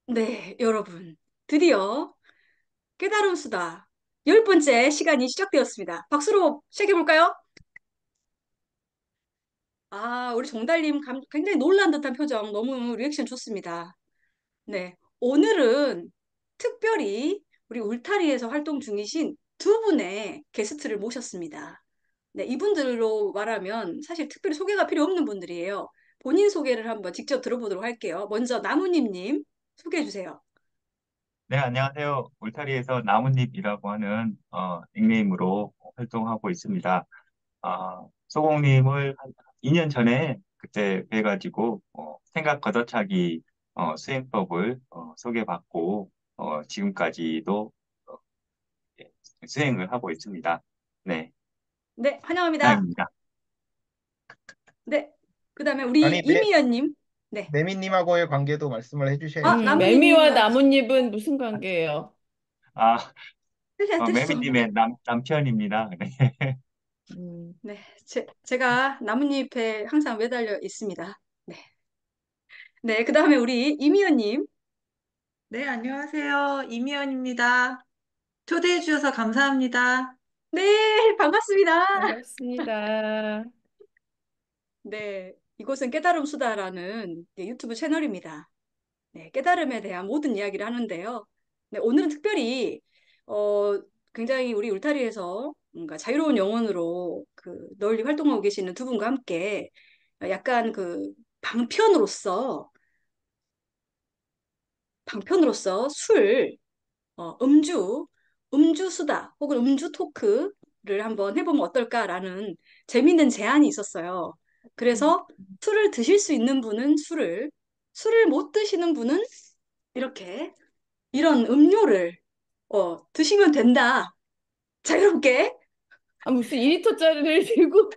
네, 여러분. 드디어 깨달음 수다 10번째 시간이 시작되었습니다. 박수로 시작해볼까요? 아, 우리 정달님 굉장히 놀란 듯한 표정 너무 리액션 좋습니다. 네, 오늘은 특별히 우리 울타리에서 활동 중이신 두 분의 게스트를 모셨습니다. 네, 이분들로 말하면 사실 특별히 소개가 필요 없는 분들이에요. 본인 소개를 한번 직접 들어보도록 할게요. 먼저 나무님님 소개해 주세요. 네, 안녕하세요. 울타리에서 나뭇잎이라고 하는 닉네임으로 활동하고 있습니다. 소공님을 한 2년 전에 그때 뵈가지고 생각 걷어차기 수행법을 소개받고 지금까지도 어, 예, 수행을 하고 있습니다. 네, 네, 환영합니다. 이상입니다. 네. 그다음에 우리 아니, 이미연님. 네. 매미님하고의 관계도 말씀을 아, 해주셔야죠. 나무님이 매미와 아직 나뭇잎은 무슨 관계예요? 아, 죄송합니다. 매미님의 남편입니다. 네. 음, 네. 제가 나뭇잎에 항상 매달려 있습니다. 네. 네. 그다음에 우리 이미연님. 네, 안녕하세요. 이미연입니다. 초대해 주셔서 감사합니다. 네, 반갑습니다. 반갑습니다. 네. 이곳은 깨달음 수다라는 유튜브 채널입니다. 네, 깨달음에 대한 모든 이야기를 하는데요. 네, 오늘은 특별히 어, 굉장히 우리 울타리에서 뭔가 자유로운 영혼으로 널리 활동하고 계시는 두 분과 함께 약간 방편으로서 술, 음주 수다 혹은 음주 토크를 한번 해보면 어떨까라는 재밌는 제안이 있었어요. 그래서 술을 드실 수 있는 분은 술을 못 드시는 분은 이렇게 이런 음료를 드시면 된다. 자유롭게 아, 무슨 2리터짜리를 들고.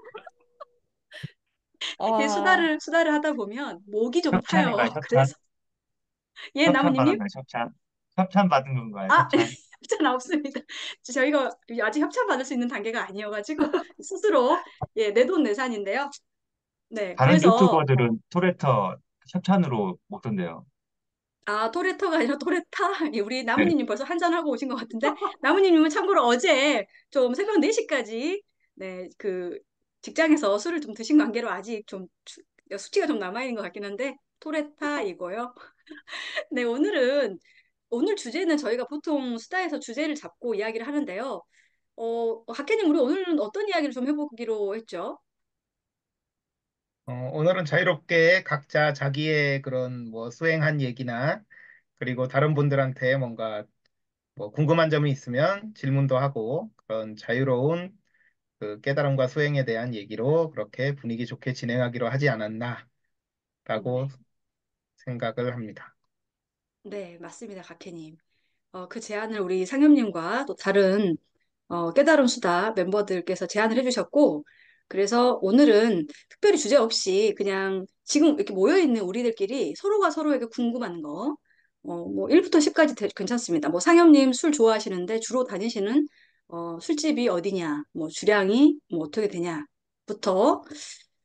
이게 아, 수다를 하다 보면 목이 좀 타요. 협찬인가요, 협찬? 그래서 예, 협찬 나무님님? 받았나요, 협찬? 협찬 받은 건가요, 아, 협찬? 협찬 없습니다. 저희가 아직 협찬 받을 수 있는 단계가 아니어가지고 스스로 예, 내돈내산인데요. 네, 다른 그래서 유튜버들은 토레터 협찬으로 먹던데요. 아, 토레터가 아니라 토레타? 예, 우리 네. 나무님님 벌써 한잔하고 오신 것 같은데, 나무님은 참고로 어제 좀 새벽 4시까지, 네, 직장에서 술을 좀 드신 관계로 아직 수치가 좀 남아있는 것 같긴 한데, 토레타이고요. 네, 오늘 주제는 저희가 보통 수다에서 주제를 잡고 이야기를 하는데요. 학회님, 우리 오늘은 어떤 이야기를 좀 해보기로 했죠? 오늘은 자유롭게 각자 자기의 그런 뭐 수행한 얘기나 그리고 다른 분들한테 뭔가 뭐 궁금한 점이 있으면 질문도 하고 그런 자유로운 그 깨달음과 수행에 대한 얘기로 그렇게 분위기 좋게 진행하기로 하지 않았나라고 네, 생각을 합니다. 네, 맞습니다, 학회님. 그 제안을 우리 상엽님과 또 다른 깨달음 수다 멤버들께서 제안을 해주셨고, 그래서 오늘은 특별히 주제 없이 그냥 지금 이렇게 모여있는 우리들끼리 서로가 서로에게 궁금한 거, 뭐 1부터 10까지 괜찮습니다. 뭐 상엽님 술 좋아하시는데 주로 다니시는 술집이 어디냐, 뭐 주량이 뭐 어떻게 되냐부터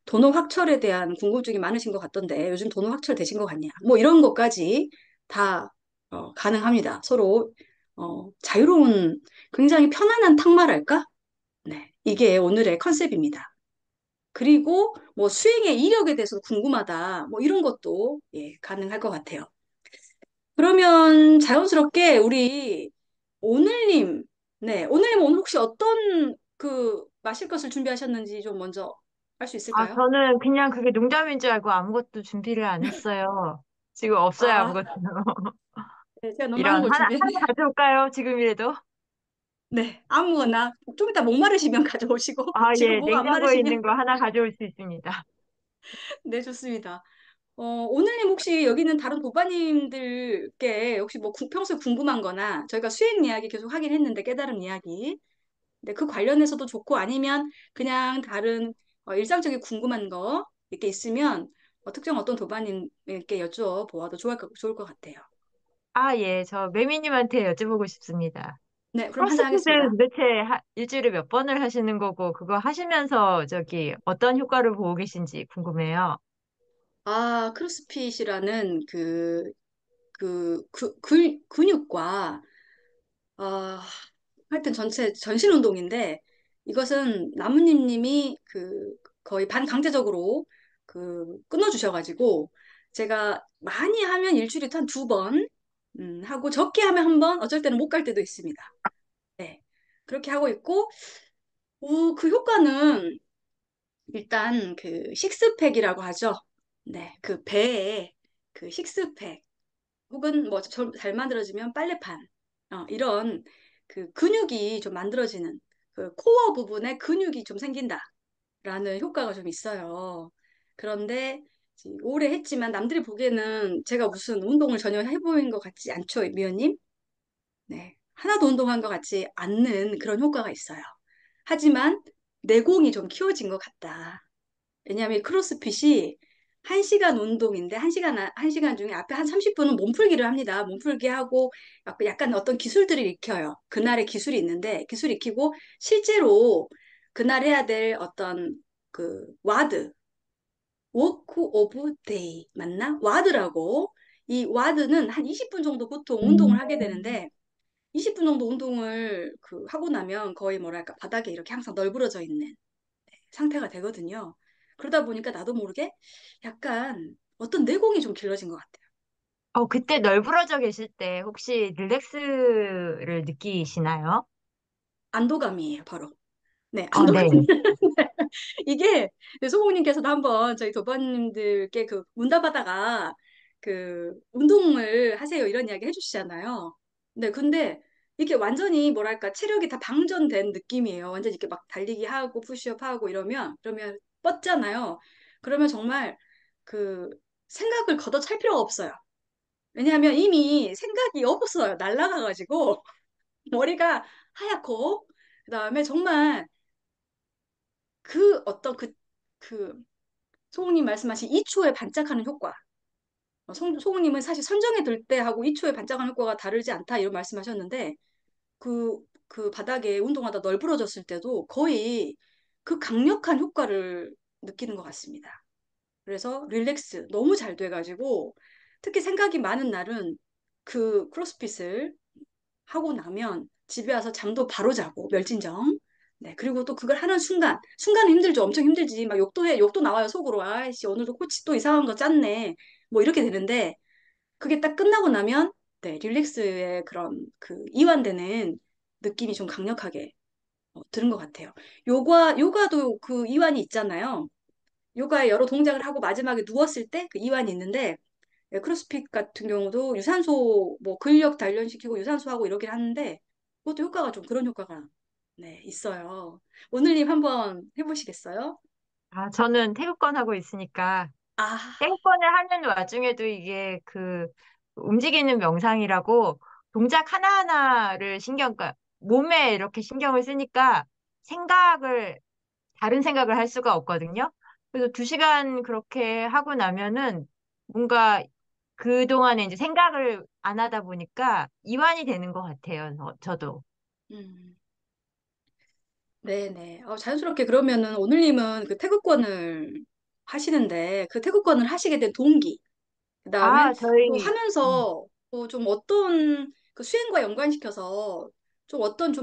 돈호 학철에 대한 궁금증이 많으신 것 같던데 요즘 돈호 학철 되신 것 같냐, 뭐 이런 것까지 다 가능합니다. 서로 자유로운 굉장히 편안한 탁말할까? 네, 이게 오늘의 컨셉입니다. 그리고 뭐 수행의 이력에 대해서 궁금하다. 뭐 이런 것도 예, 가능할 것 같아요. 그러면 자연스럽게 우리 오늘님, 네, 오늘님 오늘 혹시 어떤 마실 것을 준비하셨는지 좀 먼저 알 수 아, 있을까요? 저는 그냥 그게 농담인 줄 알고 아무것도 준비를 안 했어요. 지금 없어요, 아, 아무것도. 네, 제가 너무 많은 이런, 걸 하나 준비했네요. 가져올까요? 지금이라도? 네, 아무거나 좀 이따 목 마르시면 가져오시고 아, 지금 예, 목 안 냉장고에 마르시면 있는 거 하나 가져올 수 있습니다. 네, 좋습니다. 오늘님 혹시 여기 있는 다른 도파님들께 혹시 뭐 평소에 궁금한 거나 저희가 수행 이야기 계속 하긴 했는데 깨달음 이야기. 네, 그 관련해서도 좋고 아니면 그냥 다른 일상적인 궁금한 거 이렇게 있으면 특정 어떤 도파님께 여쭤보아도 좋을 것 같아요. 아, 예, 저 매미님한테 여쭤보고 싶습니다. 네, 그럼 한잔 크로스핏을 하겠습니다. 도대체 일주일에 몇 번을 하시는 거고, 그거 하시면서 어떤 효과를 보고 계신지 궁금해요. 아, 크로스핏이라는 근육과, 아, 하여튼 전체 전신 운동인데, 이것은 나무님이 거의 반강제적으로 끊어주셔가지고, 제가 많이 하면 일주일에 한 두 번, 하고 적게 하면 한 번, 어쩔 때는 못 갈 때도 있습니다. 네. 그렇게 하고 있고, 그 효과는 일단 식스팩이라고 하죠. 네. 그 배에 식스팩, 혹은 뭐 잘 만들어지면 빨래판, 이런 근육이 좀 만들어지는 코어 부분에 근육이 좀 생긴다라는 효과가 좀 있어요. 그런데 오래 했지만 남들이 보기에는 제가 무슨 운동을 전혀 해보인 것 같지 않죠, 미연님? 네. 하나도 운동한 것 같지 않는 그런 효과가 있어요. 하지만 내공이 좀 키워진 것 같다. 왜냐하면 이 크로스핏이 1시간 운동인데, 한 시간 중에 앞에 한 30분은 몸풀기를 합니다. 몸풀기 하고 약간 어떤 기술들을 익혀요. 그날의 기술이 있는데, 기술 익히고 실제로 그날 해야 될 어떤 워크 오브 데이 맞나? 와드라고. 이 와드는 한 20분 정도 보통 운동을 하게 되는데, 20분 정도 운동을 하고 나면 거의 뭐랄까 바닥에 이렇게 항상 널브러져 있는 상태가 되거든요. 그러다 보니까 나도 모르게 약간 어떤 내공이 좀 길러진 것 같아요. 그때 널브러져 계실 때 혹시 릴렉스를 느끼시나요? 안도감이에요, 바로. 네, 네. 안도감. 이게 소공님께서도 한번 저희 도반님들께 문답하다가 운동을 하세요 이런 이야기 해주시잖아요. 네, 근데 이게 완전히 뭐랄까 체력이 다 방전된 느낌이에요. 완전 이렇게 막 달리기 하고 푸시업 하고 그러면 뻗잖아요. 그러면 정말 그 생각을 걷어찰 필요가 없어요. 왜냐하면 이미 생각이 없어요. 날아가가지고 머리가 하얗고 그다음에 정말 어떤 그 소웅님 말씀하신 2초에 반짝하는 효과. 소웅님은 사실 선정에 들 때 하고 2초에 반짝하는 효과가 다르지 않다 이런 말씀하셨는데 그 바닥에 운동하다 널브러졌을 때도 거의 그 강력한 효과를 느끼는 것 같습니다. 그래서 릴렉스 너무 잘 돼가지고 특히 생각이 많은 날은 크로스핏을 하고 나면 집에 와서 잠도 바로 자고 멸진정. 네, 그리고 또 그걸 하는 순간은 힘들죠. 엄청 힘들지. 막 욕도 나와요, 속으로. 아이씨, 오늘도 코치 또 이상한 거 짰네. 뭐 이렇게 되는데, 그게 딱 끝나고 나면, 네, 릴렉스의 그런 이완되는 느낌이 좀 강력하게 드는 것 같아요. 요가도 그 이완이 있잖아요. 요가에 여러 동작을 하고 마지막에 누웠을 때 그 이완이 있는데, 예, 크로스핏 같은 경우도 유산소, 뭐 근력 단련시키고 유산소하고 이러긴 하는데, 그것도 효과가 좀 그런 효과가, 네, 있어요. 오늘님 한번 해보시겠어요? 저는 태극권 하고 있으니까 아, 태극권을 하는 와중에도 이게 움직이는 명상이라고 동작 하나하나를 그러니까 몸에 이렇게 신경을 쓰니까 생각을, 다른 생각을 할 수가 없거든요. 그래서 2시간 그렇게 하고 나면은 뭔가 그동안에 이제 생각을 안 하다 보니까 이완이 되는 것 같아요. 저도. 음, 네네. 자연스럽게 그러면은 오늘님은 그 태극권을 하시는데, 그 태극권을 하시게 된 동기, 그 다음에 또 저희, 하면서 좀 어떤 수행과 연관시켜서 좀 어떤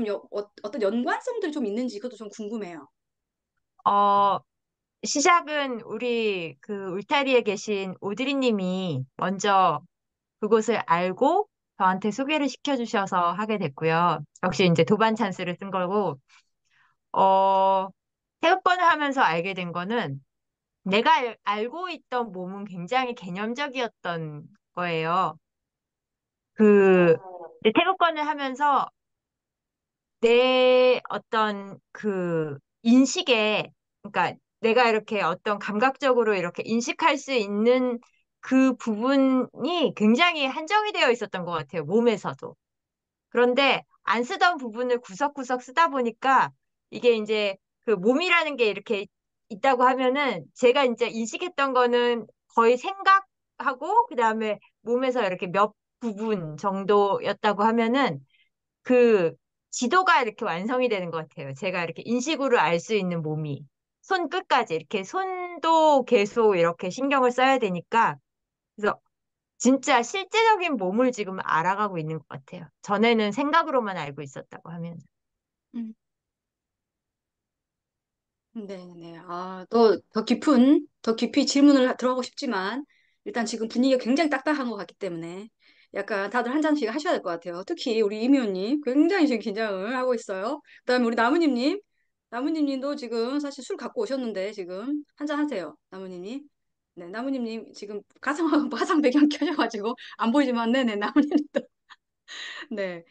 연관성들이 좀 있는지 그것도 좀 궁금해요. 어, 시작은 우리 울타리에 계신 오드리 님이 먼저 그곳을 알고 저한테 소개를 시켜주셔서 하게 됐고요. 역시 이제 도반 찬스를 쓴 거고, 어, 태극권을 하면서 알게 된 거는 내가 알고 있던 몸은 굉장히 개념적이었던 거예요. 이제 태극권을 하면서 내 어떤 인식에, 그러니까 내가 이렇게 어떤 감각적으로 이렇게 인식할 수 있는 그 부분이 굉장히 한정이 되어 있었던 것 같아요, 몸에서도. 그런데 안 쓰던 부분을 구석구석 쓰다 보니까 이게 이제 몸이라는 게 이렇게 있다고 하면은 제가 이제 인식했던 거는 거의 생각하고 그다음에 몸에서 이렇게 몇 부분 정도였다고 하면은 그 지도가 이렇게 완성이 되는 것 같아요. 제가 이렇게 인식으로 알 수 있는 몸이. 손끝까지 이렇게 손도 계속 이렇게 신경을 써야 되니까 그래서 진짜 실제적인 몸을 지금 알아가고 있는 것 같아요. 전에는 생각으로만 알고 있었다고 하면. 음, 네네. 아, 더 깊이 질문을 들어가고 싶지만, 일단 지금 분위기가 굉장히 딱딱한 것 같기 때문에, 약간 다들 한 잔씩 하셔야 될 것 같아요. 특히 우리 이미호님, 굉장히 지금 긴장을 하고 있어요. 그다음에 우리 나무님 님도 지금 사실 술 갖고 오셨는데, 지금 한 잔 하세요. 나무님이. 네, 나무님 지금 화상 배경 켜셔가지고, 안 보이지만, 네네, 나무님도. 네.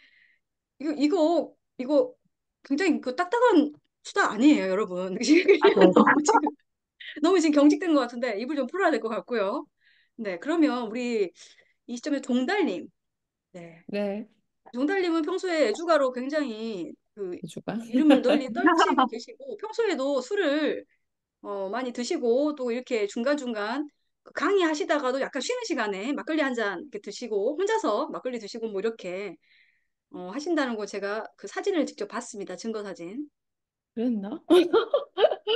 이거 굉장히 그 딱딱한 수다 아니에요, 여러분. 아, 그런가? 너무 지금 경직된 것 같은데 입을 좀 풀어야 될 것 같고요. 네, 그러면 우리 이 시점에 종달님. 네, 네, 종달님은 평소에 애주가로 굉장히 그 해주가. 이름을 널리 떨치고 계시고 평소에도 술을 많이 드시고 또 이렇게 중간중간 그 강의하시다가도 약간 쉬는 시간에 막걸리 한 잔 이렇게 드시고 혼자서 막걸리 드시고 뭐 이렇게 하신다는 거 제가 그 사진을 직접 봤습니다. 증거 사진. 그랬나?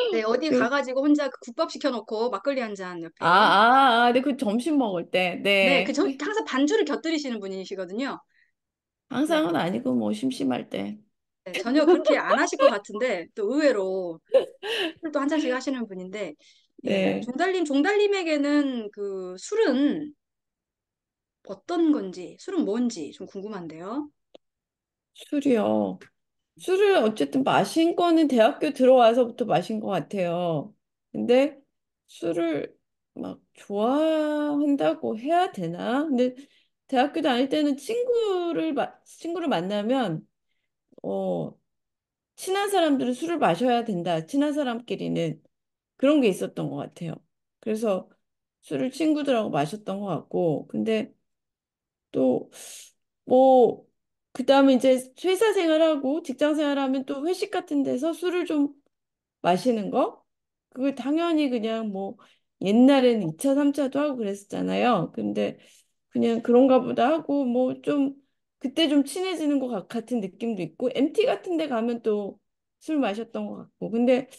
네, 어디 그, 가가지고 혼자 그 국밥 시켜놓고 막걸리 한 잔 옆에. 네, 그 점심 먹을 때, 네, 네. 항상 반주를 곁들이시는 분이시거든요. 네, 항상은 아니고, 뭐, 심심할 때. 네, 전혀 그렇게 안 하실 것 같은데, 또 의외로 술도 한 잔씩 하시는 분인데, 예, 네, 종달님에게는 그 술은 어떤 건지, 술은 뭔지 좀 궁금한데요. 술이요. 술을 어쨌든 마신 거는 대학교 들어와서부터 마신 것 같아요. 근데 술을 막 좋아한다고 해야 되나? 근데 대학교 다닐 때는 친구를 만나면, 어, 친한 사람들은 술을 마셔야 된다. 친한 사람끼리는 그런 게 있었던 것 같아요. 그래서 술을 친구들하고 마셨던 것 같고, 근데 또, 뭐, 그 다음에 이제 회사 생활하고 직장 생활하면 또 회식 같은 데서 술을 좀 마시는 거? 그게 당연히 그냥 뭐, 옛날에는 2차, 3차도 하고 그랬었잖아요. 근데 그냥 그런가 보다 하고, 뭐 좀, 그때 좀 친해지는 같은 느낌도 있고, MT 같은 데 가면 또 술 마셨던 것 같고. 근데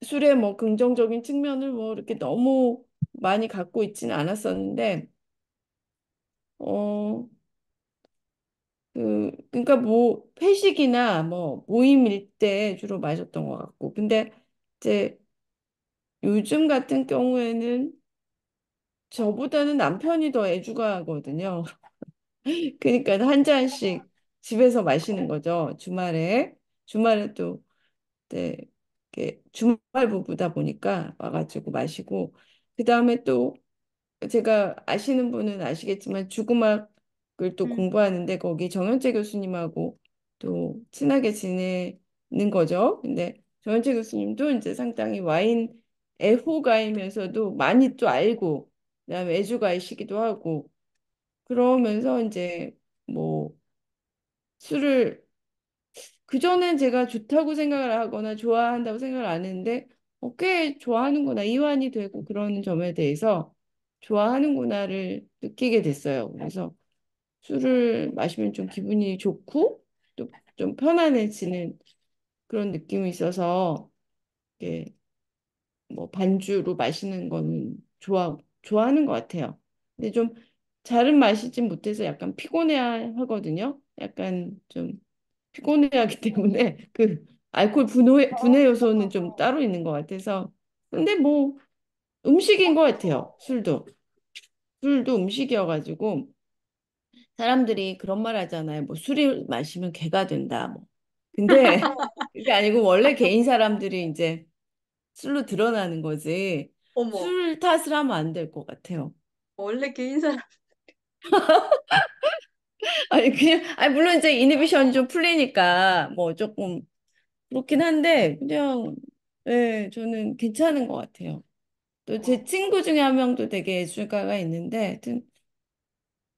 술의 뭐 긍정적인 측면을 뭐 이렇게 너무 많이 갖고 있지는 않았었는데, 어, 그러니까 뭐 회식이나 뭐 모임일 때 주로 마셨던 것 같고. 근데 이제 요즘 같은 경우에는 저보다는 남편이 더 애주가거든요. 그러니까 한 잔씩 집에서 마시는 거죠. 주말에 또 네, 이렇게 주말 부부다 보니까 와가지고 마시고 그 다음에 또 제가 아시는 분은 아시겠지만 죽음학을 또 음, 공부하는데 거기 정현재 교수님하고 또 친하게 지내는 거죠. 근데 정현재 교수님도 이제 상당히 와인 애호가이면서도 많이 또 알고 그다음에 애주가이시기도 하고 그러면서 이제 뭐 술을 그전엔 제가 좋다고 생각을 하거나 좋아한다고 생각을 안 했는데 꽤 좋아하는구나 이완이 되고 그러는 점에 대해서 좋아하는구나를 느끼게 됐어요. 그래서 술을 마시면 좀 기분이 좋고 또 좀 편안해지는 그런 느낌이 있어서 이게 뭐 반주로 마시는 거는 좋아하는 것 같아요. 근데 좀 잘은 마시진 못해서 약간 피곤해 하거든요. 약간 좀 피곤해하기 때문에 그 알코올 분해 요소는 좀 따로 있는 것 같아서 근데 뭐 음식인 것 같아요. 술도 음식이어가지고 사람들이 그런 말 하잖아요. 뭐 술을 마시면 개가 된다. 뭐 근데 그게 아니고 원래 개인 사람들이 이제 술로 드러나는 거지 어머, 술 탓을 하면 안 될 것 같아요. 원래 개인 사람. 아니 그냥 아니 물론 이제 이니비션이 좀 풀리니까 뭐 조금 그렇긴 한데 그냥 예 저는 괜찮은 것 같아요. 또 제 어, 친구 중에 한 명도 되게 예술가가 있는데 하여튼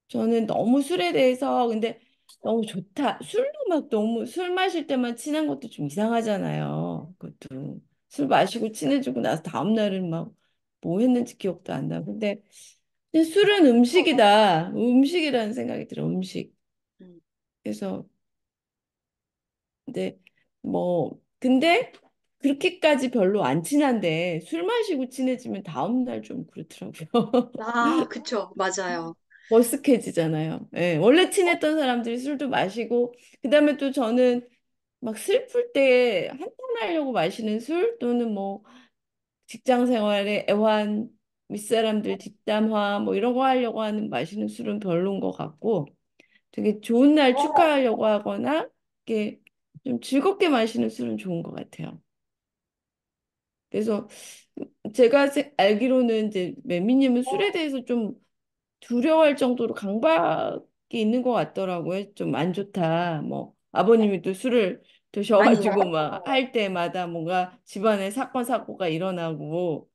저는 너무 술에 대해서 근데 너무 좋다. 술도 막 너무 술 마실 때만 친한 것도 좀 이상하잖아요. 그것도 술 마시고 친해지고 나서 다음 날은 막 뭐 했는지 기억도 안 나고. 근데 그냥 술은 음식이다. 음식이라는 생각이 들어. 음식. 음, 그래서 근데 뭐 근데 그렇게까지 별로 안 친한데 술 마시고 친해지면 다음날 좀 그렇더라고요. 아, 그쵸. 맞아요. 머쓱해지잖아요. 예, 원래 친했던 사람들이 술도 마시고, 그다음에 또 저는 막 슬플 때 한탄하려고 마시는 술 또는 뭐 직장 생활에 애환, 윗사람들 뒷담화 뭐 이런 거 하려고 하는 마시는 술은 별로인 것 같고 되게 좋은 날 축하하려고 하거나 이렇게 좀 즐겁게 마시는 술은 좋은 것 같아요. 그래서 제가 알기로는 이제 매미님은 술에 대해서 좀 두려워할 정도로 강박이 있는 것 같더라고요. 좀 안 좋다. 뭐 아버님이 또 술을 아니요. 드셔가지고 막 할 때마다 뭔가 집안에 사건 사고가 일어나고.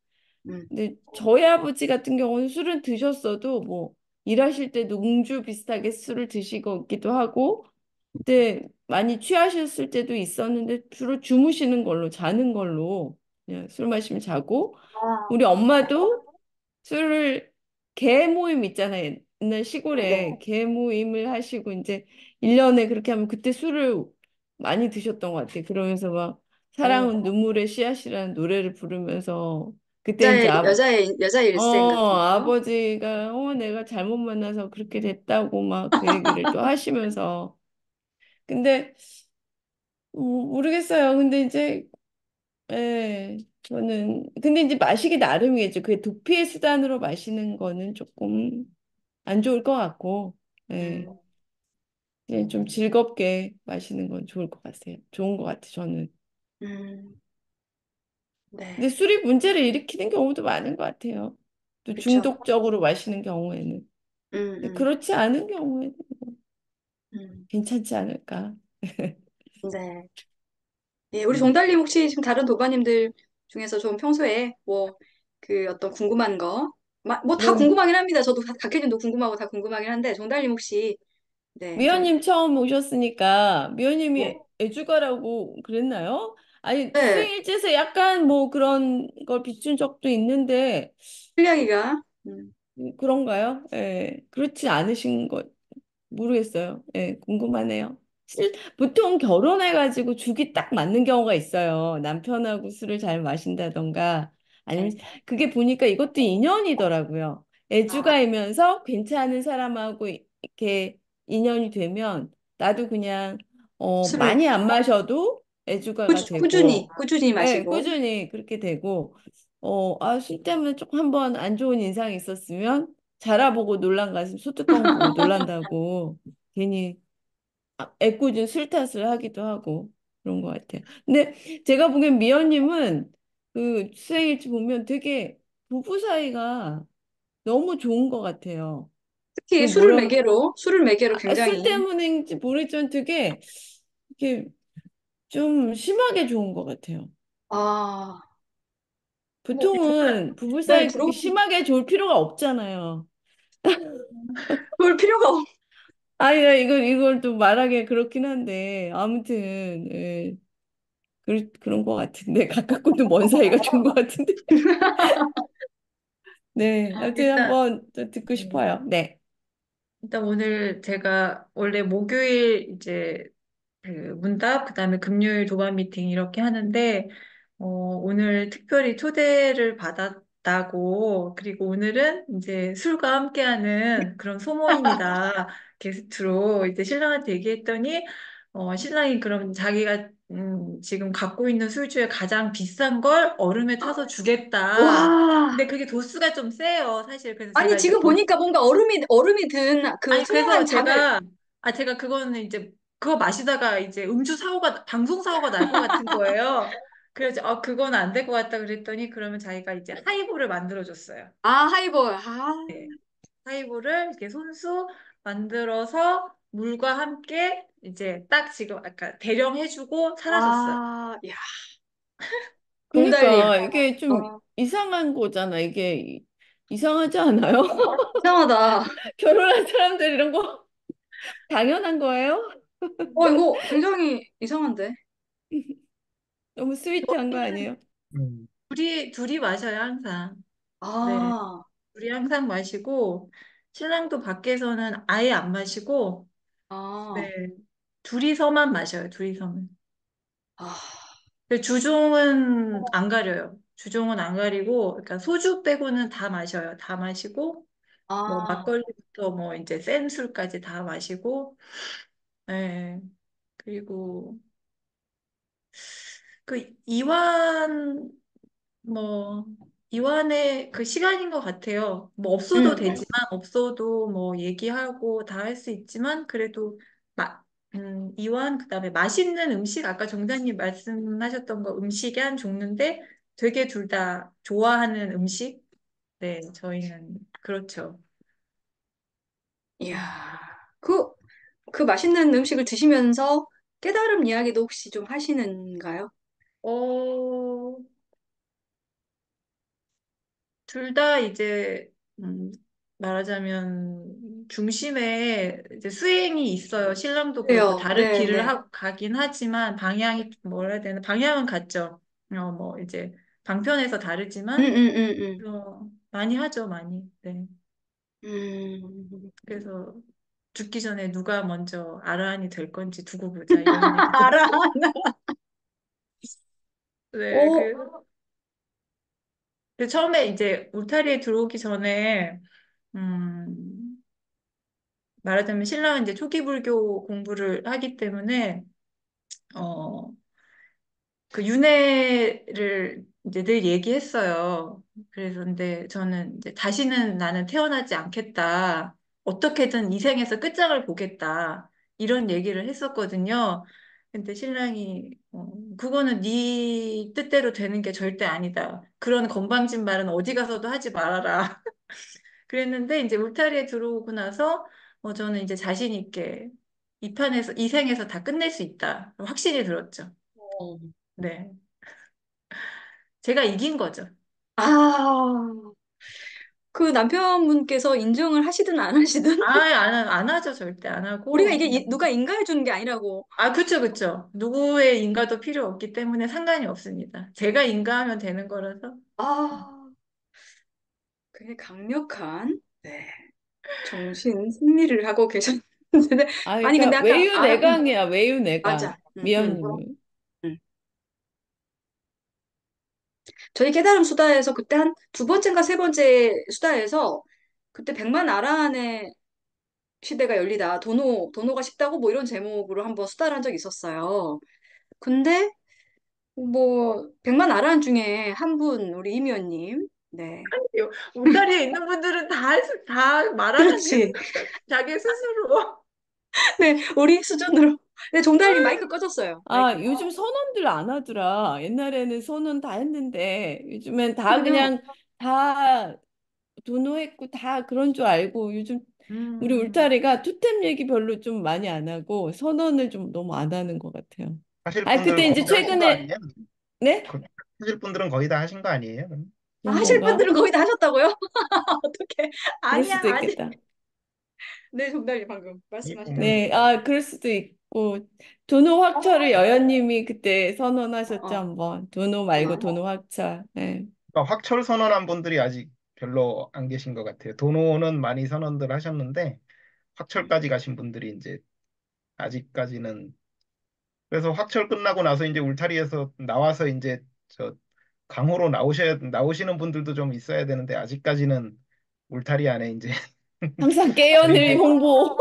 음. 근데 저희 아버지 같은 경우는 술은 드셨어도 뭐 일하실 때도 음주 비슷하게 술을 드시기도 하고, 그때 많이 취하셨을 때도 있었는데 주로 주무시는 걸로 자는 걸로 그냥 술 마시면 자고, 아, 우리 엄마도 술을 개 모임 있잖아요. 옛날 시골에 네. 개 모임을 하시고 이제 1년에 그렇게 하면 그때 술을 많이 드셨던 것 같아요. 그러면서 막 어, 사랑은 눈물의 씨앗이라는 노래를 부르면서 그때 이제 여자의 일생 같은 거. 아버지가 내가 잘못 만나서 그렇게 됐다고 막 그 얘기를 또 하시면서 근데 모르겠어요. 근데 이제 저는 근데 이제 마시기 나름이겠죠. 그게 도피의 수단으로 마시는 거는 조금 안 좋을 것 같고, 예, 음, 그냥 좀 즐겁게 마시는 건 좋을 것 같아요. 좋은 것 같아요, 저는. 음, 근데 네. 술이 문제를 일으키는 경우도 많은 것 같아요. 또 그쵸. 중독적으로 마시는 경우에는. 음, 근데 음, 그렇지 않은 경우에는 음. 괜찮지 않을까. 네. 예, 우리 음. 종달님 혹시 지금 다른 도반님들 중에서 좀 평소에 뭐 그 어떤 궁금한 거, 뭐 다 뭐, 궁금하긴 합니다. 저도 각혜님도 궁금하고 다 궁금하긴 한데 종달님 혹시 네, 좀 미연님 처음 오셨으니까 미연님이 네, 애주가라고 그랬나요? 아니, 네, 수행일지에서 약간 뭐 그런 걸 비춘 적도 있는데, 필리아기가 그런가요? 예, 그렇지 않으신 것 모르겠어요. 예, 궁금하네요. 보통 결혼해가지고 죽이 딱 맞는 경우가 있어요. 남편하고 술을 잘 마신다던가 아니면 네. 그게 보니까 이것도 인연이더라고요. 아, 애주가이면서 괜찮은 사람하고 이렇게 인연이 되면 나도 그냥 술을 많이 안 마셔도 애주가가 꾸준히 되고 꾸준히 예, 마시고 꾸준히 그렇게 되고 술 때문에 조금 한번 안 좋은 인상이 있었으면 자라보고 놀란 가슴 소뚜껑 보고 놀란다고 괜히 애꿎은 술 탓을 하기도 하고 그런 것 같아요. 근데 제가 보기엔 미연님은 그 수행일지 보면 되게 부부 사이가 너무 좋은 것 같아요. 그 특히 뭐라 술을 매개로 술 굉장히 때문인지 모르겠지만 되게 이렇게 좀 심하게 좋은 것 같아요. 아, 뭐 보통은 부부 네, 사이 그렇게 부러운 심하게 좋을 필요가 없잖아요. 볼 필요가 아니, 나 이걸 또 말하기 그렇긴 한데, 아무튼, 예, 그런 것 같은데, 가깝고도 먼 사이가 좋은 것 같은데. 네, 아무튼 일단, 한번 또 듣고 네. 싶어요. 네. 일단 오늘 제가 원래 목요일 이제 그 문답, 그다음에 금요일 도반 미팅 이렇게 하는데, 오늘 특별히 초대를 받았다고, 그리고 오늘은 이제 술과 함께하는 그런 소모임이다. 게스트로 이제 신랑한테 얘기했더니, 신랑이 그럼 자기가 지금 갖고 있는 술 중에 가장 비싼 걸 얼음에 타서 주겠다. 와. 근데 그게 도수가 좀 세요, 사실. 그래서 아니 제가 이제 지금 보니까 뭔가 얼음이 든 그 아니, 그래서 투명한 잔을 제가 그거는 이제, 그거 마시다가 이제 방송 사고가 날 것 같은 거예요. 그래서, 그건 안 될 것 같다 그랬더니, 그러면 자기가 이제 하이볼을 만들어줬어요. 아 하이볼 하이볼을 이렇게 손수 만들어서 물과 함께 이제 딱 지금 아까 대령해주고 사라졌어요. 야 동달님 그러니까 이게 좀 어, 이상한 거잖아. 이게 이상하지 않아요? 이상하다. 결혼한 사람들 이런 거 당연한 거예요? 이거 굉장히 이상한데. 너무 스위트한 거 아니에요? 음. 둘이 마셔요, 항상. 네. 아, 둘이 항상 마시고, 신랑도 밖에서는 아예 안 마시고, 아, 네. 둘이서만 마셔요, 둘이서만. 아. 근데 주종은 안 가려요. 주종은 안 가리고, 그러니까 소주 빼고는 다 마셔요. 다 마시고, 뭐 아, 막걸리부터 뭐 이제 센 술까지 다 마시고, 예. 그리고 그 뭐, 이완의 그 시간인 것 같아요. 뭐 없어도 음, 되지만, 없어도 뭐 얘기하고 다 할 수 있지만, 그래도 이완, 그다음에 맛있는 음식, 아까 정자님 말씀하셨던 거 음식의 한 종류인데, 되게 둘 다 좋아하는 음식? 네, 저희는 그렇죠. 이야, 음. 그, 그 맛있는 음식을 드시면서 깨달음 이야기도 혹시 좀 하시는가요? 어, 둘 다 이제 말하자면 중심에 이제 수행이 있어요. 신랑도 그렇고 그래요. 다른 네, 길을 네. 가긴 하지만 방향이 좀 뭐라 해야 되나 방향은 같죠. 뭐 이제 방편에서 다르지만 음. 많이 하죠, 많이. 네. 음. 그래서 죽기 전에 누가 먼저 아라한이 될 건지 두고 보자 이런 얘기도 알아. 하고. 네, 오, 그 처음에 이제 울타리에 들어오기 전에 음, 말하자면 신랑은 이제 초기 불교 공부를 하기 때문에 어, 그 윤회를 이제 늘 얘기했어요. 그래서 근데 저는 이제 다시는 나는 태어나지 않겠다. 어떻게든 이 생에서 끝장을 보겠다. 이런 얘기를 했었거든요. 근데 신랑이 그거는 네 뜻대로 되는 게 절대 아니다. 그런 건방진 말은 어디 가서도 하지 말아라. 그랬는데 이제 울타리에 들어오고 나서 저는 이제 자신 있게 이 생에서 다 끝낼 수 있다. 확신이 들었죠. 네. 제가 이긴 거죠. 아, 그 남편분께서 인정을 하시든 안 하시든 안 하죠. 절대 안 우리가 하고. 이게 누가 인가해 주는 게 아니라고. 그쵸, 그쵸. 누구의 인가도 필요 없기 때문에 상관이 없습니다. 제가 인가하면 되는 거라서. 아, 굉장히 강력한 네, 정신 승리를 하고 계셨는데 아, 아니 근데 그러니까 아까 외유내강이야, 외유내강. 맞아. 미연님은. 음. 저희 깨달음 수다에서 그때 한 두 번째인가 세 번째 수다에서 그때 백만 아라한의 시대가 열리다 도노가 쉽다고 뭐 이런 제목으로 한번 수다를 한 적이 있었어요. 근데 뭐 백만 아라한 중에 한 분 우리 이미연님 네 울타리에 있는 분들은 다 말하는데, 그렇지 자기 스스로. 네 우리 수준으로 네 종달님 마이크 꺼졌어요 마이크 아, 요즘 선언들 안 하더라. 옛날에는 선언 다 했는데, 요즘엔 다 그러면 그냥 다 도노했고 다 그런 줄 알고, 요즘 우리 음, 울타리가 투템 얘기 별로 좀 많이 안 하고, 선언을 좀 너무 안 하는 것 같아요. 하실 아, 분들 그때 이제 거의 다 하신 거 최근에, 아니에요? 네? 그, 하실 분들은 거의 다 하신 거 아니에요? 그런 하실 건가? 분들은 거의 다 하셨다고요? 어떻게 그럴 아니야 수도 아니 있겠다. 네 종달님 방금 음, 네, 말씀하시다시피 아, 그럴 수도 있고, 도노 확철을 여연님이 그때 선언하셨죠, 어, 한번. 도노 말고 어. 도노 확철. 네. 그러니까 확철 선언한 분들이 아직 별로 안 계신 것 같아요. 도노는 많이 선언들 하셨는데 확철까지 가신 분들이 이제 아직까지는 그래서 확철 끝나고 나서 이제 울타리에서 나와서 이제 저 강호로 나오시는 분들도 좀 있어야 되는데 아직까지는 울타리 안에 이제 항상 깨연을 자리를 홍보,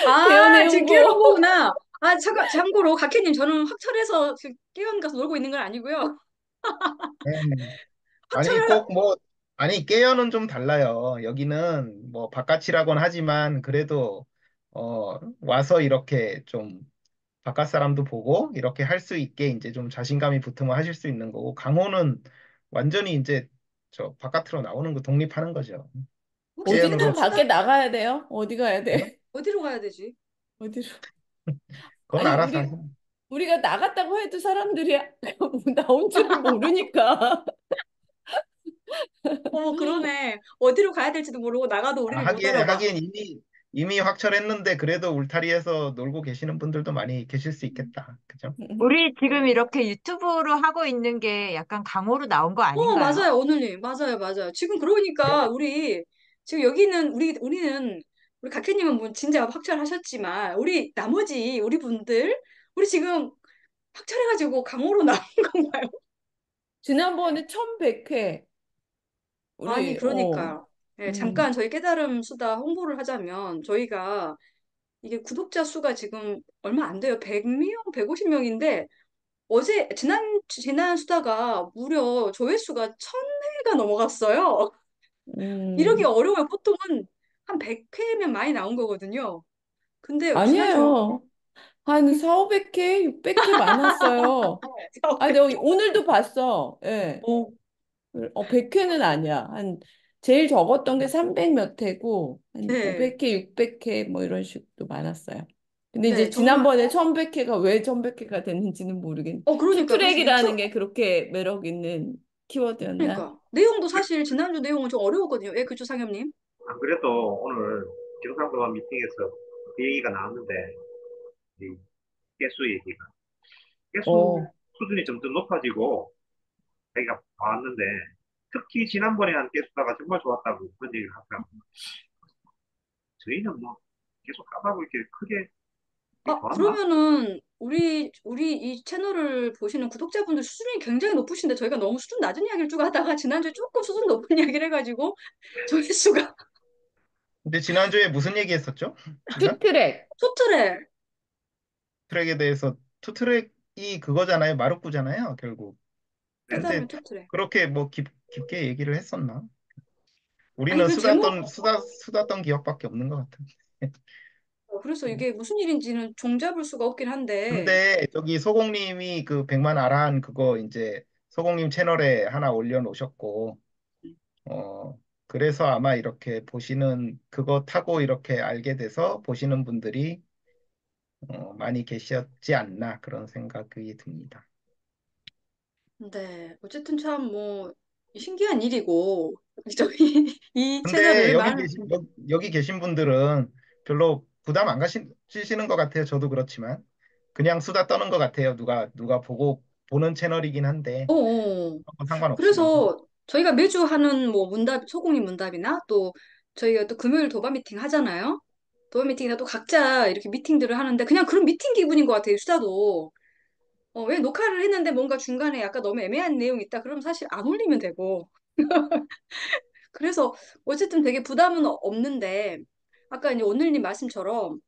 아, 깨연의 지금 깨어난 홍보. 거구나. 아, 잠깐, 참고로, 각혜님, 저는 확철해서 지금 깨어난 가서 놀고 있는 건 아니고요. 아니 확철을, 꼭 뭐 아니 깨어는 좀 달라요. 여기는 뭐 바깥이라고는 하지만 그래도 와서 이렇게 좀 바깥 사람도 보고 이렇게 할 수 있게 이제 좀 자신감이 붙으면 하실 수 있는 거고 강호는 완전히 이제 저 바깥으로 나오는 거 독립하는 거죠. 혹시 깨어는 어디든 깨달음 밖에 수다? 나가야 돼요. 어디 가야 돼? 어디로 가야 되지? 어디로? 그건 아니, 알아서 하시면 우리가 나갔다고 해도 사람들이 나온 줄을 모르니까. 어머, 그러네. 어디로 가야 될지도 모르고 나가도 우리를 못 알아봐. 하긴 이미 확철했는데 그래도 울타리에서 놀고 계시는 분들도 많이 계실 수 있겠다. 그죠? 우리 지금 네. 이렇게 유튜브로 하고 있는 게 약간 강호로 나온 거 아닌가요? 맞아요, 오늘님. 맞아요, 맞아요. 지금 그러니까 우리, 지금 여기는, 우리 각혜님은 뭐 진짜 확철하셨지만, 우리 나머지, 우리 분들, 우리 지금 확찰해가지고 강호로 나온 건가요? 지난번에 1100회 아니, 우리 그러니까요. 네, 음, 잠깐 저희 깨달음 수다 홍보를 하자면 저희가 이게 구독자 수가 지금 얼마 안 돼요. 100명, 150명인데 어제 지난 수다가 무려 조회수가 1000회가 넘어갔어요. 이러기 음, 어려워요. 보통은 한 100회면 많이 나온 거거든요. 근데 지난주 아니에요. 한 4, 500회, 600회 많았어요. 아, 네, 오늘도 봤어. 예. 어, 100회는 아니야. 제일 적었던 게 300 몇 회고, 한 네, 500회, 600회 뭐 이런 식도 많았어요. 근데 이제 네, 정말 지난번에 1100회가 왜 1100회가 됐는지는 모르겠네. 그러니까 그래서 투트랙이라는 유튜브 게 그렇게 매력 있는 키워드였나? 그러니까 내용도 사실 지난주 내용은 좀 어려웠거든요. 예, 그죠, 상엽님? 안 그래도 오늘 경상도와 미팅에서 그 얘기가 나왔는데, 이 개수 얘기가. 개수 어, 수준이 점점 높아지고, 자기가 봐왔는데, 특히 지난번에 한 개수다가 정말 좋았다고 그런 얘기를 하더라고요. 저희는 뭐 계속 까다고 이렇게 크게 이렇게 좋았나? 그러면은 우리 이 채널을 보시는 구독자분들 수준이 굉장히 높으신데 저희가 너무 수준 낮은 이야기를 쭉 하다가 지난주에 조금 수준 높은 이야기를 해가지고 조회수가 근데 지난주에 무슨 얘기 했었죠? 우리가? 투트랙. 토트래 트랙에 대해서 투트랙이 그거잖아요. 마루쿠잖아요, 결국. 네네. 깨달음의 근데 토트래. 그렇게 뭐 깊게 얘기를 했었나? 아니 우리는 그 제목 수다 떤 기억밖에 없는 것 같은데. 그래서 이게 무슨 일인지는 종잡을 수가 없긴 한데 근데 저기 소공님이 그 100만 아란 그거 이제 소공님 채널에 하나 올려놓으셨고, 어, 그래서 아마 이렇게 보시는, 그거 타고 이렇게 알게 돼서 보시는 분들이 많이 계셨지 않나 그런 생각이 듭니다. 네 어쨌든 참 뭐 신기한 일이고 저희 이 근데 채널을 많은 여기 계신 분들은 별로 부담 안 가시는 것 같아요. 저도 그렇지만. 그냥 수다 떠는 것 같아요. 누가 보는 채널이긴 한데, 어. 상관없이. 그래서 저희가 매주 하는 뭐 소공리 문답이나 또 저희가 또 금요일 도바 미팅 하잖아요. 도바 미팅이나 또 각자 이렇게 미팅들을 하는데 그냥 그런 미팅 기분인 것 같아요, 수다도. 왜 녹화를 했는데 뭔가 중간에 약간 너무 애매한 내용이 있다. 그러면 사실 안 올리면 되고. 그래서 어쨌든 되게 부담은 없는데 아까 이제 오늘님 말씀처럼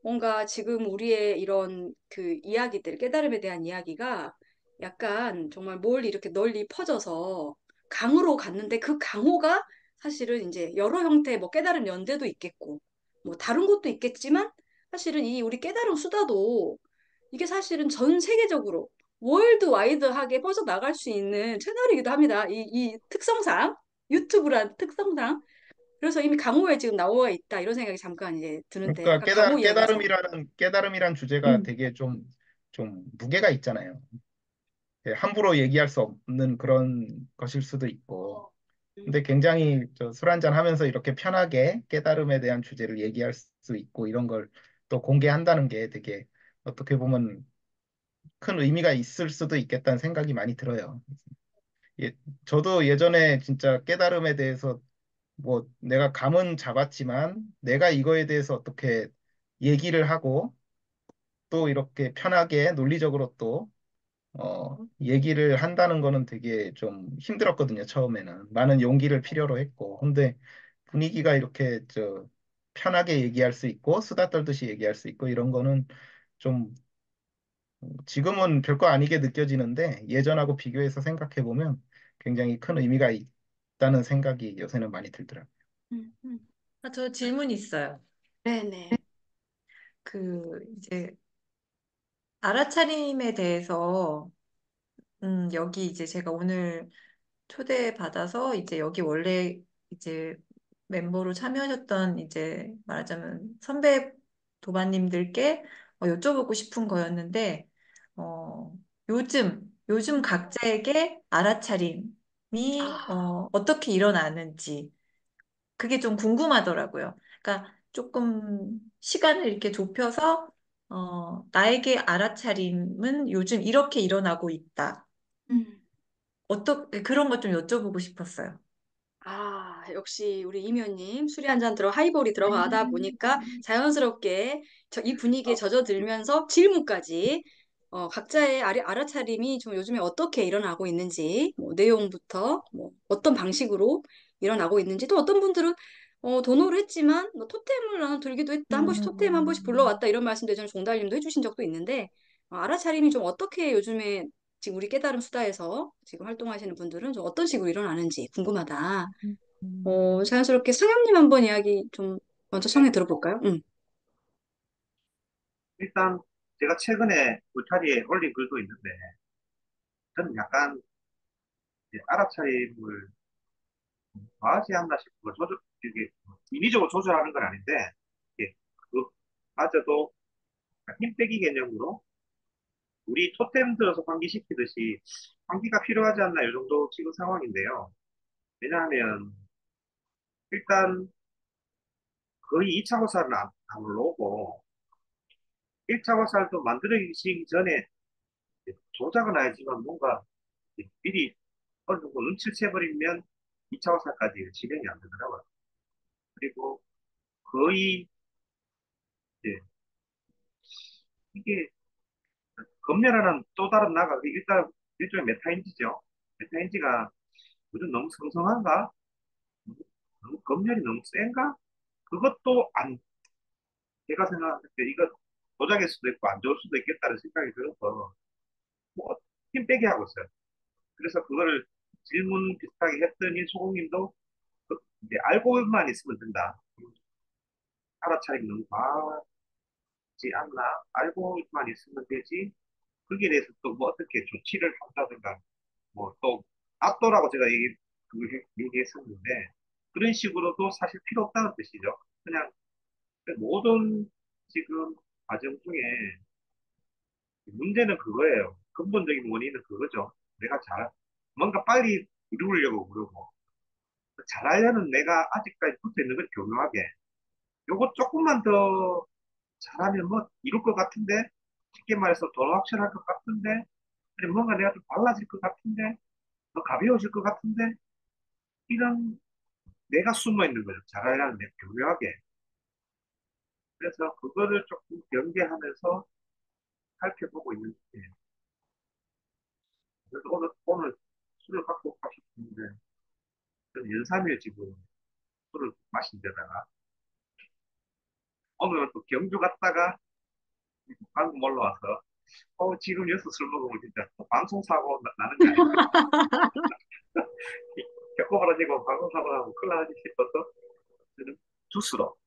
뭔가 지금 우리의 이런 그 이야기들, 깨달음에 대한 이야기가 약간 정말 뭘 이렇게 널리 퍼져서 강으로 갔는데 그 강호가 사실은 이제 여러 형태의 뭐 깨달음 연대도 있겠고 뭐 다른 것도 있겠지만 사실은 이 우리 깨달음 수다도 이게 사실은 전 세계적으로 월드와이드하게 퍼져나갈 수 있는 채널이기도 합니다. 이 특성상 유튜브란 특성상 그래서 이미 강호에 지금 나와 있다 이런 생각이 잠깐 이제 드는데 그러니까 아까 강호 이야기하셔. 깨달음이란 주제가 음. 되게 좀 무게가 있잖아요. 예, 함부로 얘기할 수 없는 그런 것일 수도 있고. 근데 굉장히 술 한잔 하면서 이렇게 편하게 깨달음에 대한 주제를 얘기할 수 있고 이런 걸 또 공개한다는 게 되게 어떻게 보면 큰 의미가 있을 수도 있겠다는 생각이 많이 들어요. 예, 저도 예전에 진짜 깨달음에 대해서 뭐 내가 감은 잡았지만 내가 이거에 대해서 어떻게 얘기를 하고 또 이렇게 편하게 논리적으로 또 얘기를 한다는 거는 되게 좀 힘들었거든요, 처음에는. 많은 용기를 필요로 했고. 근데 분위기가 이렇게 편하게 얘기할 수 있고, 수다 떨듯이 얘기할 수 있고, 이런 거는 좀 지금은 별거 아니게 느껴지는데, 예전하고 비교해서 생각해 보면 굉장히 큰 의미가 있다는 생각이 요새는 많이 들더라고요. 음. 저 질문 있어요. 네네. 이제 알아차림에 대해서 여기 이제 제가 오늘 초대받아서 이제 여기 원래 이제 멤버로 참여하셨던 이제 말하자면 선배 도반님들께 여쭤보고 싶은 거였는데 어, 요즘 각자에게 알아차림이 아, 어떻게 일어나는지 그게 좀 궁금하더라고요. 그러니까 조금 시간을 이렇게 좁혀서 나에게 알아차림은 요즘 이렇게 일어나고 있다. 음. 그런 것 좀 여쭤보고 싶었어요. 역시 우리 이면님 술이 한 잔 하이볼이 들어가다 보니까 자연스럽게 이 분위기에 젖어들면서 질문까지. 각자의 알아차림이 좀 요즘에 어떻게 일어나고 있는지, 뭐 내용부터 뭐 어떤 방식으로 일어나고 있는지, 또 어떤 분들은 도노를 했지만 뭐 토템을 나는 들기도 했다. 한 번씩 토템 한 번씩 불러왔다. 이런 말씀도 예전에 종달님도 해주신 적도 있는데 알아차림이 좀 어떻게 요즘에 지금 우리 깨달음 수다에서 지금 활동하시는 분들은 좀 어떤 식으로 일어나는지 궁금하다. 자연스럽게 상현님 한번 이야기 좀 먼저 청해 들어볼까요? 응. 일단 제가 최근에 울타리에 올린 글도 있는데 저는 약간 이제 알아차림을 과하지 않나 싶은 거 이게 인위적으로 조절하는 건 아닌데 이게 그마저도 힘 빼기 개념으로 우리 토템 들어서 환기시키듯이 환기가 필요하지 않나 이 정도 지금 상황인데요. 왜냐하면 일단 거의 2차 고사를 안 올라오고 1차 고사를 만들어지기 전에 조작은 알지만 뭔가 미리 어느 정도 눈치를 채버리면 2차 고사까지 진행이 안 되더라고요. 그리고 거의 이제 이게 검열하는 또 다른 나가 일단 일종의 메타인지죠. 메타인지가 요즘 너무 성성한가? 너무 검열이 너무 센가? 그것도 안 제가 생각할 때 이거 조작일 수도 있고 안 좋을 수도 있겠다는 생각이 들어서 뭐 힘 빼게 하고 있어요. 그래서 그거를 질문 비슷하게 했더니 소공님도 이제 알고만 있으면 된다. 알아차리기 너무 과하지 않나? 알고만 있으면 되지. 거기에 대해서 또 뭐 어떻게 조치를 한다든가 뭐 또 압도라고 제가 그걸 얘기했었는데 그런 식으로도 사실 필요 없다는 뜻이죠. 그냥 모든 지금 과정 중에 문제는 그거예요. 근본적인 원인은 그거죠. 내가 뭔가 빨리 이루려고 그러고 잘하려는 내가 아직까지 붙어 있는 건 교묘하게 요거 조금만 더 잘하면 뭐 이룰 것 같은데 쉽게 말해서 더 확실할 것 같은데 아니 뭔가 내가 좀 달라질 것 같은데 더 가벼워질 것 같은데 이런 내가 숨어 있는 거죠. 잘하려는 내 교묘하게. 그래서 그거를 조금 경계하면서 살펴보고 있는 중이에요. 그래서 오늘 술을 갖고 가셨는데 저는 연삼일 지금 술을 마신 데다가 오늘은 또 경주 갔다가 방금 올라와서 지금 여기서 술 먹으면 진짜 또 방송사고 나는 게 아닌가 겪어버리고 방송사고 나면 큰일 나지 싶어서 저는 주스로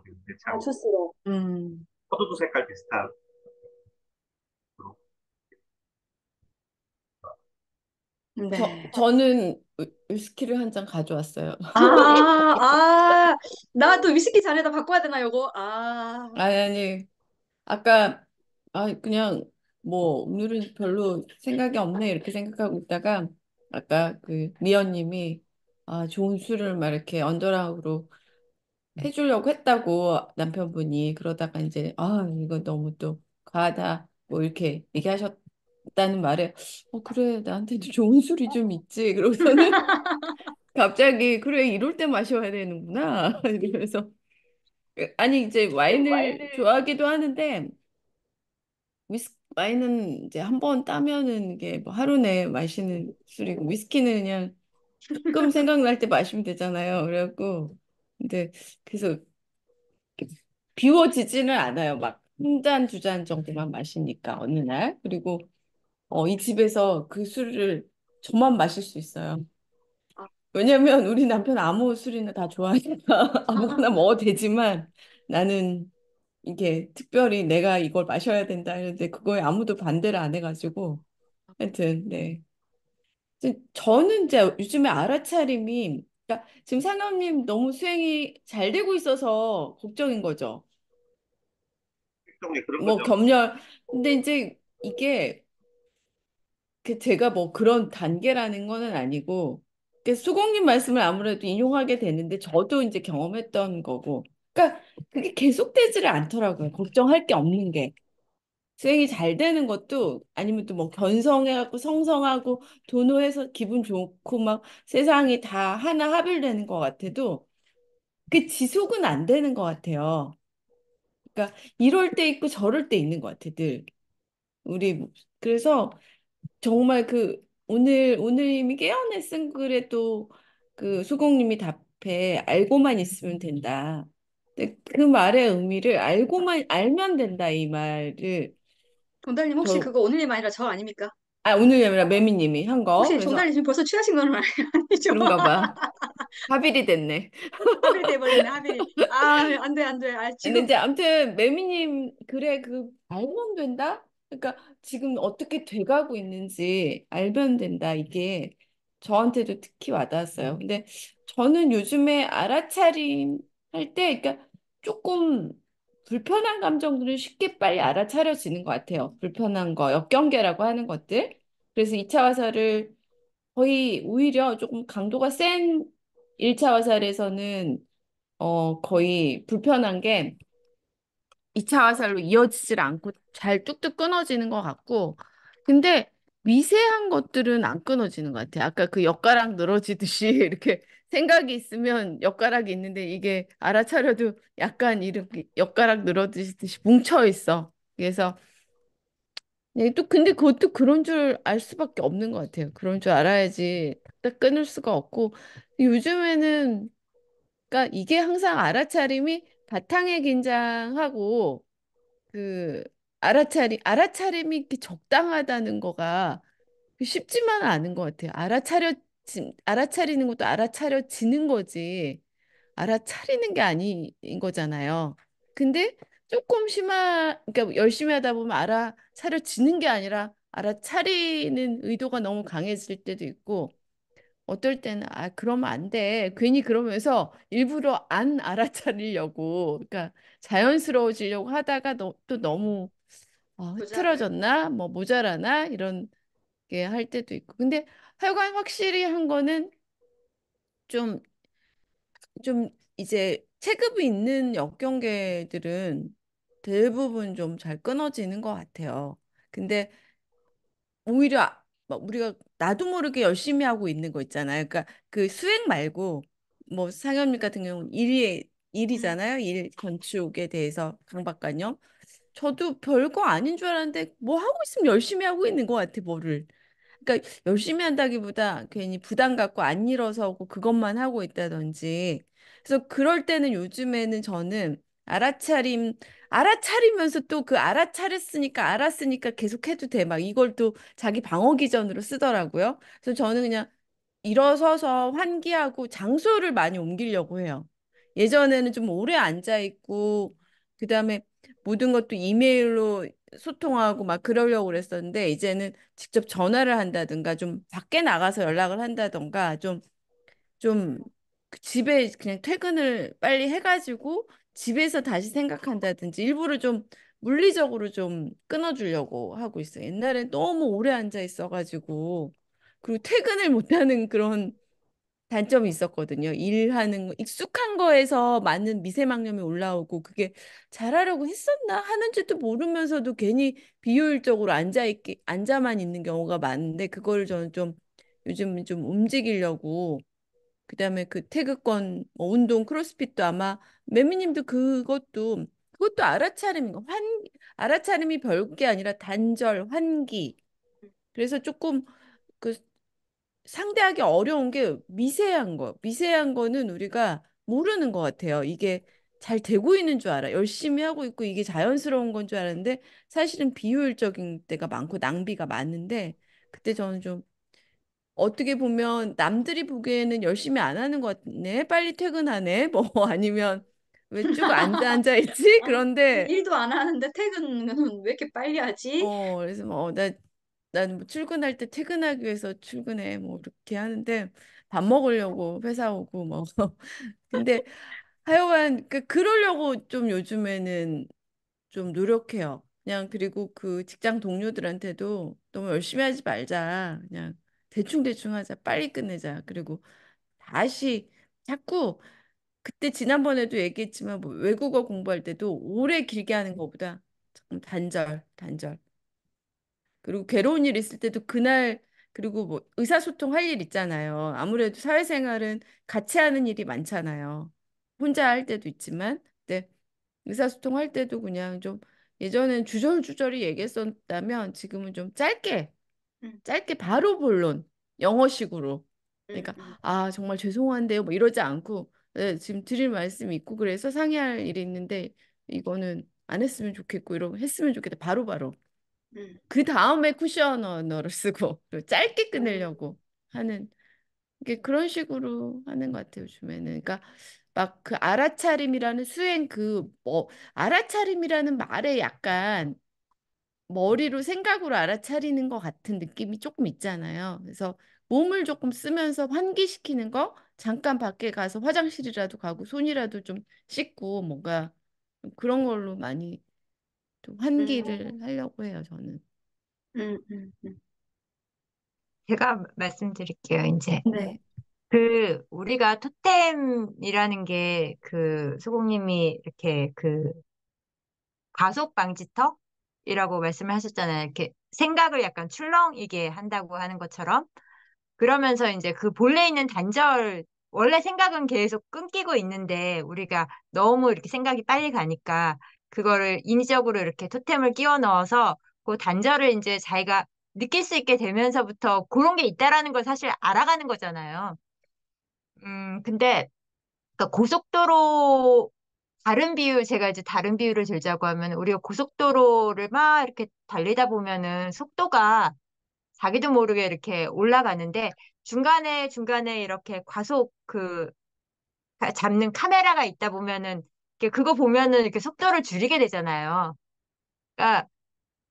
지금 대체하고 주스로. 포도주 색깔 비슷한 주스로. 네. 저는 위스키를 한 잔 가져왔어요. 나 또 위스키 잔에다 바꿔야 되나, 요거? 아니, 아니, 아까, 그냥, 뭐, 오늘은 별로 생각이 없네, 이렇게 생각하고 있다가, 아까 그 미연님이, 좋은 술을 막 이렇게 언더락으로 해주려고 했다고, 남편분이. 그러다가 이제, 이거 너무 또 과하다, 뭐, 이렇게 얘기하셨다는 말에, 그래, 나한테도 좋은 술이 좀 있지. 그러고서는 갑자기, 그래, 이럴 때 마셔야 되는구나. 이러면서. 아니, 이제 와인을 좋아하기도 하는데, 와인은 이제 한 번 따면은 이게 뭐 하루 내에 마시는 술이고 위스키는 그냥 가끔 생각날 때 마시면 되잖아요. 그래갖고 근데 그래서 이렇게 비워지지는 않아요. 막 한 잔, 두 잔 정도만 마시니까 어느 날. 그리고 이 집에서 그 술을 저만 마실 수 있어요. 왜냐면 우리 남편 아무 술이나 다 좋아하니까 아무거나 먹어도 되지만 나는 이게 특별히 내가 이걸 마셔야 된다 했는데 그거에 아무도 반대를 안 해가지고 하여튼 네. 저는 이제 요즘에 알아차림이 그러니까 지금 상현님 너무 수행이 잘 되고 있어서 걱정인 거죠. 일종의 그런 뭐 거죠. 겸열 근데 이제 이게 제가 뭐 그런 단계라는 거는 아니고 수공님 말씀을 아무래도 인용하게 되는데 저도 이제 경험했던 거고 그러니까 그게 계속되지를 않더라고요. 걱정할 게 없는 게. 수행이 잘 되는 것도 아니면 또 뭐 견성해갖고 성성하고 도노해서 기분 좋고 막 세상이 다 하나 합일되는 것 같아도 그 지속은 안 되는 것 같아요. 그러니까 이럴 때 있고 저럴 때 있는 것 같아 늘. 우리 그래서 정말 그 오늘님이 깨어내 쓴 글에 또 그 수공님이 답해 알고만 있으면 된다. 근데 그 말의 의미를 알고만 알면 된다 이 말을 정달님 혹시 저 그거 오늘님 아니라 저 아닙니까? 오늘이 아니라 매미님이 한 거. 혹시 그래서 정달님 지금 벌써 취하신 건 아니죠? 그런가 봐. 합일이 됐네. 합일이 돼버렸네, 합일이. 아, 안 돼, 안 돼. 아, 근데 지금. 이제 아무튼 매미님 글에 그 알면 된다? 그러니까 지금 어떻게 돼가고 있는지 알면 된다. 이게 저한테도 특히 와닿았어요. 근데 저는 요즘에 알아차림 할 때, 그러니까 조금 불편한 감정들을 쉽게 빨리 알아차려지는 것 같아요. 불편한 거, 역경계라고 하는 것들. 그래서 2차 화살을 거의 오히려 조금 강도가 센 1차 화살에서는 거의 불편한 게 2차 화살로 이어지질 않고 잘 뚝뚝 끊어지는 것 같고, 근데 미세한 것들은 안 끊어지는 것 같아요. 아까 그 엿가락 늘어지듯이 이렇게 생각이 있으면 엿가락이 있는데 이게 알아차려도 약간 이렇게 엿가락 늘어지듯이 뭉쳐 있어. 그래서 네, 또 근데 그것도 그런 줄 알 수밖에 없는 것 같아요. 그런 줄 알아야지 딱 끊을 수가 없고 요즘에는 그러니까 이게 항상 알아차림이 바탕의 긴장하고 그 알아차림이 이렇게 적당하다는 거가 쉽지만은 않은 것 같아요. 알아차리는 것도 알아차려지는 거지. 알아차리는 게 아닌 거잖아요. 근데 조금 그러니까 열심히 하다 보면 알아차려지는 게 아니라 알아차리는 의도가 너무 강해질 때도 있고 어떨 때는 그러면 안 돼. 괜히 그러면서 일부러 안 알아차리려고 그러니까 자연스러워지려고 하다가 또 너무 부작을. 흐트러졌나 뭐 모자라나 이런 게 할 때도 있고. 근데 하여간 확실히 한 거는 좀 좀 이제 체급이 있는 역경계들은 대부분 좀 잘 끊어지는 것 같아요. 근데 오히려 막 우리가 나도 모르게 열심히 하고 있는 거 있잖아요. 그러니까 그 수행 말고 뭐 상현님 같은 경우는 음. 일이잖아요. 일 건축에 대해서 강박관념. 저도 별거 아닌 줄 알았는데 뭐 하고 있으면 열심히 하고 있는 것 같아, 뭐를. 그러니까 열심히 한다기보다 괜히 부담 갖고 안 일어서고 그것만 하고 있다든지. 그래서 그럴 때는 요즘에는 저는 알아차리면서 또 그 알았으니까 계속 해도 돼. 막 이걸 또 자기 방어 기전으로 쓰더라고요. 그래서 저는 그냥 일어서서 환기하고 장소를 많이 옮기려고 해요. 예전에는 좀 오래 앉아 있고 그다음에 모든 것도 이메일로 소통하고 막 그러려고 그랬었는데 이제는 직접 전화를 한다든가 좀 밖에 나가서 연락을 한다든가 좀 집에 그냥 퇴근을 빨리 해가지고 집에서 다시 생각한다든지 일부러 좀 물리적으로 좀 끊어주려고 하고 있어요. 옛날엔 너무 오래 앉아 있어가지고 그리고 퇴근을 못하는 그런 단점이 있었거든요. 일하는 거, 익숙한 거에서 많은 미세망념이 올라오고 그게 잘하려고 했었나 하는지도 모르면서도 괜히 비효율적으로 앉아만 있는 경우가 많은데 그거를 저는 좀 요즘 좀 움직이려고 그다음에 그 태극권 뭐 운동 크로스핏도 아마 매미님도 그것도 알아차림인 거 알아차림이 별게 아니라 단절 환기 그래서 조금 그 상대하기 어려운 게 미세한 거는 우리가 모르는 것 같아요. 이게 잘 되고 있는 줄 알아. 열심히 하고 있고 이게 자연스러운 건 줄 알았는데 사실은 비효율적인 때가 많고 낭비가 많은데 그때 저는 좀 어떻게 보면 남들이 보기에는 열심히 안 하는 것 같네. 빨리 퇴근하네. 뭐 아니면 왜 쭉 앉아 있지? 그런데 일도 안 하는데 퇴근은 왜 이렇게 빨리 하지? 그래서 난뭐 출근할 때 퇴근하기 위해서 출근해. 뭐 이렇게 하는데 밥 먹으려고 회사 오고 뭐. 근데 하여간 그러려고 좀 요즘에는 좀 노력해요. 그냥 그리고 그 직장 동료들한테도 너무 열심히 하지 말자. 그냥 대충대충 하자. 빨리 끝내자. 그리고 다시 자꾸 그때 지난번에도 얘기했지만 뭐 외국어 공부할 때도 오래 길게 하는 것보다 조금 단절. 그리고 괴로운 일 있을 때도 그날 그리고 뭐 의사소통 할 일 있잖아요. 아무래도 사회생활은 같이 하는 일이 많잖아요. 혼자 할 때도 있지만, 근데 의사소통 할 때도 그냥 좀 예전엔 주저리주저리 얘기했었다면 지금은 좀 짧게 음, 짧게 바로 본론 영어식으로. 음, 그러니까 음, 아 정말 죄송한데요 뭐 이러지 않고 네, 지금 드릴 말씀이 있고 그래서 상의할 일이 있는데 이거는 안 했으면 좋겠고 이러고 했으면 좋겠다 바로바로 음, 그 다음에 쿠션 언어를 쓰고 또 짧게 음, 끝내려고 하는 이게 그런 식으로 하는 것 같아요 요즘에는. 그러니까 막 그 알아차림이라는 수행 그 뭐 알아차림이라는 말에 약간 머리로 생각으로 알아차리는 것 같은 느낌이 조금 있잖아요. 그래서 몸을 조금 쓰면서 환기시키는 거, 잠깐 밖에 가서 화장실이라도 가고 손이라도 좀 씻고 뭔가 그런 걸로 많이 좀 환기를 음, 하려고 해요, 저는. 음. 제가 말씀드릴게요, 이제. 네. 네. 우리가 토템이라는 게 수공님이 이렇게 과속 방지턱이라고 말씀을 하셨잖아요. 이렇게 생각을 약간 출렁이게 한다고 하는 것처럼. 그러면서 이제 그 본래 있는 원래 생각은 계속 끊기고 있는데 우리가 너무 이렇게 생각이 빨리 가니까 그거를 인위적으로 이렇게 토템을 끼워 넣어서 그 단절을 이제 자기가 느낄 수 있게 되면서부터 그런 게 있다라는 걸 사실 알아가는 거잖아요. 근데 그러니까 고속도로 제가 이제 다른 비유를 들자고 하면 우리가 고속도로를 막 이렇게 달리다 보면은 속도가 자기도 모르게 이렇게 올라가는데 중간에 이렇게 잡는 카메라가 있다 보면은 그거 보면은 이렇게 속도를 줄이게 되잖아요. 그러니까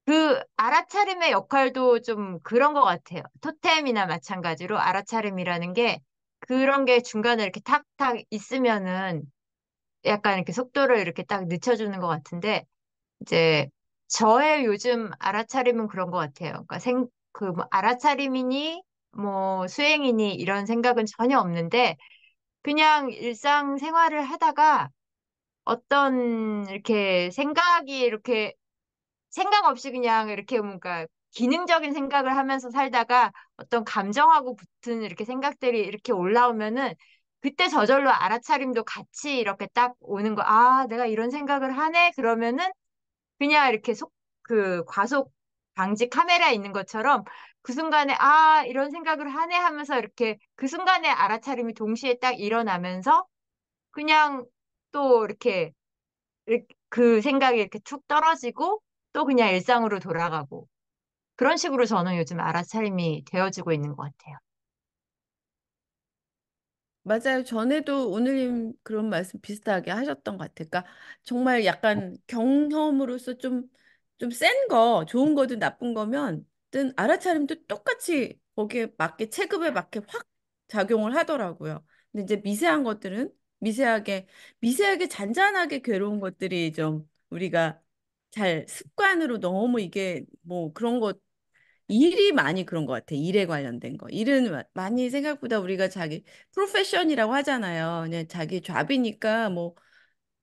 그 알아차림의 역할도 좀 그런 것 같아요. 토템이나 마찬가지로 알아차림이라는 게 그런 게 중간에 이렇게 탁탁 있으면은 약간 이렇게 속도를 이렇게 딱 늦춰주는 것 같은데 이제 저의 요즘 알아차림은 그런 것 같아요. 그러니까 뭐 알아차림이니 뭐 수행이니 이런 생각은 전혀 없는데 그냥 일상생활을 하다가 어떤 이렇게 생각이 이렇게 생각 없이 그냥 이렇게 뭔가 기능적인 생각을 하면서 살다가 어떤 감정하고 붙은 이렇게 생각들이 이렇게 올라오면은 그때 저절로 알아차림도 같이 이렇게 딱 오는 거. 아, 내가 이런 생각을 하네. 그러면은 그냥 이렇게 과속 방지 카메라 있는 것처럼 그 순간에 아, 이런 생각을 하네 하면서 이렇게 그 순간에 알아차림이 동시에 딱 일어나면서 그냥 또 그 생각이 이렇게 툭 떨어지고 또 그냥 일상으로 돌아가고 그런 식으로 저는 요즘 알아차림이 되어지고 있는 것 같아요. 맞아요. 전에도 오늘님 그런 말씀 비슷하게 하셨던 것 같아요. 그러니까 정말 약간 경험으로서 좀 센 거, 좋은 거든 나쁜 거면 든 알아차림도 똑같이 거기에 맞게 체급에 맞게 확 작용을 하더라고요. 근데 이제 미세한 것들은 미세하게 잔잔하게 괴로운 것들이 좀 우리가 잘 습관으로 너무 이게 뭐 그런 것 일이 많이 그런 것 같아. 일에 관련된 거. 일은 많이 생각보다 우리가 자기 프로페션이라고 하잖아요. 그냥 자기 잡이니까 뭐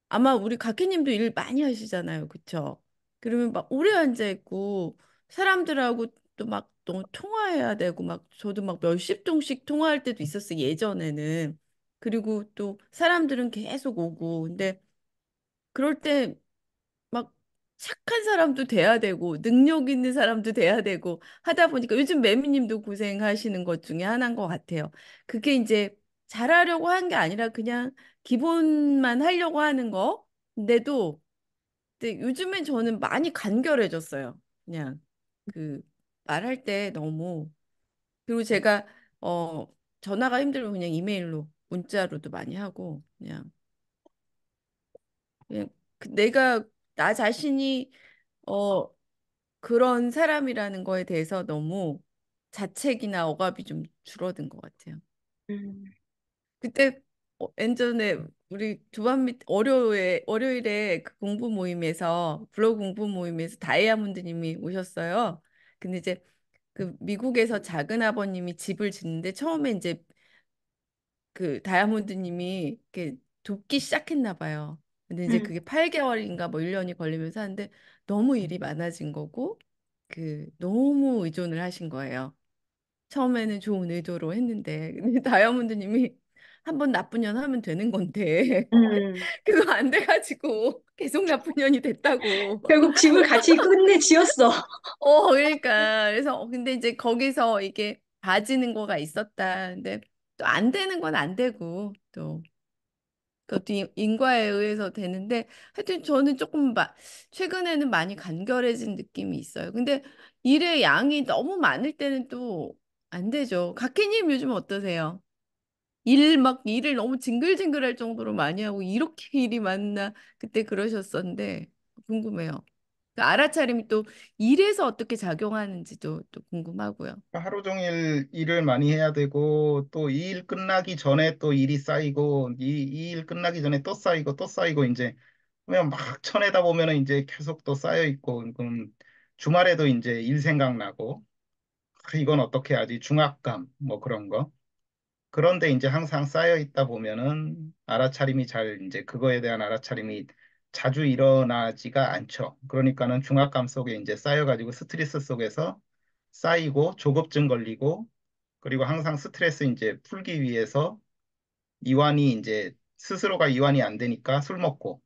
아마 우리 각희님도 일 많이 하시잖아요. 그쵸? 그러면 막 오래 앉아 있고 사람들하고 또 막 너무 통화해야 되고 막 저도 막 몇십 통씩 통화할 때도 있었어요. 예전에는. 그리고 또 사람들은 계속 오고 근데 그럴 때 막 착한 사람도 돼야 되고 능력 있는 사람도 돼야 되고 하다 보니까 요즘 매미님도 고생하시는 것 중에 하나인 것 같아요. 그게 이제 잘하려고 한 게 아니라 그냥 기본만 하려고 하는 거. 근데도 근데 요즘엔 저는 많이 간결해졌어요. 그냥 그 말할 때 너무 그리고 제가 어 전화가 힘들면 그냥 이메일로 문자로도 많이 하고 그냥 내가 나 자신이 어 그런 사람이라는 거에 대해서 너무 자책이나 억압이 좀 줄어든 것 같아요. 음, 그때 예전에 우리 두반 밑 월요일에 그 공부 모임에서 블로그 공부 모임에서 다이아몬드님이 오셨어요. 근데 이제 그 미국에서 작은 아버님이 집을 짓는데 처음에 이제 그 다이아몬드님이 이렇게 돕기 시작했나 봐요. 근데 이제 음, 그게 8개월인가 뭐 1년이 걸리면서 하는데 너무 일이 많아진 거고 너무 의존을 하신 거예요. 처음에는 좋은 의도로 했는데 근데 다이아몬드님이 한 번 나쁜 년 하면 되는 건데 음. 그거 안 돼가지고 계속 나쁜 년이 됐다고. 결국 집을 같이 끝내 지었어. 그러니까 그래서 근데 이제 거기서 이게 봐지는 거가 있었다. 근데 또 안 되는 건 안 되고 또 그것도 인과에 의해서 되는데 하여튼 저는 조금 최근에는 많이 간결해진 느낌이 있어요. 근데 일의 양이 너무 많을 때는 또 안 되죠. 각희님 요즘 어떠세요? 일을 너무 징글징글할 정도로 많이 하고 이렇게 일이 많나 그때 그러셨었는데 궁금해요. 그 알아차림이 또 일에서 어떻게 작용하는지도 또 궁금하고요. 하루 종일 일을 많이 해야 되고 또 이 일 끝나기 전에 또 일이 쌓이고 이 일 끝나기 전에 또 쌓이고 또 쌓이고 이제 그냥 막 쳐내다 보면은 이제 계속 또 쌓여 있고 그럼 주말에도 이제 일 생각나고 이건 어떻게 하지? 중압감 뭐 그런 거. 그런데 이제 항상 쌓여 있다 보면은 알아차림이 잘 이제 그거에 대한 알아차림이 자주 일어나지가 않죠. 그러니까는 중압감 속에 이제 쌓여가지고 스트레스 속에서 쌓이고 조급증 걸리고 그리고 항상 스트레스 이제 풀기 위해서 이완이 이제 스스로가 이완이 안 되니까 술 먹고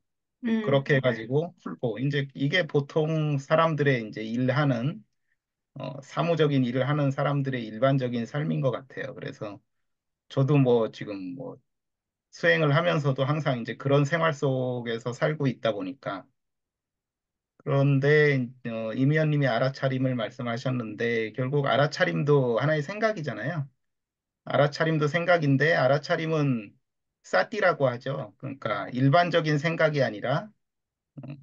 그렇게 해가지고 풀고 이제 이게 보통 사람들의 이제 일하는 사무적인 일을 하는 사람들의 일반적인 삶인 것 같아요. 그래서 저도 뭐 지금 뭐 수행을 하면서도 항상 이제 그런 생활 속에서 살고 있다 보니까 그런데 이미연님이 알아차림을 말씀하셨는데 결국 알아차림도 하나의 생각이잖아요. 알아차림도 생각인데 알아차림은 사띠라고 하죠. 그러니까 일반적인 생각이 아니라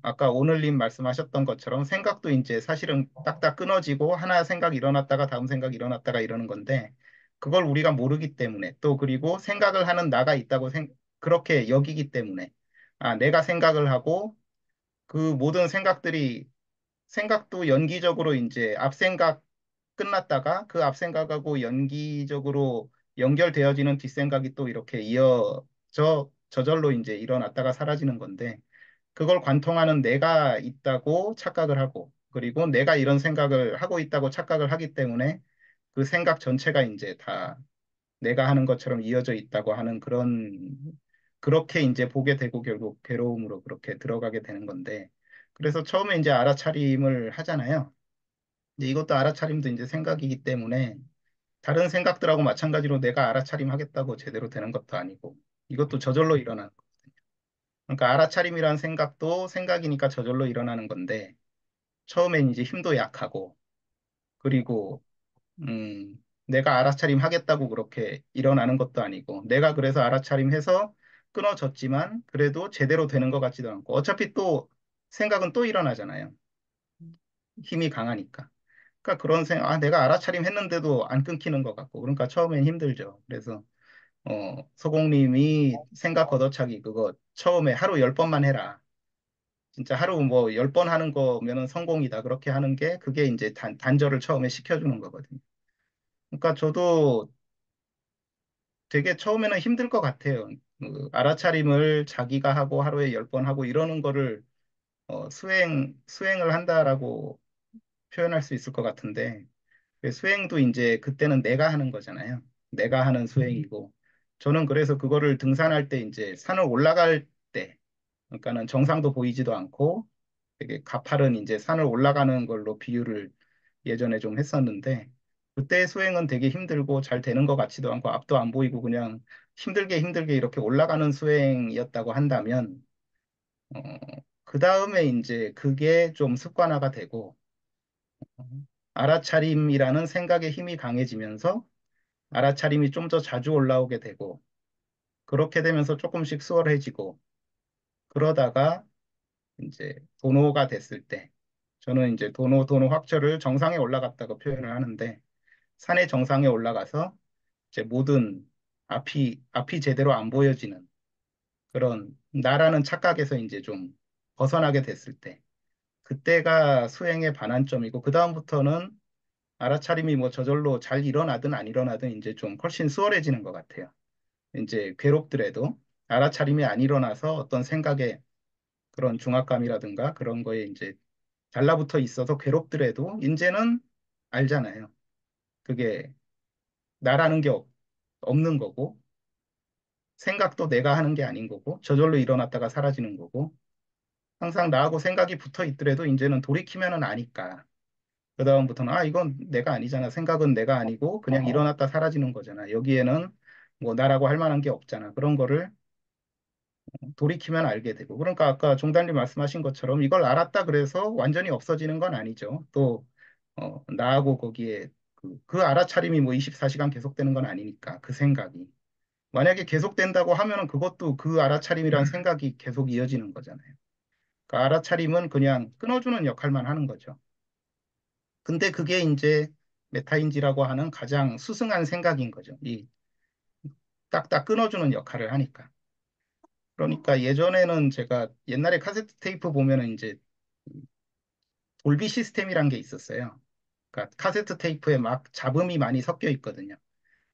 아까 오늘님 말씀하셨던 것처럼 생각도 이제 사실은 딱딱 끊어지고 하나 생각 일어났다가 다음 생각 일어났다가 이러는 건데 그걸 우리가 모르기 때문에 또 그리고 생각을 하는 나가 있다고 그렇게 여기기 때문에 내가 생각을 하고 그 모든 생각도 연기적으로 이제 앞생각 끝났다가 그 앞생각하고 연기적으로 연결되어지는 뒷생각이 또 이렇게 저절로 이제 일어났다가 사라지는 건데 그걸 관통하는 내가 있다고 착각을 하고, 그리고 내가 이런 생각을 하고 있다고 착각을 하기 때문에 그 생각 전체가 이제 다 내가 하는 것처럼 이어져 있다고 하는 그렇게 이제 보게 되고 결국 괴로움으로 그렇게 들어가게 되는 건데, 그래서 처음에 이제 알아차림을 하잖아요. 이제 이것도 알아차림도 이제 생각이기 때문에 다른 생각들하고 마찬가지로 내가 알아차림 하겠다고 제대로 되는 것도 아니고, 이것도 저절로 일어나는 거. 그러니까 알아차림이라는 생각도 생각이니까 저절로 일어나는 건데, 처음엔 이제 힘도 약하고, 그리고, 내가 알아차림 하겠다고 그렇게 일어나는 것도 아니고, 내가 그래서 알아차림 해서 끊어졌지만, 그래도 제대로 되는 것 같지도 않고, 어차피 또 생각은 또 일어나잖아요. 힘이 강하니까. 그러니까 그런 내가 알아차림 했는데도 안 끊기는 것 같고, 그러니까 처음엔 힘들죠. 그래서, 소공님이 생각 걷어차기 그거 처음에 하루 10번만 해라. 진짜 하루 뭐 10번 하는 거면은 성공이다. 그렇게 하는 게 그게 이제 단절을 처음에 시켜주는 거거든요. 그러니까 저도 되게 처음에는 힘들 것 같아요. 알아차림을 자기가 하고 하루에 10번 하고 이러는 거를 수행을 한다라고 표현할 수 있을 것 같은데 그 수행도 이제 그때는 내가 하는 거잖아요. 내가 하는 수행이고 저는 그래서 그거를 등산할 때 이제 산을 올라갈 때 그러니까는 정상도 보이지도 않고 되게 가파른 이제 산을 올라가는 걸로 비유를 예전에 좀 했었는데 그때 수행은 되게 힘들고 잘 되는 것 같지도 않고 앞도 안 보이고 그냥 힘들게 힘들게 이렇게 올라가는 수행이었다고 한다면 어, 그 다음에 이제 그게 좀 습관화가 되고 알아차림이라는 생각의 힘이 강해지면서 알아차림이 좀 더 자주 올라오게 되고 그렇게 되면서 조금씩 수월해지고 그러다가 이제 도노가 됐을 때 저는 이제 도노 확철을 정상에 올라갔다고 표현을 하는데 산의 정상에 올라가서 이제 모든 앞이 제대로 안 보여지는 그런 나라는 착각에서 이제 좀 벗어나게 됐을 때 그때가 수행의 반환점이고 그다음부터는 알아차림이 뭐 저절로 잘 일어나든 안 일어나든 이제 좀 훨씬 수월해지는 것 같아요. 이제 괴롭더라도 알아차림이 안 일어나서 어떤 생각에 그런 중압감이라든가 그런 거에 이제 달라붙어 있어서 괴롭더라도 이제는 알잖아요. 그게 나라는 게 없는 거고 생각도 내가 하는 게 아닌 거고, 저절로 일어났다가 사라지는 거고, 항상 나하고 생각이 붙어 있더라도 이제는 돌이키면은 아니까. 그다음부터는 아, 이건 내가 아니잖아. 생각은 내가 아니고 그냥 일어났다 사라지는 거잖아. 여기에는 뭐 나라고 할 만한 게 없잖아. 그런 거를 돌이키면 알게 되고. 그러니까 아까 종단님 말씀하신 것처럼 이걸 알았다 그래서 완전히 없어지는 건 아니죠. 또 나하고 거기에 그 알아차림이 뭐 24시간 계속되는 건 아니니까 그 생각이. 만약에 계속된다고 하면은 그것도 그 알아차림이란 생각이 계속 이어지는 거잖아요. 그 알아차림은 그냥 끊어주는 역할만 하는 거죠. 근데 그게 이제 메타인지라고 하는 가장 수승한 생각인 거죠. 이 딱딱 끊어주는 역할을 하니까. 그러니까 예전에는 제가 옛날에 카세트 테이프 보면은 이제 돌비 시스템이란 게 있었어요. 그러니까 카세트 테이프에 막 잡음이 많이 섞여 있거든요.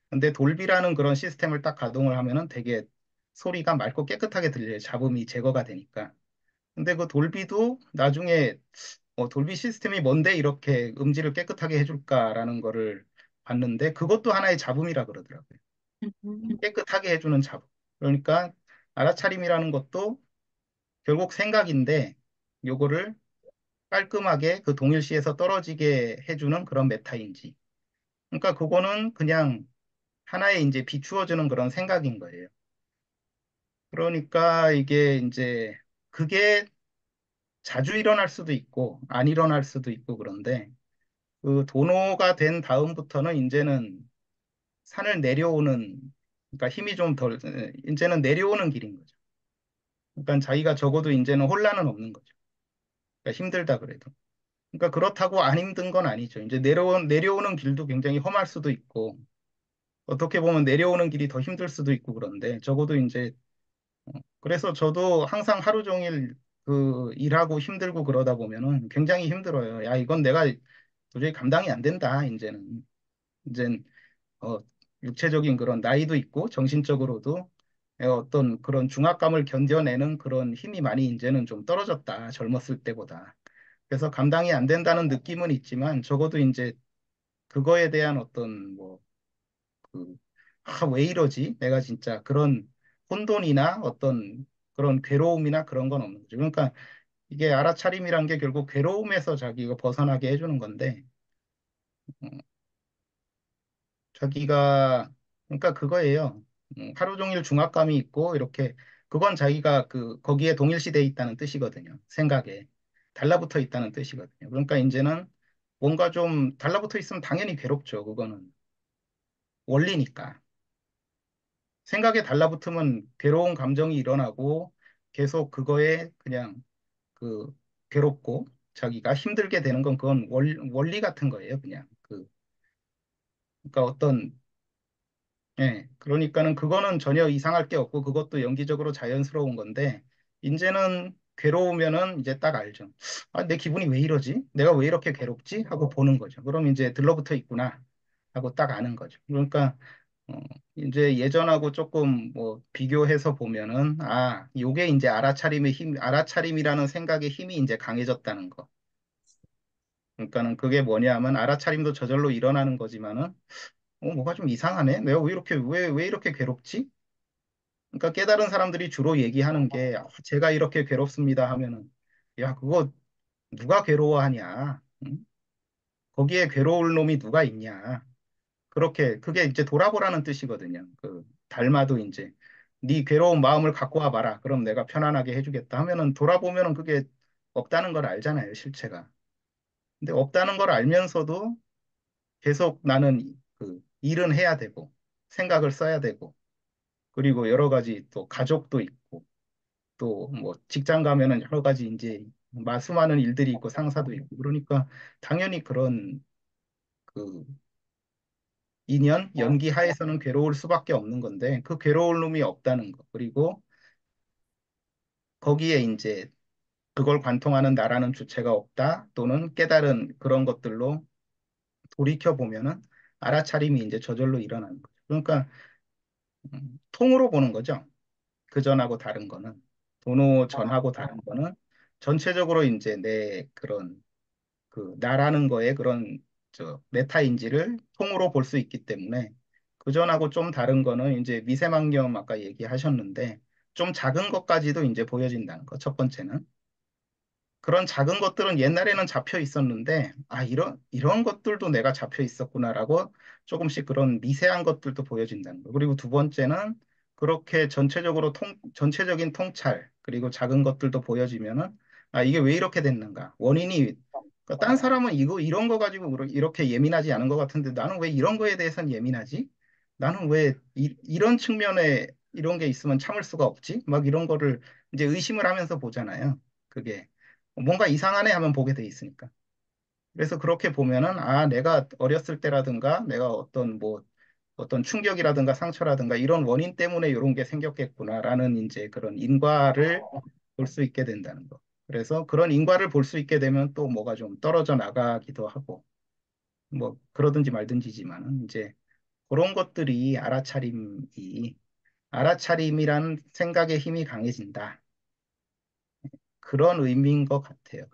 근데 돌비라는 그런 시스템을 딱 가동을 하면은 되게 소리가 맑고 깨끗하게 들려요. 잡음이 제거가 되니까. 근데 그 돌비도 나중에 돌비 시스템이 뭔데 이렇게 음질을 깨끗하게 해줄까라는 거를 봤는데 그것도 하나의 잡음이라 그러더라고요. 깨끗하게 해주는 잡음. 그러니까 알아차림이라는 것도 결국 생각인데 요거를 깔끔하게 그 동일시에서 떨어지게 해주는 그런 메타인지. 그러니까 그거는 그냥 하나의 이제 비추어주는 그런 생각인 거예요. 그러니까 이게 이제 그게 자주 일어날 수도 있고 안 일어날 수도 있고 그런데 그 도노가 된 다음부터는 이제는 산을 내려오는 그러니까 힘이 좀 덜, 이제는 내려오는 길인 거죠. 그러니까 자기가 적어도 이제는 혼란은 없는 거죠. 그러니까 힘들다 그래도. 그러니까 그렇다고 안 힘든 건 아니죠. 이제 내려오는 길도 굉장히 험할 수도 있고 어떻게 보면 내려오는 길이 더 힘들 수도 있고 그런데 적어도 이제 그래서 저도 항상 하루 종일 그 일하고 힘들고 그러다 보면은 굉장히 힘들어요. 야, 이건 내가 도저히 감당이 안 된다. 이젠 어, 육체적인 그런 나이도 있고 정신적으로도 어떤 그런 중압감을 견뎌내는 그런 힘이 많이 이제는 좀 떨어졌다. 젊었을 때보다. 그래서 감당이 안 된다는 느낌은 있지만 적어도 이제 그거에 대한 어떤 뭐 그, 왜 이러지? 내가 진짜 그런 혼돈이나 어떤 그런 괴로움이나 그런 건 없는 거죠. 그러니까 이게 알아차림이란 게 결국 괴로움에서 자기가 벗어나게 해주는 건데 음, 자기가 그러니까 그거예요. 하루 종일 중압감이 있고 이렇게 그건 자기가 그 거기에 동일시돼 있다는 뜻이거든요. 생각에 달라붙어 있다는 뜻이거든요. 그러니까 이제는 뭔가 좀 달라붙어 있으면 당연히 괴롭죠. 그거는 원리니까. 생각에 달라붙으면 괴로운 감정이 일어나고 계속 그거에 그냥 그 괴롭고 자기가 힘들게 되는 건 그건 원리 같은 거예요. 그냥 그러니까 어떤 그러니까는 그거는 전혀 이상할 게 없고 그것도 연기적으로 자연스러운 건데 이제는 괴로우면은 이제 딱 알죠. 아, 내 기분이 왜 이러지? 내가 왜 이렇게 괴롭지? 하고 보는 거죠. 그럼 이제 들러붙어 있구나 하고 딱 아는 거죠. 그러니까 어, 이제 예전하고 조금 뭐 비교해서 보면은 요게 이제 알아차림의 힘, 알아차림이라는 생각의 힘이 이제 강해졌다는 거. 그러니까는 그게 뭐냐면 알아차림도 저절로 일어나는 거지만은 뭐가 좀 이상하네. 내가 왜 이렇게 괴롭지? 그러니까 깨달은 사람들이 주로 얘기하는 게 제가 이렇게 괴롭습니다 하면은 야, 그거 누가 괴로워하냐? 응? 거기에 괴로울 놈이 누가 있냐? 그렇게 그게 이제 돌아보라는 뜻이거든요. 그 달마도 이제 네 괴로운 마음을 갖고 와 봐라. 그럼 내가 편안하게 해주겠다 하면은 돌아보면은 그게 없다는 걸 알잖아요, 실체가. 근데 없다는 걸 알면서도 계속 나는 그 일은 해야 되고 생각을 써야 되고 그리고 여러 가지 또 가족도 있고 또 뭐 직장 가면은 여러 가지 이제 수많은 일들이 있고 상사도 있고 그러니까 당연히 그런 그 인연, 연기 하에서는 괴로울 수밖에 없는 건데 그 괴로울 놈이 없다는 거. 그리고 거기에 이제 그걸 관통하는 나라는 주체가 없다 또는 깨달은 그런 것들로 돌이켜 보면은 알아차림이 이제 저절로 일어나는 거죠. 그러니까 통으로 보는 거죠. 그 전하고 다른 거는 도노 전하고 다른 거는 전체적으로 이제 내 그런 나라는 거에 그런 저 메타인지를 통으로 볼 수 있기 때문에 그전하고 좀 다른 거는 이제 미세망염 아까 얘기하셨는데 좀 작은 것까지도 이제 보여진다는 거. 첫 번째는. 그런 작은 것들은 옛날에는 잡혀 있었는데, 아, 이런 것들도 내가 잡혀 있었구나라고 조금씩 그런 미세한 것들도 보여진다는 거. 그리고 두 번째는 그렇게 전체적인 통찰, 그리고 작은 것들도 보여지면은, 아, 이게 왜 이렇게 됐는가? 원인이, 그러니까 딴 사람은 이런 거 가지고 이렇게 예민하지 않은 것 같은데 나는 왜 이런 거에 대해서는 예민하지? 나는 왜 이런 측면에 이런 게 있으면 참을 수가 없지? 막 이런 거를 이제 의심을 하면서 보잖아요. 그게. 뭔가 이상하네 하면 보게 돼 있으니까. 그래서 그렇게 보면은, 아, 내가 어렸을 때라든가, 내가 어떤 충격이라든가 상처라든가 이런 원인 때문에 이런 게 생겼겠구나라는 이제 그런 인과를 볼 수 있게 된다는 거. 그래서 그런 인과를 볼 수 있게 되면 또 뭐가 좀 떨어져 나가기도 하고, 뭐, 그러든지 말든지지만은 이제 그런 것들이 알아차림이란 생각의 힘이 강해진다. 그런 의미인 것 같아요.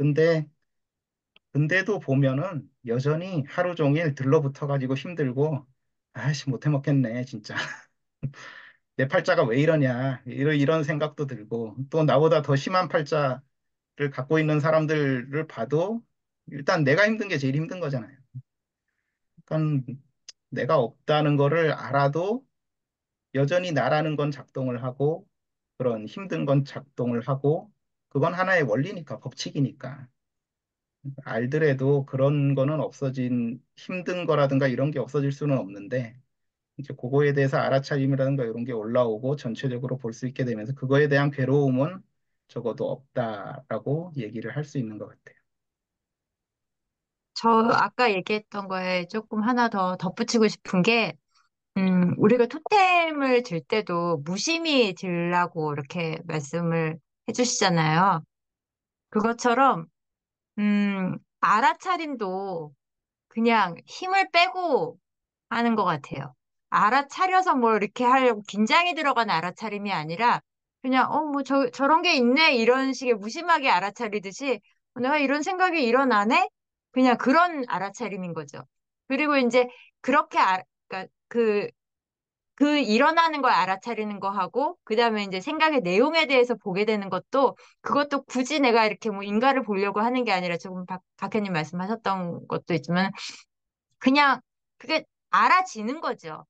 근데도 보면은 여전히 하루 종일 들러붙어 가지고 힘들고 아씨 못해 먹겠네 진짜 내 팔자가 왜 이러냐 이런 생각도 들고 또 나보다 더 심한 팔자를 갖고 있는 사람들을 봐도 일단 내가 힘든 게 제일 힘든 거잖아요. 그러니까 내가 없다는 거를 알아도 여전히 나라는 건 작동을 하고 그런 힘든 건 작동을 하고 그건 하나의 원리니까 법칙이니까 알더라도 그런 거는 힘든 거라든가 이런 게 없어질 수는 없는데, 이제 그거에 대해서 알아차림이라든가 이런 게 올라오고 전체적으로 볼 수 있게 되면서 그거에 대한 괴로움은 적어도 없다라고 얘기를 할 수 있는 것 같아요. 저 아까 얘기했던 거에 조금 하나 더 덧붙이고 싶은 게, 우리가 토템을 들 때도 무심히 들라고 이렇게 말씀을 해주시잖아요. 그것처럼, 알아차림도 그냥 힘을 빼고 하는 것 같아요. 알아차려서 뭐 이렇게 하려고 긴장이 들어간 알아차림이 아니라 그냥 뭐 저런 게 있네 이런 식의 무심하게 알아차리듯이 내가 이런 생각이 일어나네? 그냥 그런 알아차림인 거죠. 그리고 이제 그렇게 그러니까 그 일어나는 걸 알아차리는 거 하고 그다음에 이제 생각의 내용에 대해서 보게 되는 것도 그것도 굳이 내가 이렇게 뭐 인가를 보려고 하는 게 아니라 조금 박현님 말씀하셨던 것도 있지만 그냥 그게 알아지는 거죠.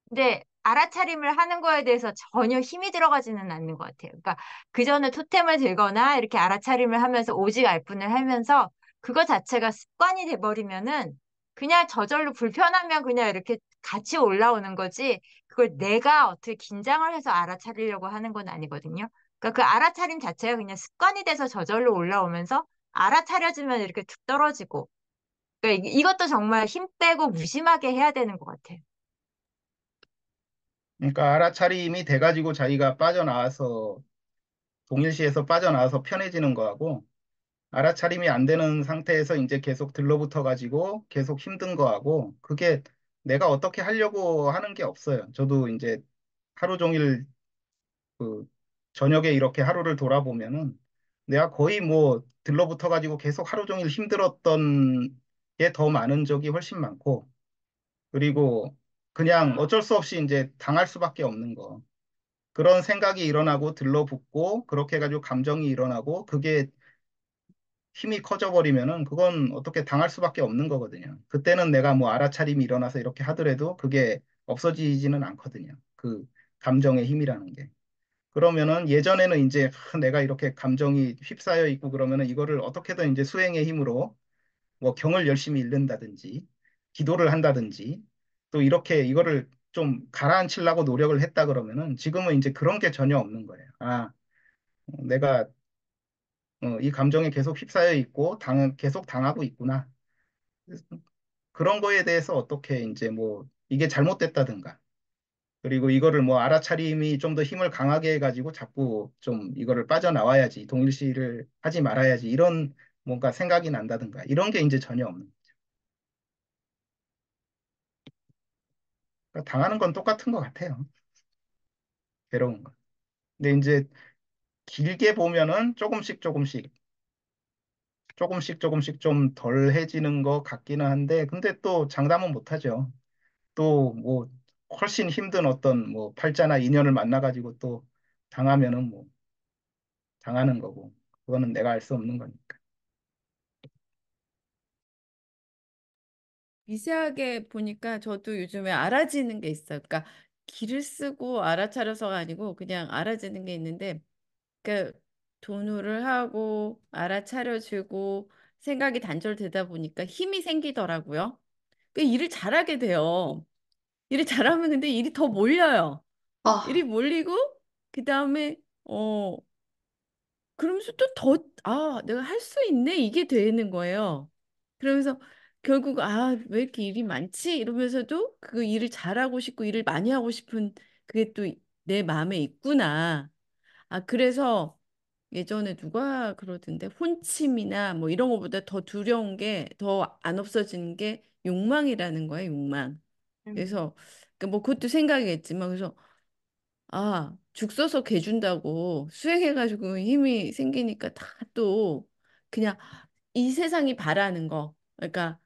근데 알아차림을 하는 거에 대해서 전혀 힘이 들어가지는 않는 것 같아요. 그러니까 그 전에 토템을 들거나 이렇게 알아차림을 하면서 오직 알뿐을 하면서 그거 자체가 습관이 돼버리면은 그냥 저절로 불편하면 그냥 이렇게 같이 올라오는 거지 그걸 내가 어떻게 긴장을 해서 알아차리려고 하는 건 아니거든요. 그러니까 그 알아차림 자체가 그냥 습관이 돼서 저절로 올라오면서 알아차려지면 이렇게 툭 떨어지고 그러니까 이것도 정말 힘 빼고 무심하게 해야 되는 것 같아요. 그러니까 알아차림이 돼가지고 자기가 동일시에서 빠져나와서 편해지는 거하고 알아차림이 안 되는 상태에서 이제 계속 들러붙어 가지고 계속 힘든 거하고 그게 내가 어떻게 하려고 하는 게 없어요. 저도 이제 하루 종일 그 저녁에 이렇게 하루를 돌아보면은 내가 거의 뭐 들러붙어 가지고 계속 하루 종일 힘들었던 게 더 많은 적이 훨씬 많고 그리고 그냥 어쩔 수 없이 이제 당할 수밖에 없는 거. 그런 생각이 일어나고 들러붙고 그렇게 해가지고 감정이 일어나고 그게 힘이 커져 버리면은 그건 어떻게 당할 수밖에 없는 거거든요. 그때는 내가 뭐 알아차림이 일어나서 이렇게 하더라도 그게 없어지지는 않거든요. 그 감정의 힘이라는 게. 그러면은 예전에는 이제 내가 이렇게 감정이 휩싸여 있고 그러면은 이거를 어떻게든 이제 수행의 힘으로 뭐 경을 열심히 읽는다든지 기도를 한다든지 또 이렇게 이거를 좀 가라앉히려고 노력을 했다 그러면은 지금은 이제 그런 게 전혀 없는 거예요. 아, 내가 이 감정에 계속 휩싸여 있고 계속 당하고 있구나. 그래서 그런 거에 대해서 어떻게 이제 뭐 이게 잘못됐다든가 그리고 이거를 뭐 알아차림이 좀 더 힘을 강하게 해가지고 자꾸 좀 이거를 빠져나와야지 동일시를 하지 말아야지 이런 뭔가 생각이 난다든가 이런 게 이제 전혀 없는 그러니까 당하는 건 똑같은 것 같아요. 괴로운 거. 근데 이제 길게 보면은 조금씩 좀 덜해지는 것 같기는 한데 근데 또 장담은 못하죠. 또 뭐 훨씬 힘든 어떤 뭐 팔자나 인연을 만나가지고 또 당하면은 뭐 당하는 거고 그거는 내가 알 수 없는 거니까. 미세하게 보니까 저도 요즘에 알아지는 게 있어요. 그러니까 기를 쓰고 알아차려서가 아니고 그냥 알아지는 게 있는데, 그러니까 돈을 하고 알아차려주고 생각이 단절되다 보니까 힘이 생기더라고요. 그 일을 잘하게 돼요. 일을 잘하면 근데 일이 더 몰려요. 일이 아, 몰리고 그다음에 그러면서 또 더, 내가 할 수 있네? 이게 되는 거예요. 그러면서 결국, 왜 이렇게 일이 많지? 이러면서도 그 일을 잘하고 싶고 일을 많이 하고 싶은 그게 또 내 마음에 있구나. 그래서 예전에 누가 그러던데 혼침이나 뭐 이런 거보다 더 두려운 게 더 안 없어지는 게 욕망이라는 거예요, 욕망. 음. 그래서 그뭐 그것도 생각이겠지만 그래서 죽 써서 개 준다고 수행해가지고 힘이 생기니까 다 또 그냥 이 세상이 바라는 거, 그러니까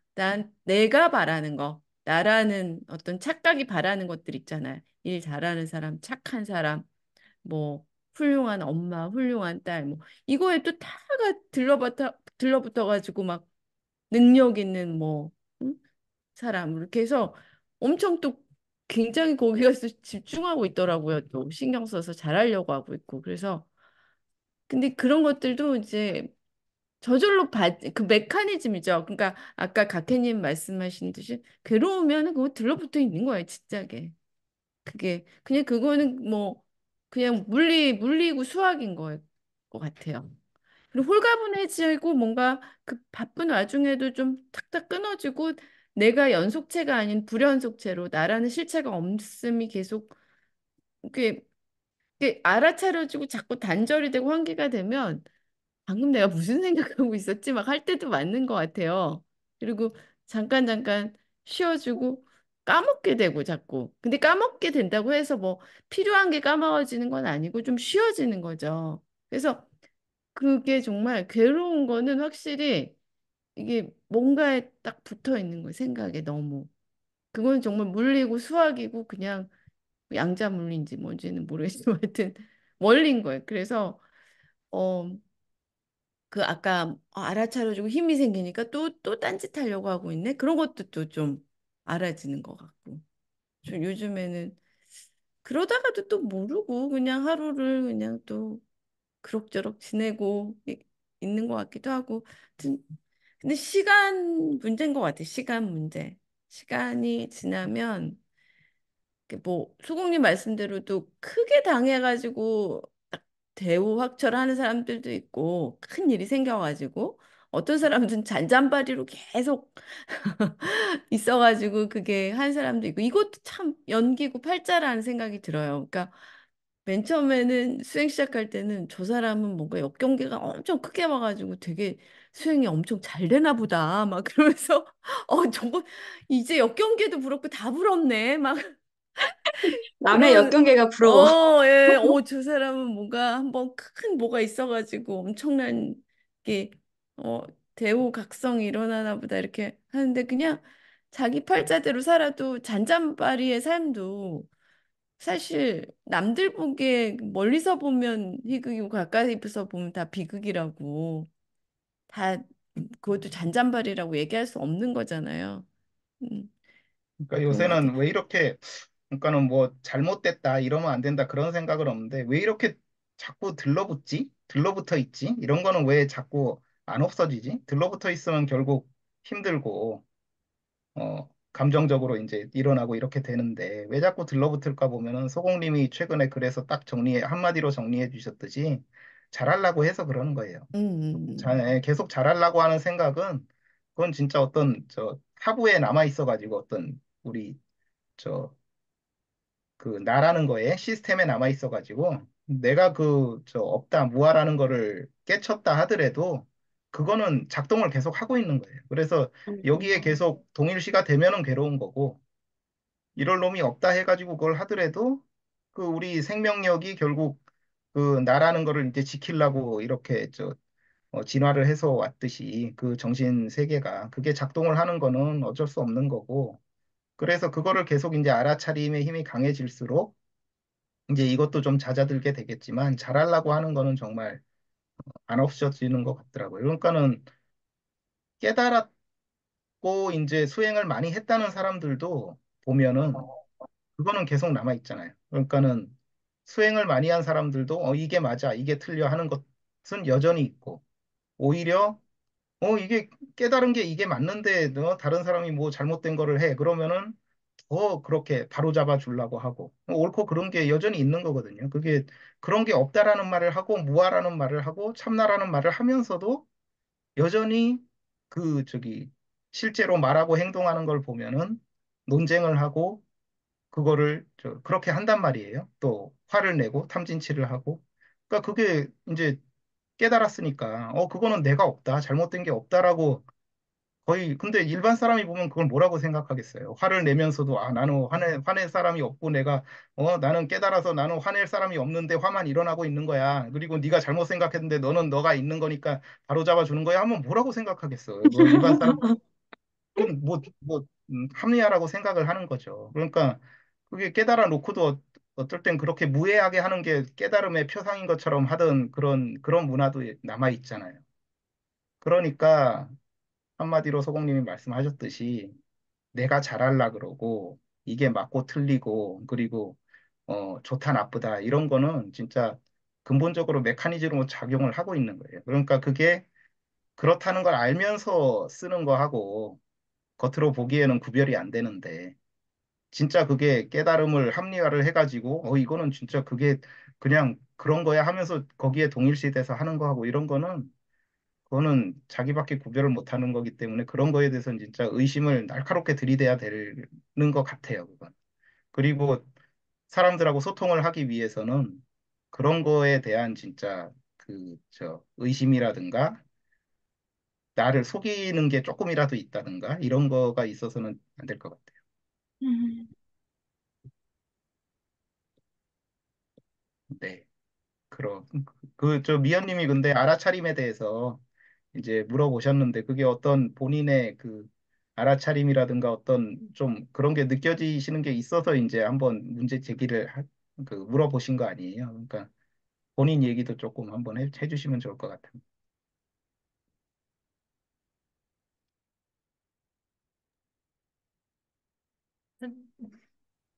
내가 바라는 거, 나라는 어떤 착각이 바라는 것들 있잖아요. 일 잘하는 사람, 착한 사람, 뭐 훌륭한 엄마, 훌륭한 딸, 뭐 이거에 또 다가 들러붙어가지고 막 능력 있는 뭐 응? 사람 이렇게 해서 엄청 또 굉장히 거기 가서 집중하고 있더라고요. 또 신경 써서 잘하려고 하고 있고. 그래서 근데 그런 것들도 이제 저절로 그 메커니즘이죠. 그러니까 아까 각해님 말씀하신 듯이 괴로우면 그거 들러붙어 있는 거예요, 진짜게. 그게 그냥 그거는 뭐 그냥 물리고 수학인 거일 것 같아요. 그리고 홀가분해지고 뭔가 그 바쁜 와중에도 좀 탁탁 끊어지고 내가 연속체가 아닌 불연속체로 나라는 실체가 없음이 계속 이게, 이게 알아차려지고 자꾸 단절이 되고 환기가 되면 방금 내가 무슨 생각하고 있었지 막 할 때도 맞는 것 같아요. 그리고 잠깐 쉬어주고 까먹게 되고 자꾸. 근데 까먹게 된다고 해서 뭐 필요한 게 까먹어지는 건 아니고 좀 쉬어지는 거죠. 그래서 그게 정말 괴로운 거는 확실히 이게 뭔가에 딱 붙어 있는 거예요. 생각에 너무. 그건 정말 물리고 수학이고 그냥 양자물리인지 뭔지는 모르겠지만 하여튼 원리인 거예요. 그래서 어, 그 아까 알아차려주고 힘이 생기니까 또 딴짓하려고 하고 있네. 그런 것도 또 좀 알아지는 것 같고. 저 요즘에는 그러다가도 또 모르고 그냥 하루를 그냥 또 그럭저럭 지내고 있는 것 같기도 하고. 하여튼 근데 시간 문제인 것 같아. 시간 문제. 시간이 지나면 뭐 소공님 말씀대로도 크게 당해가지고 딱 대우 확철하는 사람들도 있고 큰 일이 생겨가지고 어떤 사람들은 잔잔바리로 계속 있어가지고 그게 한 사람도 있고 이것도 참 연기고 팔자라는 생각이 들어요. 그러니까 맨 처음에는 수행 시작할 때는 저 사람은 뭔가 역경계가 엄청 크게 와가지고 되게 수행이 엄청 잘 되나 보다 막 그러면서 저거 이제 역경계도 부럽고 다 부럽네 막 남의 그런 역경계가 부러워. 예, 저 사람은 뭔가 한번 큰 뭐가 있어가지고 엄청난 게 어, 대우각성이 일어나나 보다 이렇게 하는데 그냥 자기 팔자대로 살아도 잔잔바리의 삶도 사실 남들 보기에 멀리서 보면 희극이고 가까이서 보면 다 비극이라고 다 그것도 잔잔바리라고 얘기할 수 없는 거잖아요. 음, 그러니까 그런 것 같아요. 요새는 왜 이렇게 그러니까는 뭐 잘못됐다 이러면 안 된다 그런 생각은 없는데 왜 이렇게 자꾸 들러붙지? 들러붙어 있지? 이런 거는 왜 자꾸 안 없어지지? 들러붙어 있으면 결국 힘들고 감정적으로 이제 일어나고 이렇게 되는데 왜 자꾸 들러붙을까 보면은 소공님이 최근에 그래서 딱 한마디로 정리해 주셨듯이 잘하려고 해서 그러는 거예요. 계속 잘하려고 하는 생각은 그건 진짜 어떤 저 타부에 남아 있어가지고 어떤 우리 저 그 나라는 거에 시스템에 남아 있어가지고 내가 그 저 없다 무아라는 거를 깨쳤다 하더라도 그거는 작동을 계속 하고 있는 거예요. 그래서 여기에 계속 동일시가 되면은 괴로운 거고 이럴 놈이 없다 해가지고 그걸 하더라도 그 우리 생명력이 결국 그 나라는 거를 이제 지키려고 이렇게 진화를 해서 왔듯이 그 정신 세계가 그게 작동을 하는 거는 어쩔 수 없는 거고 그래서 그거를 계속 이제 알아차림의 힘이 강해질수록 이제 이것도 좀 잦아들게 되겠지만 잘하려고 하는 거는 정말 안 없어지는 것 같더라고요. 그러니까는 깨달았고 이제 수행을 많이 했다는 사람들도 보면은 그거는 계속 남아 있잖아요. 그러니까는 수행을 많이 한 사람들도 이게 맞아, 이게 틀려 하는 것은 여전히 있고 오히려 이게 깨달은 게 이게 맞는데 다른 사람이 뭐 잘못된 거를 해. 그러면은 더 그렇게 바로잡아 주려고 하고 옳고 그런 게 여전히 있는 거거든요. 그게 그런 게 없다라는 말을 하고 무아라는 말을 하고 참나라는 말을 하면서도 여전히 실제로 말하고 행동하는 걸 보면은 논쟁을 하고 그거를 그렇게 한단 말이에요. 또 화를 내고 탐진치를 하고. 그러니까 그게 이제 깨달았으니까 그거는 내가 없다. 잘못된 게 없다라고 거의 근데 일반 사람이 보면 그걸 뭐라고 생각하겠어요. 화를 내면서도 나는 화낼 사람이 없고 내가 나는 깨달아서 나는 화낼 사람이 없는데 화만 일어나고 있는 거야. 그리고 네가 잘못 생각했는데 너는 너가 있는 거니까 바로 잡아 주는 거야 하면 뭐라고 생각하겠어요. 그 일반 사람 그건 합리화라고 생각을 하는 거죠. 그러니까 그게 깨달아 놓고도 어떨 땐 그렇게 무해하게 하는 게 깨달음의 표상인 것처럼 하던 그런 문화도 남아 있잖아요. 그러니까 한마디로 소공님이 말씀하셨듯이 내가 잘할라 그러고 이게 맞고 틀리고 그리고 좋다 나쁘다 이런 거는 진짜 근본적으로 메커니즘으로 작용을 하고 있는 거예요. 그러니까 그게 그렇다는 걸 알면서 쓰는 거하고 겉으로 보기에는 구별이 안 되는데 진짜 그게 깨달음을 합리화를 해가지고 이거는 진짜 그게 그냥 그런 거야 하면서 거기에 동일시돼서 하는 거하고 이런 거는 그거는 자기밖에 구별을 못하는 거기 때문에 그런 거에 대해서는 진짜 의심을 날카롭게 들이대야 되는 것 같아요. 그건. 그리고 사람들하고 소통을 하기 위해서는 그런 거에 대한 진짜 의심이라든가 나를 속이는 게 조금이라도 있다든가 이런 거가 있어서는 안 될 것 같아요. 음. 네. 미연님이 근데 알아차림에 대해서 이제 물어보셨는데 그게 어떤 본인의 알아차림이라든가 어떤 좀 그런 게 느껴지시는 게 있어서 이제 한번 문제 제기를 물어보신 거 아니에요? 그러니까 본인 얘기도 조금 한번 해주시면 좋을 것 같아요.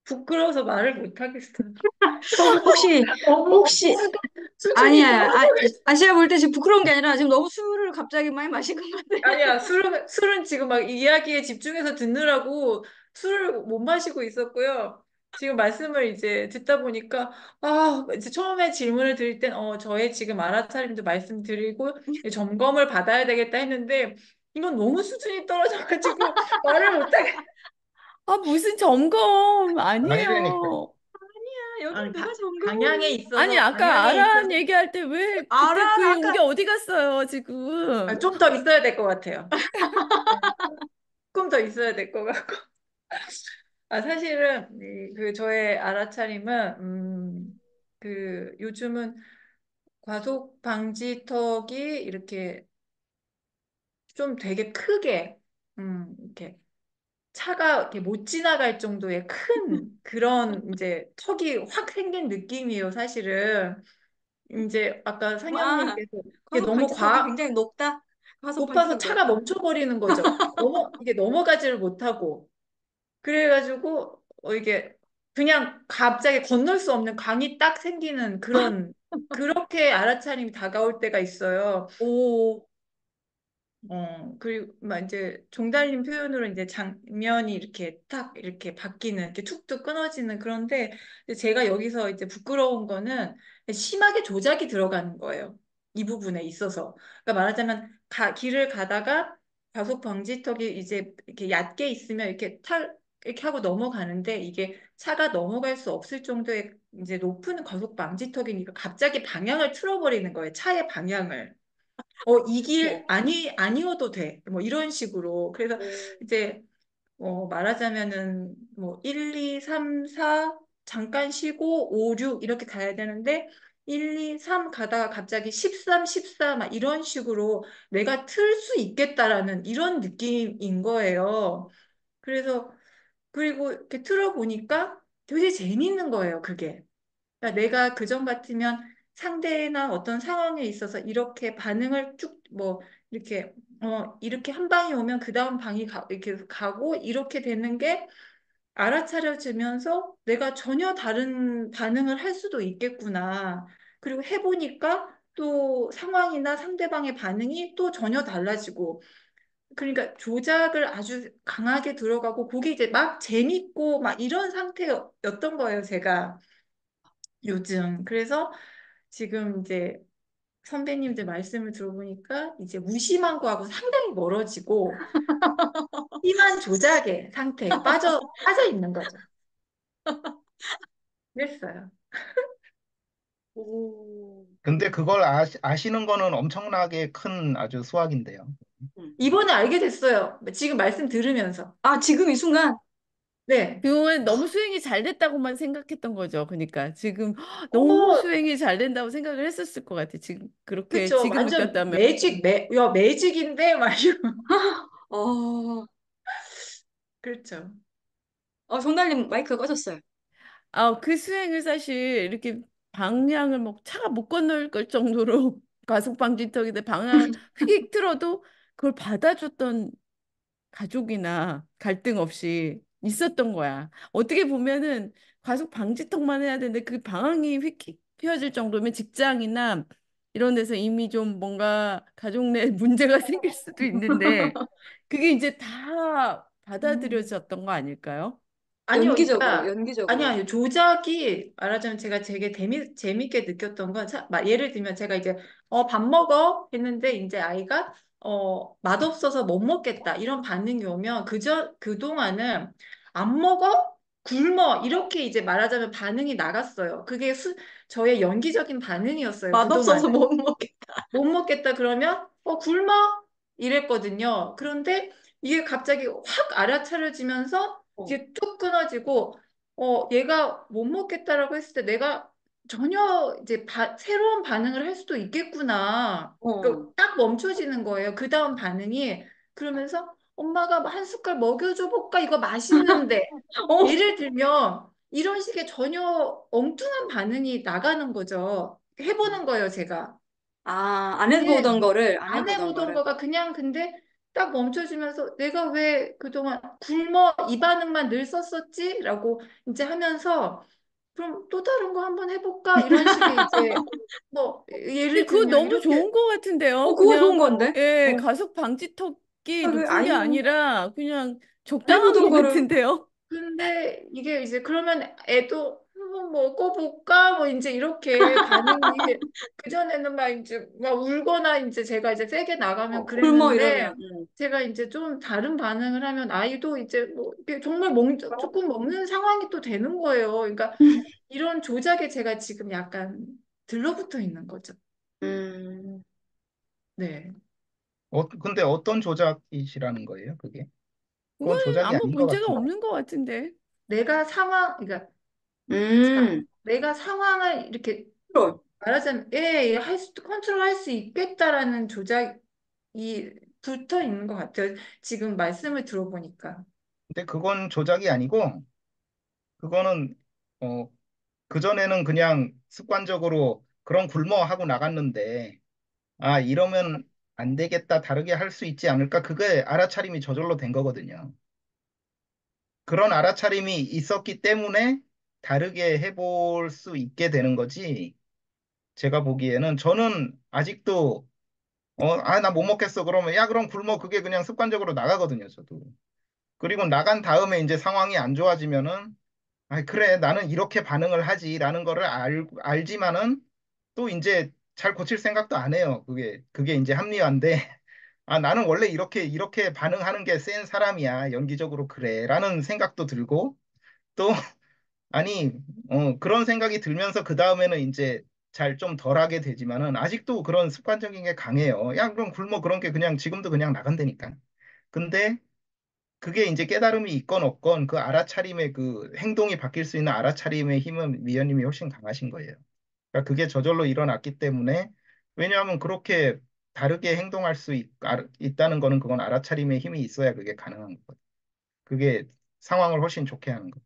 부끄러워서 말을 못 하겠어요. 혹시, 너무 혹시, 수준이 아니야. 떨어져. 아시아 볼 때 지금 부끄러운 게 아니라 지금 너무 술을 갑자기 많이 마신 것 같아. 아니야, 술은 지금 막 이야기에 집중해서 듣느라고 술을 못 마시고 있었고요. 지금 말씀을 이제 듣다 보니까, 이제 처음에 질문을 드릴 땐, 저의 지금 알아차림도 말씀드리고, 점검을 받아야 되겠다 했는데, 이건 너무 수준이 떨어져가지고, 말을 못하게. 무슨 점검 아니라니까요. 아니에요. 여긴 누가 방향에 점검을. 아니, 있어서, 아까 방향에 있어서, 아란 얘기할 때 왜 그때 그 알아, 용기 아까. 어디 갔어요, 지금? 좀 더 있어야 될 것 같아요. 네, 조금 더 있어야 될 것 같고. 사실은 저의 알아차림은 요즘은 과속 방지턱이 이렇게 좀 되게 크게 이렇게 차가 이렇게 못 지나갈 정도의 큰 그런 이제 턱이 확 생긴 느낌이에요, 사실은. 이제 아까 아, 상현님께서 이게 과속 너무 방지턱이 굉장히 높다. 과속 높아서 방지턱이 차가 높다. 멈춰버리는 거죠. 이게 넘어가지를 못하고. 그래가지고 이게 그냥 갑자기 건널 수 없는 강이 딱 생기는 그렇게 알아차림이 다가올 때가 있어요. 오, 그리고 막 이제 종달님 표현으로 이제 장면이 이렇게 탁 이렇게 바뀌는 이렇게 툭툭 끊어지는 그런데 이제 제가 여기서 이제 부끄러운 거는 심하게 조작이 들어가는 거예요. 이 부분에 있어서. 그러니까 말하자면 길을 가다가 과속 방지턱이 이제 이렇게 얕게 있으면 이렇게 이렇게 하고 넘어가는데 이게 차가 넘어갈 수 없을 정도의 이제 높은 과속 방지턱이니까 갑자기 방향을 틀어버리는 거예요. 차의 방향을. 이 길 아니어도 돼. 뭐 이런 식으로. 그래서 이제 말하자면은 뭐 1, 2, 3, 4 잠깐 쉬고 5, 6 이렇게 가야 되는데 1, 2, 3 가다가 갑자기 13, 14 막 이런 식으로 내가 틀 수 있겠다라는 이런 느낌인 거예요. 그래서 그리고 이렇게 틀어보니까 되게 재밌는 거예요, 그게. 그러니까 내가 그전 같으면 상대나 어떤 상황에 있어서 이렇게 반응을 쭉 뭐 이렇게 이렇게 한 방이 오면 그 다음 방이 이렇게 가고 이렇게 되는 게 알아차려지면서 내가 전혀 다른 반응을 할 수도 있겠구나. 그리고 해보니까 또 상황이나 상대방의 반응이 또 전혀 달라지고. 그러니까 조작을 아주 강하게 들어가고 그게 이제 막 재밌고 막 이런 상태였던 거예요, 제가 요즘. 그래서 지금 이제 선배님들 말씀을 들어보니까 이제 무심한 거하고 상당히 멀어지고 심한 조작의 상태에 빠져 있는 거죠. 그랬어요. 오, 근데 그걸 아시는 거는 엄청나게 큰 아주 수확인데요. 음. 이번에 알게 됐어요. 지금 말씀 들으면서. 아, 지금 이 순간, 네. 그동안 너무 수행이 잘 됐다고만 생각했던 거죠. 그러니까 지금 너무 어, 수행이 잘 된다고 생각을 했었을 것 같아. 지금 그렇게 그쵸. 지금 완전 느꼈다면. 매직인데, 막 이런. 어, 그렇죠. 정달님 마이크가 꺼졌어요. 아, 그 수행을 사실 이렇게 방향을 뭐 차가 못 건널 걸 정도로 과속 방지턱인데 방향을 휙 틀어도 그걸 받아줬던 가족이나 갈등 없이 있었던 거야. 어떻게 보면은 과속 방지턱만 해야 되는데 그 방향이 휙 휘어질 정도면 직장이나 이런 데서 이미 좀 뭔가 가족 내 문제가 생길 수도 있는데 그게 이제 다 음. 받아들여졌던 거 아닐까요? 아니요, 연기적으로, 그러니까 연기적으로. 아니요. 조작이 말하자면 제가 되게 재밌게 느꼈던 건 예를 들면 제가 이제 밥 먹어 했는데 이제 아이가 맛없어서 못 먹겠다 이런 반응이 오면 그동안은 안 먹어? 굶어 이렇게 이제 말하자면 반응이 나갔어요. 그게 저의 연기적인 반응이었어요. 맛없어서 그동안은. 못 먹겠다. 못 먹겠다 그러면 굶어 이랬거든요. 그런데 이게 갑자기 확 알아차려지면서 어, 이게 뚝 끊어지고 얘가 못 먹겠다라고 했을 때 내가 전혀 이제 새로운 반응을 할 수도 있겠구나. 어, 그딱 멈춰지는 거예요. 그 다음 반응이. 그러면서 엄마가 뭐 한 숟갈 먹여줘 볼까? 이거 맛있는데. 어. 예를 들면 이런 식의 전혀 엉뚱한 반응이 나가는 거죠. 해보는 거예요, 제가. 아, 안 예, 해보던 거를, 안 안 해보던 해보던 거를. 거가 그냥 근데 딱 멈춰지면서 내가 왜 그동안 굶어 이 반응만 늘 썼었지? 라고 이제 하면서 그럼 또 다른 거 한번 해볼까? 이런 식의 이제 뭐 근데 예를 그거 들면 너무 이렇게 좋은 거 같은데요. 그거 좋은 그냥 건데? 예, 어, 가속 방지턱이 높은 게 아유, 아니라 그냥 안 적당한 거 해보던 거를. 같은데요. 근데 이게 이제 그러면 애도 한번 먹어볼까? 뭐 이제 이렇게 반응이 그전에는 막 이제 막 울거나 이제 제가 이제 세게 나가면 굶어 그랬는데 이러면. 제가 이제 좀 다른 반응을 하면 아이도 이제 뭐 이게 정말 조금 먹는 상황이 또 되는 거예요. 그러니까 이런 조작에 제가 지금 약간 들러붙어 있는 거죠. 음, 네. 근데 어떤 조작이시라는 거예요, 그게? 그건 그거는 조작이 아무 아닌 것 문제가 같은데. 없는 것 같은데. 그러니까 음, 내가 상황을 이렇게 그럼. 말하자면 컨트롤할 수 있겠다라는 조작이 붙어 있는 것 같아요. 지금 말씀을 들어보니까. 근데 그건 조작이 아니고, 그거는, 어, 그전에는 그냥 습관적으로 그런 굶어 하고 나갔는데, 아, 이러면 안 되겠다, 다르게 할 수 있지 않을까? 그게 알아차림이 저절로 된 거거든요. 그런 알아차림이 있었기 때문에 다르게 해볼 수 있게 되는 거지. 제가 보기에는 저는 아직도 나 못 먹겠어. 그러면 야, 그럼 굶어. 그게 그냥 습관적으로 나가거든요, 저도. 그리고 나간 다음에 이제 상황이 안 좋아지면은 아, 그래. 나는 이렇게 반응을 하지라는 거를 알지만은 또 이제 잘 고칠 생각도 안 해요. 그게 이제 합리화인데 아, 나는 원래 이렇게 반응하는 게 센 사람이야. 연기적으로 그래라는 생각도 들고 또 아니, 그런 생각이 들면서 그 다음에는 이제 잘 좀 덜하게 되지만은 아직도 그런 습관적인 게 강해요. 야, 그럼 굶어 그런 게 그냥 지금도 그냥 나간다니까. 근데 그게 이제 깨달음이 있건 없건 그 알아차림의 그 행동이 바뀔 수 있는 알아차림의 힘은 미연님이 훨씬 강하신 거예요. 그러니까 그게 저절로 일어났기 때문에 왜냐하면 그렇게 다르게 행동할 수 있다는 거는 그건 알아차림의 힘이 있어야 그게 가능한 거거든요. 그게 상황을 훨씬 좋게 하는 거.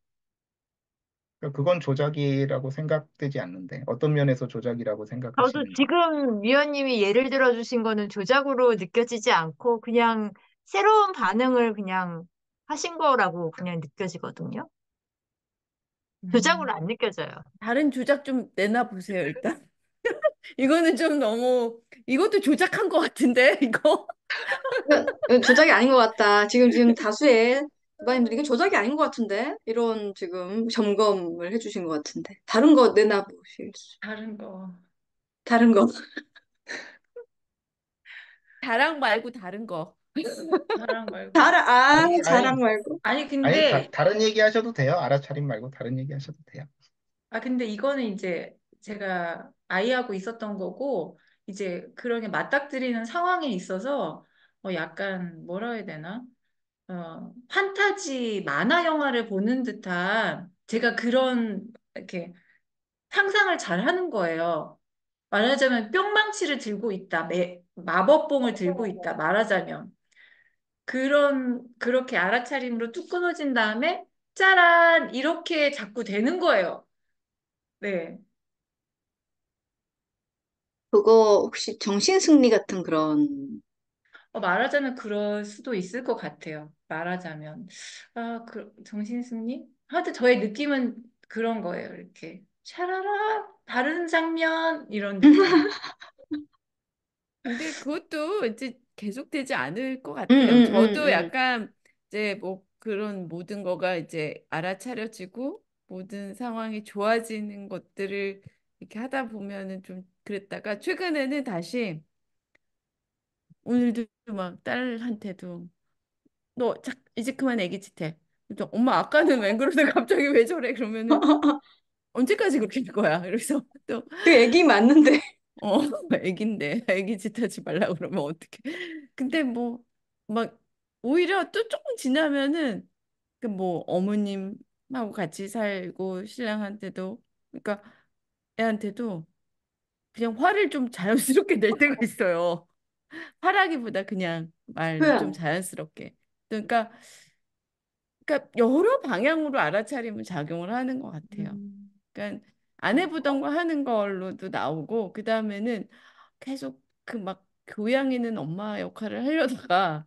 그러니까 그건 조작이라고 생각되지 않는데 어떤 면에서 조작이라고 저도 생각하시는지. 지금 위원님이 예를 들어주신 거는 조작으로 느껴지지 않고 그냥 새로운 반응을 그냥 하신 거라고 그냥 느껴지거든요. 조작으로 음, 안 느껴져요. 다른 조작 좀 내놔 보세요, 일단. 이거는 좀 너무, 이것도 조작한 것 같은데, 이거? 이거 조작이 아닌 것 같다. 지금 다수의 부모님들이 이게 조작이 아닌 것 같은데? 이런 지금 점검을 해주신 것 같은데. 다른 거 내놔보실 수. 다른 거. 다른 거. 자랑 말고 다른 거. 자랑 말고. 아니, 자랑 아니, 말고. 아니, 아니, 근데 다른 얘기 하셔도 돼요. 알아차림 말고 다른 얘기 하셔도 돼요. 근데 이거는 이제 제가 아이하고 있었던 거고, 이제 그러게 맞닥뜨리는 상황에 있어서, 약간, 뭐라 해야 되나? 판타지 만화 영화를 보는 듯한, 제가 그런, 이렇게, 상상을 잘 하는 거예요. 말하자면, 뿅망치를 들고 있다, 마법봉을 들고 있다, 말하자면. 그렇게 알아차림으로 뚝 끊어진 다음에, 짜란! 이렇게 자꾸 되는 거예요. 네. 그거 혹시 정신승리 같은 그런, 말하자면 그럴 수도 있을 것 같아요. 말하자면. 정신승리? 하여튼 저의 느낌은 그런 거예요. 이렇게. 샤라라, 다른 장면, 이런 느낌. 근데 그것도 이제 계속되지 않을 것 음, 같아요. 음, 저도 음, 음. 약간 이제 뭐 그런 모든 거가 이제 알아차려지고 모든 상황이 좋아지는 것들을 이렇게 하다 보면은 좀 그랬다가 최근에는 다시 오늘도 막 딸한테도 너 이제 그만 애기 짓해. 그래서 엄마 아까는 웬 그러는데 갑자기 왜 저래? 그러면은 언제까지 그렇게 할 거야? 그래서 또 그 얘기 맞는데. 어, 애긴데 애기 짓하지 말라 그러면 어떡해. 근데 뭐 막 오히려 또 조금 지나면은 그 뭐 어머님하고 같이 살고 신랑한테도 그러니까 애한테도 그냥 화를 좀 자연스럽게 낼 때가 있어요. 화라기보다 그냥 말로 좀 표현. 자연스럽게. 그러니까 여러 방향으로 알아차림은 작용을 하는 것 같아요. 음, 그러니까 안 해보던 거 하는 걸로도 나오고 그 다음에는 계속 그 막 교양 있는 엄마 역할을 하려다가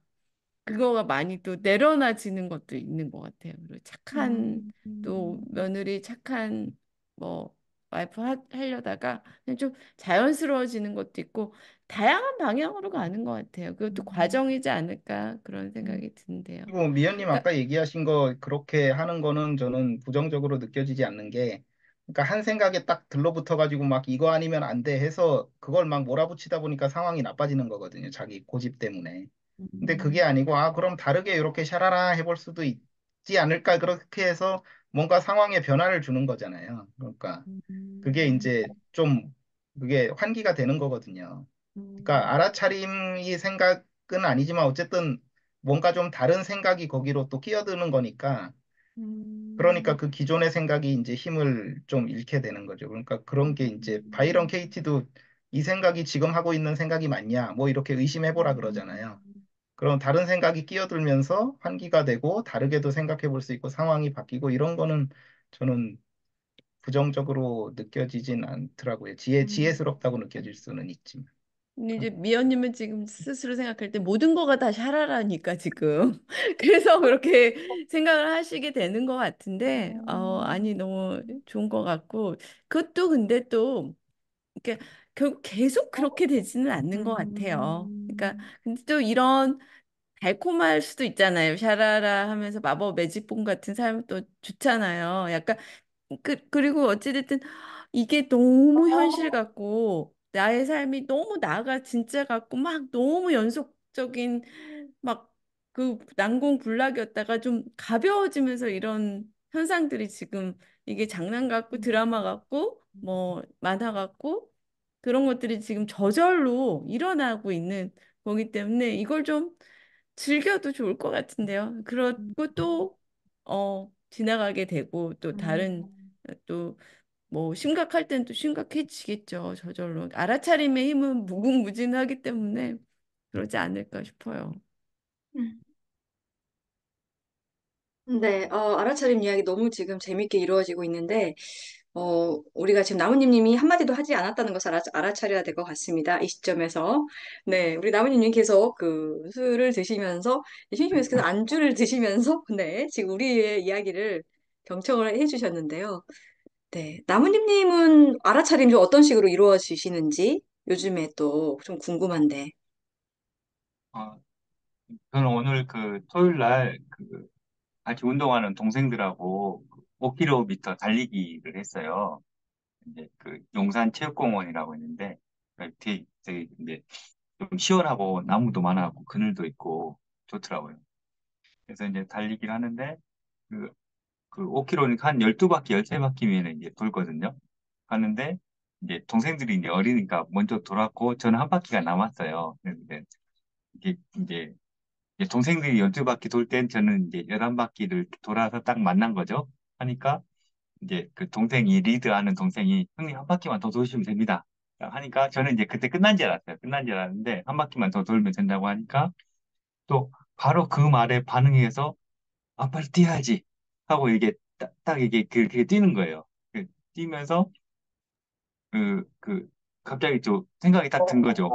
그거가 많이 또 내려놔지는 것도 있는 것 같아요. 그리고 착한 또 며느리 착한 뭐 와이프 하려다가 그냥 좀 자연스러워지는 것도 있고 다양한 방향으로 가는 것 같아요. 그것도 과정이지 않을까 그런 음, 생각이 드는데요. 그리고 미연님 그러니까 아까 얘기하신 거 그렇게 하는 거는 저는 부정적으로 느껴지지 않는 게, 그러니까 한 생각에 딱 들러붙어 가지고 막 이거 아니면 안 돼 해서 그걸 막 몰아붙이다 보니까 상황이 나빠지는 거거든요. 자기 고집 때문에. 근데 그게 음, 아니고 그럼 다르게 이렇게 샤라라 해볼 수도 있지 않을까, 그렇게 해서 뭔가 상황에 변화를 주는 거잖아요. 그러니까 그게 음, 이제 좀 그게 환기가 되는 거거든요. 그러니까 음, 알아차림이 생각은 아니지만 어쨌든 뭔가 좀 다른 생각이 거기로 또 끼어드는 거니까, 그러니까 음, 그 기존의 생각이 이제 힘을 좀 잃게 되는 거죠. 그러니까 그런 게 이제 바이런 케이티도 이 생각이 지금 하고 있는 생각이 맞냐 뭐 이렇게 의심해보라 그러잖아요. 음, 그럼 다른 생각이 끼어들면서 환기가 되고 다르게도 생각해 볼 수 있고 상황이 바뀌고 이런 거는 저는 부정적으로 느껴지진 않더라고요. 음, 지혜스럽다고 느껴질 수는 있지만. 근데 이제 미연님은 지금 스스로 생각할 때 모든 거가 다 샤라라니까 지금 그래서 그렇게 생각을 하시게 되는 것 같은데 아니 너무 좋은 것 같고 그것도 근데 또 이렇게 결국 계속 그렇게 되지는 않는 것 같아요. 그러니까 음, 근데 또 이런 달콤할 수도 있잖아요. 샤라라 하면서 마법 매직본 같은 삶 또 좋잖아요. 약간 그리고 어찌됐든 이게 너무 현실 같고 나의 삶이 너무 나가 진짜 같고 막 너무 연속적인 막 그 난공불락이었다가 좀 가벼워지면서 이런 현상들이 지금 이게 장난 같고 드라마 같고 뭐 만화 같고 그런 것들이 지금 저절로 일어나고 있는 거기 때문에 이걸 좀 즐겨도 좋을 것 같은데요. 그렇고 또 지나가게 되고 또 다른 음, 또 뭐 심각할 땐 또 심각해지겠죠. 저절로. 알아차림의 힘은 무궁무진하기 때문에 그러지 않을까 싶어요. 음. 네, 알아차림 이야기 너무 지금 재밌게 이루어지고 있는데, 우리가 지금 나무님이 한마디도 하지 않았다는 것을 알아차려야 될 것 같습니다. 이 시점에서. 네, 우리 나무님이 계속 그 술을 드시면서, 심심해서 계속 안주를 드시면서, 네, 지금 우리의 이야기를 경청을 해주셨는데요. 네, 나무님은 알아차림 좀 어떤 식으로 이루어지시는지 요즘에 또 좀 궁금한데. 어, 저는 오늘 그 토요일 날그 같이 운동하는 동생들하고 5km 달리기를 했어요. 이제 그 용산 체육공원이라고 있는데 되게 이제 좀 시원하고 나무도 많아고 그늘도 있고 좋더라고요. 그래서 이제 달리기를 하는데 그, 그 5km니까 한 12바퀴, 13바퀴면 이제 돌거든요. 하는데 이제 동생들이 이제 어리니까 먼저 돌았고 저는 한 바퀴가 남았어요. 근데 이제 동생들이 12바퀴 돌 땐 저는 이제 11바퀴를 돌아서 딱 만난 거죠. 하니까 이제 그 동생이 리드하는 동생이 형님 한 바퀴만 더 도시면 됩니다. 하니까 저는 이제 그때 끝난 줄 알았어요. 끝난 줄 알았는데 한 바퀴만 더 돌면 된다고 하니까 또 바로 그 말에 반응해서 아 빨리 뛰어야지 하고 이게 딱 이게 그렇게 뛰는 거예요. 뛰면서 그 갑자기 또 생각이 딱 든 거죠.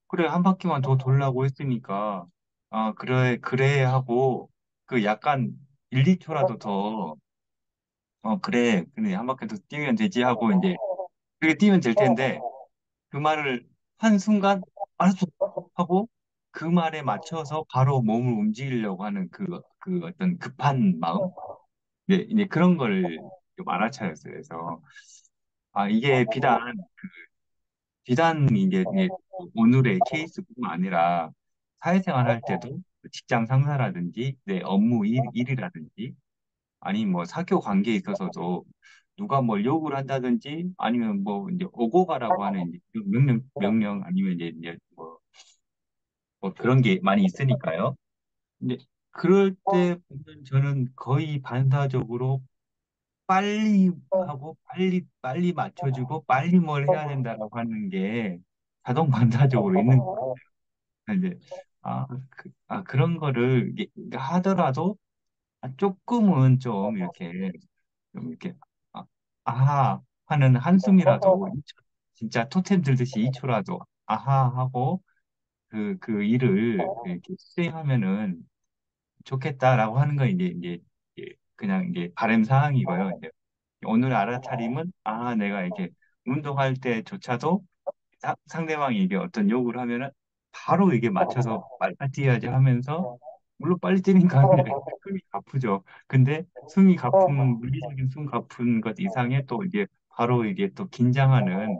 그래 한 바퀴만 더 돌라고 했으니까 아 그래 하고 그 약간 1, 2초라도 더 그래 근데 한 바퀴 더 뛰면 되지 하고 이제 그렇게 뛰면 될 텐데 그 말을 한 순간 알았어 하고 그 말에 맞춰서 바로 몸을 움직이려고 하는 그 어떤 급한 마음 이제 그런 걸 좀 알아차렸어요. 그래서 아 이게 비단 이게 오늘의 케이스뿐만 아니라 사회생활 할 때도 직장 상사라든지 내 업무 일이라든지 아니면 뭐 사교 관계에 있어서도 누가 뭘 요구를 한다든지 아니면 뭐 이제 오고 가라고 하는 이제 명령 아니면 이제 뭐 그런 게 많이 있으니까요. 근데 그럴 때 보면 저는 거의 반사적으로 빨리 하고 빨리 맞춰주고 빨리 뭘 해야 된다라고 하는 게 자동 반사적으로 있는 것 같아요. 이제 그런 거를 이게 하더라도 조금은 좀 이렇게 아, 아하 하는 한숨이라도 진짜 토템 들듯이 2초라도 아하 하고 그 일을 이렇게 수행하면은 좋겠다라고 하는 건 이제 그냥 이제 바람 사항이고요. 이제 오늘 알아차림은 내가 이렇게 운동할 때조차도 상대방이 이게 어떤 요구를 하면은 바로 이게 맞춰서 빨리 뛰어야지 하면서 물론 빨리 뛰니까 이제 숨이 가쁘죠. 근데 물리적인 숨 가쁜 것 이상에 또 이게 바로 이게 또 긴장하는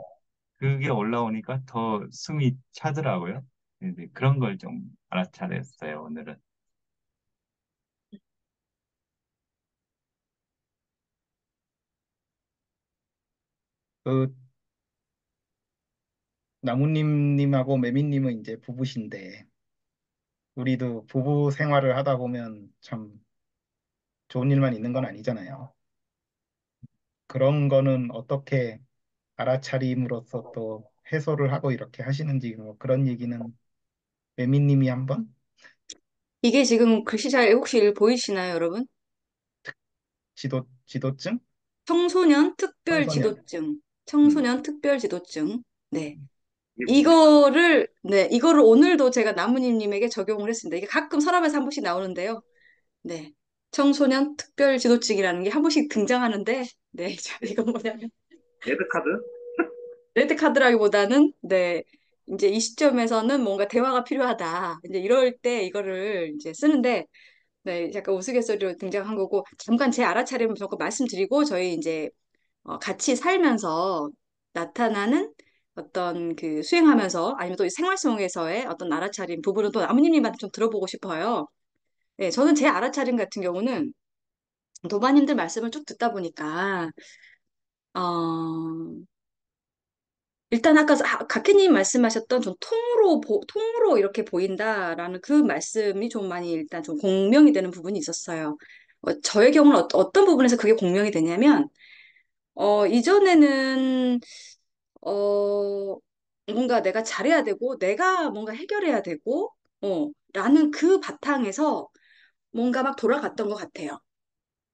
그게 올라오니까 더 숨이 차더라고요. 이제 그런 걸 좀 알아차렸어요, 오늘은. 그 나무님하고 매미님은 이제 부부신데 우리도 부부 생활을 하다 보면 참 좋은 일만 있는 건 아니잖아요. 그런 거는 어떻게 알아차림으로써 또 해소를 하고 이렇게 하시는지 뭐 그런 얘기는 매미님이 한번 이게 지금 글씨잘 혹시 보이시나요, 여러분? 지도증? 청소년 특별 청소년. 지도증. 음. 청소년 특별 지도증. 네. 이게 뭡니까? 이거를 오늘도 제가 나무님님에게 적용을 했습니다. 이게 가끔 서랍에서 한 번씩 나오는데요. 네. 청소년 특별 지도증이라는 게 한 번씩 등장하는데, 네. 이건 뭐냐면, 레드카드? 레드카드라기보다는, 네. 이제 이 시점에서는 뭔가 대화가 필요하다. 이제 이럴 때 이거를 이제 쓰는데, 네. 약간 우스갯소리로 등장한 거고, 잠깐 제 알아차림을 잠깐 말씀드리고, 저희 이제 같이 살면서 나타나는 어떤 그 수행하면서 아니면 또 이 생활 속에서의 어떤 알아차림 부분은 또 아버님한테 좀 들어보고 싶어요. 네, 저는 제 알아차림 같은 경우는 도마님들 말씀을 쭉 듣다 보니까 어, 일단 아까 각해님 말씀하셨던 좀 통으로 이렇게 보인다라는 그 말씀이 좀 많이 일단 좀 공명이 되는 부분이 있었어요. 저의 경우는 어떤 부분에서 그게 공명이 되냐면 이전에는 어, 뭔가 내가 잘해야 되고, 내가 뭔가 해결해야 되고, 라는 그 바탕에서, 뭔가 막 돌아갔던 것 같아요.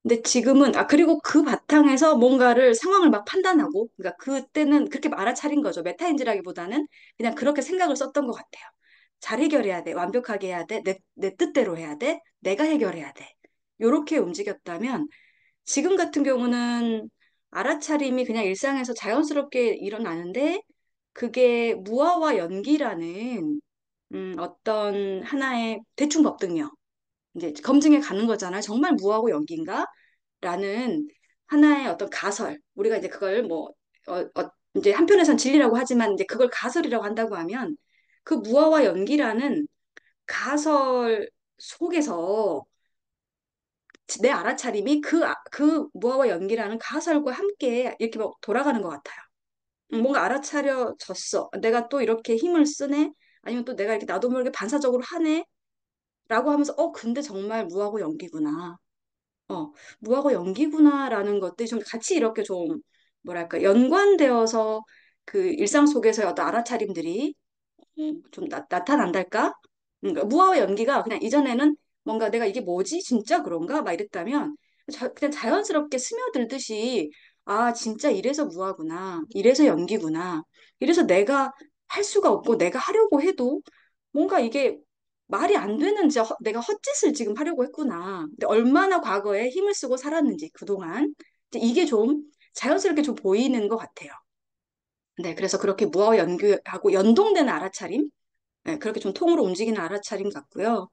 근데 지금은, 그리고 그 바탕에서 뭔가를 상황을 막 판단하고, 그러니까 그때는 그렇게 알아차린 거죠. 메타인지라기보다는 그냥 그렇게 생각을 썼던 것 같아요. 잘 해결해야 돼. 완벽하게 해야 돼. 내 뜻대로 해야 돼. 내가 해결해야 돼. 요렇게 움직였다면, 지금 같은 경우는 알아차림이 그냥 일상에서 자연스럽게 일어나는데, 그게 무아와 연기라는, 어떤 하나의 대충 법등력. 이제 검증해 가는 거잖아요. 정말 무하고 연기인가? 라는 하나의 어떤 가설. 우리가 이제 그걸 뭐, 이제 한편에선 진리라고 하지만 이제 그걸 가설이라고 한다고 하면 그 무아와 연기라는 가설 속에서 내 알아차림이 그 무아와 연기라는 가설과 함께 이렇게 막 돌아가는 것 같아요. 뭔가 알아차려졌어. 내가 또 이렇게 힘을 쓰네? 아니면 또 내가 이렇게 나도 모르게 반사적으로 하네? 라고 하면서, 근데 정말 무하고 연기구나. 어, 무하고 연기구나라는 것들이 좀 같이 이렇게 좀, 뭐랄까, 연관되어서 그 일상 속에서의 어떤 알아차림들이 좀 나타난달까? 그러니까 무화과 연기가 그냥 이전에는 뭔가 내가 이게 뭐지? 진짜 그런가? 막 이랬다면 그냥 자연스럽게 스며들듯이 아, 진짜 이래서 무화구나. 이래서 연기구나. 이래서 내가 할 수가 없고 내가 하려고 해도 뭔가 이게 말이 안 되는 내가 헛짓을 지금 하려고 했구나. 근데 얼마나 과거에 힘을 쓰고 살았는지 그동안 이제 이게 좀 자연스럽게 좀 보이는 것 같아요. 네, 그래서 그렇게 무화과 연기하고 연동되는 알아차림 네, 그렇게 좀 통으로 움직이는 알아차림 같고요.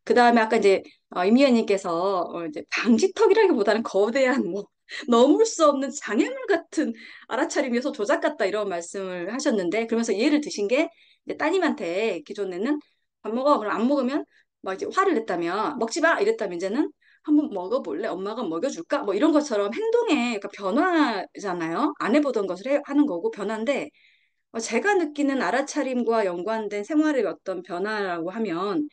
그 다음에 아까 이제 임미연님께서 이제 방지턱이라기보다는 거대한 뭐 넘을 수 없는 장애물 같은 알아차림이어서 조작 같다 이런 말씀을 하셨는데 그러면서 예를 드신 게 이제 따님한테 기존에는 밥 먹어 그럼 안 먹으면 막 이제 화를 냈다면 먹지 마 이랬다면 이제는 한번 먹어볼래? 엄마가 먹여줄까? 뭐 이런 것처럼 행동의 약간 변화잖아요. 안 해보던 것을 하는 거고 변화인데 제가 느끼는 알아차림과 연관된 생활의 어떤 변화라고 하면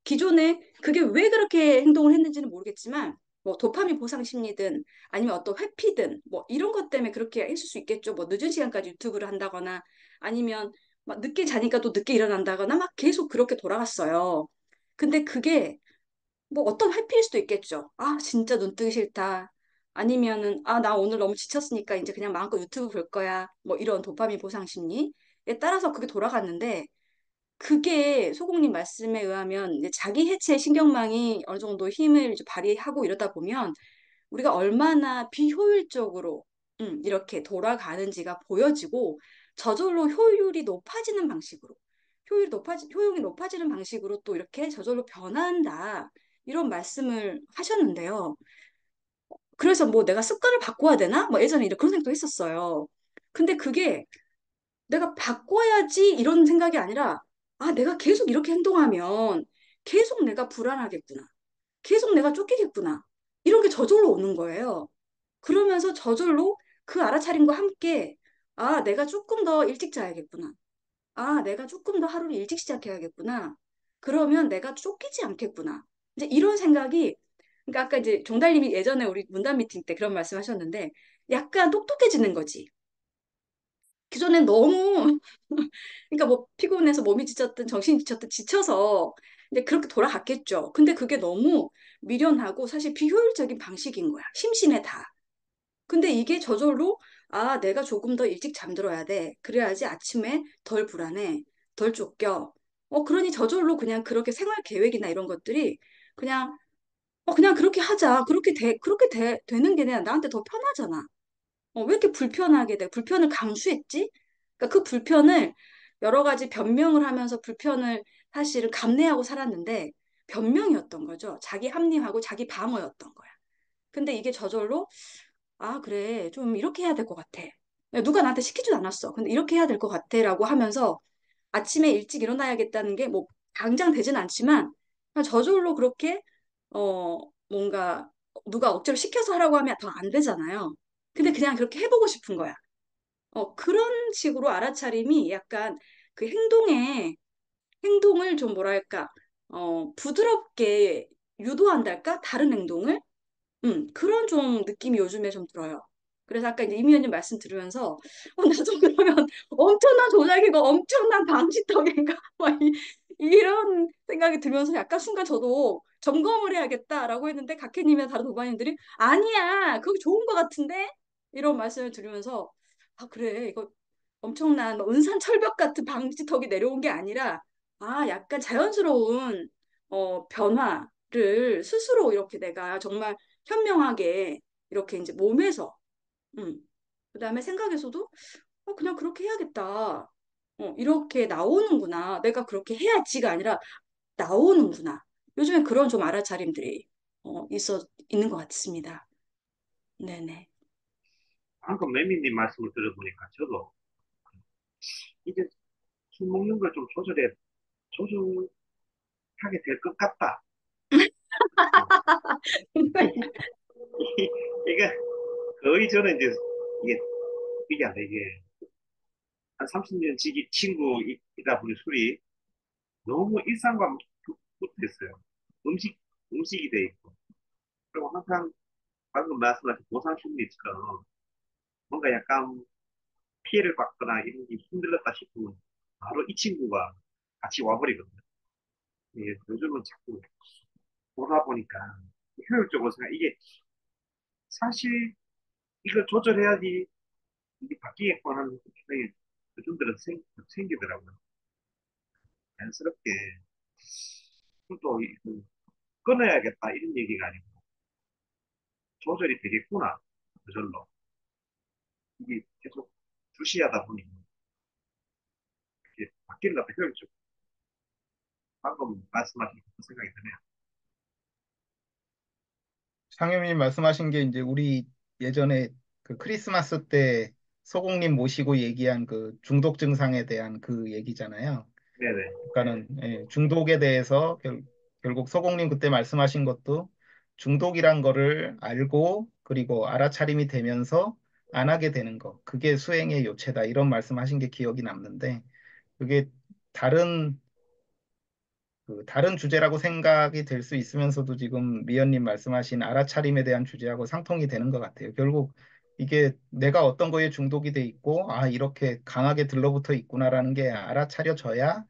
기존에 그게 왜 그렇게 행동을 했는지는 모르겠지만 뭐 도파민 보상 심리든 아니면 어떤 회피든 뭐 이런 것 때문에 그렇게 했을 수 있겠죠. 뭐 늦은 시간까지 유튜브를 한다거나 아니면 막 늦게 자니까 또 늦게 일어난다거나 막 계속 그렇게 돌아갔어요. 근데 그게 뭐 어떤 회피일 수도 있겠죠. 아, 진짜 눈 뜨기 싫다. 아니면은, 아, 나 오늘 너무 지쳤으니까 이제 그냥 마음껏 유튜브 볼 거야. 뭐 이런 도파민 보상 심리에 따라서 그게 돌아갔는데, 그게 소공님 말씀에 의하면 이제 자기 해체 신경망이 어느 정도 힘을 이제 발휘하고 이러다 보면 우리가 얼마나 비효율적으로 이렇게 돌아가는지가 보여지고 저절로 효율이 높아지는 방식으로 효용이 높아지는 방식으로 또 이렇게 저절로 변한다. 이런 말씀을 하셨는데요. 그래서 뭐 내가 습관을 바꿔야 되나? 뭐 예전에 이런 그런 생각도 했었어요. 근데 그게 내가 바꿔야지 이런 생각이 아니라 아, 내가 계속 이렇게 행동하면 계속 내가 불안하겠구나. 계속 내가 쫓기겠구나. 이런 게 저절로 오는 거예요. 그러면서 저절로 그 알아차림과 함께 아, 내가 조금 더 일찍 자야겠구나. 아, 내가 조금 더 하루를 일찍 시작해야겠구나. 그러면 내가 쫓기지 않겠구나. 이제 이런 생각이, 그러니까 아까 이제 종달님이 예전에 우리 문담 미팅 때 그런 말씀 하셨는데, 약간 똑똑해지는 거지. 기존엔 너무, 그러니까 뭐 피곤해서 몸이 지쳤든 정신이 지쳤든 지쳐서 이제 그렇게 돌아갔겠죠. 근데 그게 너무 미련하고 사실 비효율적인 방식인 거야. 심신의 다. 근데 이게 저절로 아, 내가 조금 더 일찍 잠들어야 돼. 그래야지 아침에 덜 불안해. 덜 쫓겨. 그러니 저절로 그냥 그렇게 생활 계획이나 이런 것들이 그냥 그냥 그렇게 하자. 되는 게 나한테 더 편하잖아. 왜 이렇게 불편하게 돼? 불편을 감수했지? 그러니까 그 불편을 여러 가지 변명을 하면서 불편을 사실은 감내하고 살았는데 변명이었던 거죠. 자기 합리화하고 자기 방어였던 거야. 근데 이게 저절로 아, 그래. 좀 이렇게 해야 될 것 같아. 야, 누가 나한테 시키지도 않았어. 근데 이렇게 해야 될 것 같아. 라고 하면서 아침에 일찍 일어나야겠다는 게 뭐 당장 되진 않지만 그냥 저절로 그렇게 뭔가 누가 억지로 시켜서 하라고 하면 더 안 되잖아요. 근데 그냥 그렇게 해보고 싶은 거야. 그런 식으로 알아차림이 약간 그 행동을 좀 뭐랄까, 부드럽게 유도한달까? 다른 행동을? 그런 좀 느낌이 요즘에 좀 들어요. 그래서 아까 이제 이미연님 말씀 들으면서, 나도 그러면 엄청난 조작이고 엄청난 방지턱인가? 막 이런 생각 생각이 들면서 약간 순간 저도 점검을 해야겠다라고 했는데 각해님이나 다른 도반님들이 아니야, 그거 좋은 것 같은데? 이런 말씀을 들으면서 아, 그래, 이거 엄청난 뭐 은산철벽 같은 방지턱이 내려온 게 아니라 아, 약간 자연스러운 변화를 스스로 이렇게 내가 정말 현명하게 이렇게 이제 몸에서 음, 그다음에 생각에서도 그냥 그렇게 해야겠다. 이렇게 나오는구나. 내가 그렇게 해야지가 아니라 나오는구나. 요즘에 그런 좀 알아차림들이 있는 것 같습니다. 네네. 방금 매미님 말씀을 들어보니까 저도 이제 술 먹는 걸 좀 조절하게 될 것 같다. 어. 이게 거의 저는 이제 이게 이게 안 돼. 이게 한 30년 지기 친구이다 보니 술이 너무 일상과 붙어 있어요. 음식, 음식이 돼 있고. 그리고 항상 방금 말씀하신 보상 심리처럼 뭔가 약간 피해를 받거나 이런 게 힘들었다 싶으면 바로 이 친구가 같이 와버리거든요. 예, 요즘은 자꾸 보다 보니까 효율적으로 생각, 이게 사실 이걸 조절해야지 이게 바뀌겠구나 하는 생각이 요즘들은 생기더라고요. 자연스럽게 또 끊어야겠다 이런 얘기가 아니고 조절이 되겠구나. 저절로. 이게 계속 주시하다 보니 이게 바뀌는 것 같아요. 효율적. 방금 말씀하신 그 생각이 드네요. 상현님 말씀하신 게 이제 우리 예전에 그 크리스마스 때 소공님 모시고 얘기한 그 중독 증상에 대한 그 얘기잖아요. 네네. 그러니까는 중독에 대해서 결국 소공님 그때 말씀하신 것도 중독이란 거를 알고 그리고 알아차림이 되면서 안 하게 되는 거. 그게 수행의 요체다. 이런 말씀하신 게 기억이 남는데 그게 다른 다른 주제라고 생각이 될 수 있으면서도 지금 미연님 말씀하신 알아차림에 대한 주제하고 상통이 되는 것 같아요. 결국 이게 내가 어떤 거에 중독이 돼 있고, 아, 이렇게 강하게 들러붙어 있구나라는 게 알아차려져야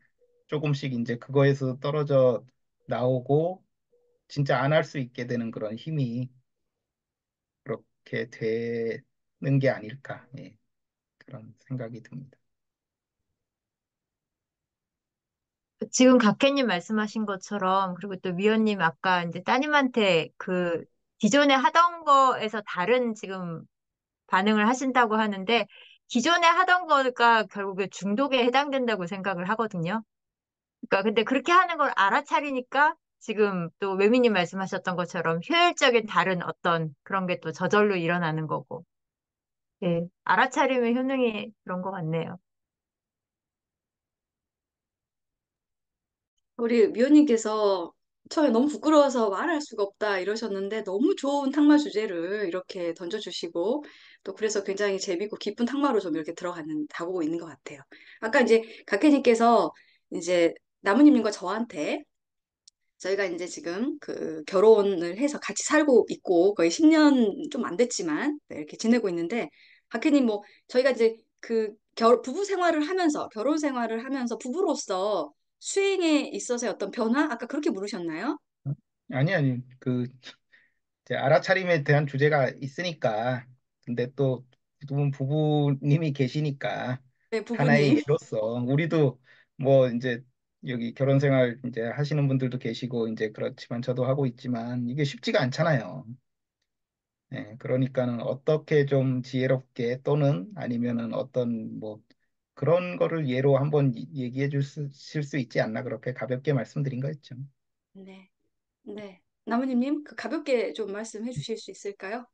조금씩 이제 그거에서 떨어져 나오고, 진짜 안 할 수 있게 되는 그런 힘이 그렇게 되는 게 아닐까. 예, 그런 생각이 듭니다. 지금 각해님 말씀하신 것처럼, 그리고 또 미연님 아까 이제 따님한테 그 기존에 하던 거에서 다른 지금 반응을 하신다고 하는데, 기존에 하던 거가 결국에 중독에 해당된다고 생각을 하거든요. 그러니까 근데 그렇게 하는 걸 알아차리니까 지금 또 외미님 말씀하셨던 것처럼 효율적인 다른 어떤 그런 게 또 저절로 일어나는 거고. 예, 알아차림의 효능이 그런 것 같네요. 우리 미호님께서 처음에 너무 부끄러워서 말할 수가 없다 이러셨는데 너무 좋은 탁마 주제를 이렇게 던져주시고 또 그래서 굉장히 재밌고 깊은 탁마로 좀 이렇게 가고 있는 것 같아요. 아까 이제 각혜님께서 이제 나무님과 저한테 저희가 이제 지금 그 결혼을 해서 같이 살고 있고 거의 10년 좀 안 됐지만 네, 이렇게 지내고 있는데 박혜님 뭐 저희가 이제 그 부부 생활을 하면서 결혼 생활을 하면서 부부로서 수행에 있어서의 어떤 변화? 아까 그렇게 물으셨나요? 아니, 이제 알아차림에 대한 주제가 있으니까, 근데 또 두 분 부부님이 계시니까 네, 하나의 부부님. 예로서 우리도 뭐 이제 여기 결혼 생활 이제 하시는 분들도 계시고 이제 그렇지만 저도 하고 있지만 이게 쉽지가 않잖아요. 그러니까는 어떻게 좀 지혜롭게 또는 아니면은 어떤 뭐 그런 거를 예로 한번 얘기해 주실 수 있지 않나 그렇게 가볍게 말씀드린 거였죠. 네, 네. 나무님님, 그 가볍게 좀 말씀해 주실 수 있을까요?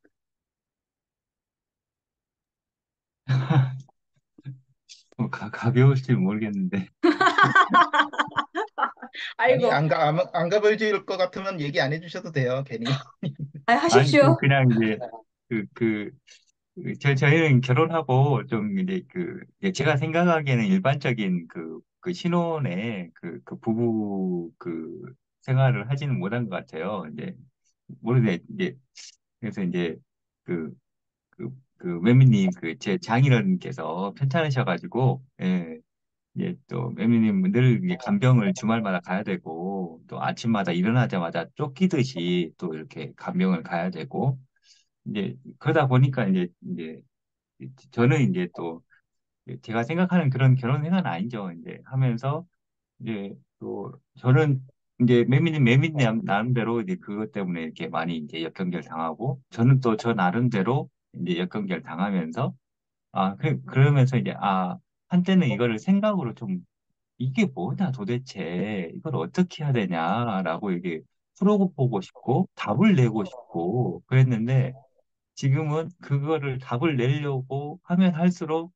뭐 가벼울지 모르겠는데. 아니 아이고, 안 가봐질 것 같으면 얘기 안 해주셔도 돼요, 괜히. 아니, 하십시오. 그냥 이제, 그, 그, 저희는 결혼하고 좀 이제 이제 제가 생각하기에는 일반적인 그 신혼의 그 부부 생활을 하지는 못한 것 같아요. 이제, 모르겠네. 이제, 그래서 이제 그, 매미님, 제 장인어른께서 편찮으셔가지고, 예, 또 매미님 늘 이제 간병을 주말마다 가야 되고, 또 아침마다 일어나자마자 쫓기듯이 또 이렇게 간병을 가야 되고, 이제 그러다 보니까 이제 저는 이제 또 제가 생각하는 그런 결혼 생활은 아니죠. 이제 하면서 이제 또 저는 이제 매미님 나름대로 이제 그것 때문에 이렇게 많이 이제 역경계를 당하고, 저는 또 저 나름대로 이제 역경계를 당하면서, 그러면서 이제 한때는 이거를 생각으로 좀, 이게 뭐냐 도대체, 이걸 어떻게 해야 되냐라고 이게 풀어보고 싶고 답을 내고 싶고 그랬는데, 지금은 그거를 답을 내려고 하면 할수록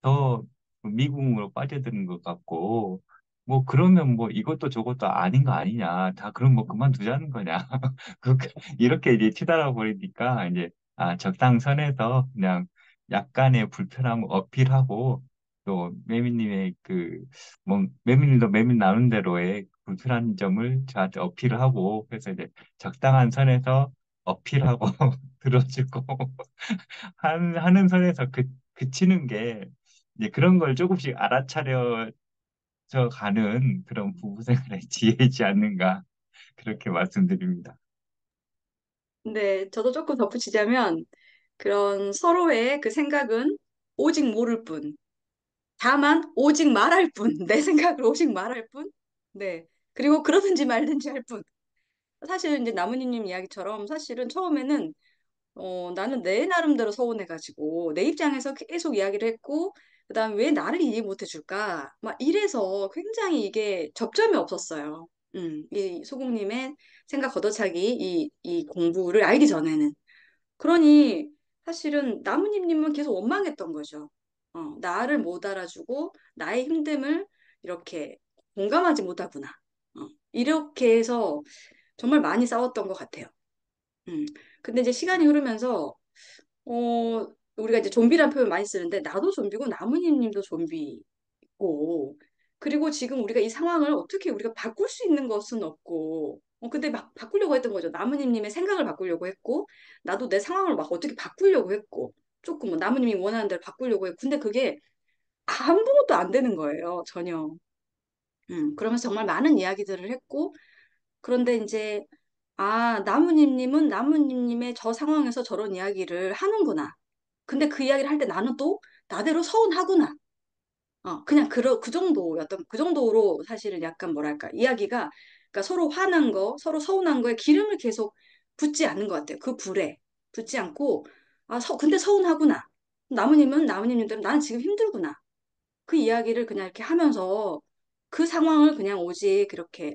더 미궁으로 빠져드는 것 같고, 뭐 그러면 뭐 이것도 저것도 아닌 거 아니냐, 다 그럼 뭐 그만두자는 거냐, 이렇게 이제 치달아 버리니까 이제 적당선에서 그냥 약간의 불편함을 어필하고, 또 매미님의 뭐 매미님도 매미 나름대로의 불편한 점을 저한테 어필을 하고, 그래서 이제 적당한 선에서 어필하고 들어주고 하는 선에서 그치는 게, 이제 그런 걸 조금씩 알아차려져 가는 그런 부부 생활의 지혜이지 않는가, 그렇게 말씀드립니다. 근데 저도 조금 덧붙이자면 그런 서로의 그 생각은 오직 모를 뿐. 다만 오직 말할 뿐. 내 생각을 오직 말할 뿐. 네. 그리고 그러든지 말든지 할 뿐. 사실 이제 나무님님 이야기처럼 사실은 처음에는 나는 내 나름대로 서운해가지고 내 입장에서 계속 이야기를 했고, 그다음에 왜 나를 이해 못 해줄까? 막 이래서 굉장히 이게 접점이 없었어요. 이 소국님의 생각 걷어차기, 이 공부를 알기 전에는. 그러니 사실은 나무님님은 계속 원망했던 거죠. 나를 못 알아주고 나의 힘듦을 이렇게 공감하지 못하구나. 이렇게 해서 정말 많이 싸웠던 것 같아요. 음. 근데 이제 시간이 흐르면서 어, 우리가 이제 좀비란 표현 많이 쓰는데 나도 좀비고 나무님님도 좀비고, 그리고 지금 우리가 이 상황을 어떻게 우리가 바꿀 수 있는 것은 없고, 근데 막 바꾸려고 했던 거죠. 나무님님의 생각을 바꾸려고 했고, 나도 내 상황을 막 어떻게 바꾸려고 했고, 조금 뭐 나무님이 원하는 대로 바꾸려고 했고, 근데 그게 아무것도 안 되는 거예요, 전혀. 그러면서 정말 많은 이야기들을 했고, 그런데 이제 나무님님은 나무님님의 저 상황에서 저런 이야기를 하는구나. 근데 그 이야기를 할 때 나는 또 나대로 서운하구나. 그냥 그 정도였던, 그 정도로 사실은 약간 뭐랄까, 이야기가, 그러니까 서로 화난 거, 서로 서운한 거에 기름을 계속 붓지 않는 것 같아요. 그 불에. 붓지 않고, 근데 서운하구나. 나무님은 나무님들은 나는 지금 힘들구나. 그 이야기를 그냥 이렇게 하면서 그 상황을 그냥 오직 그렇게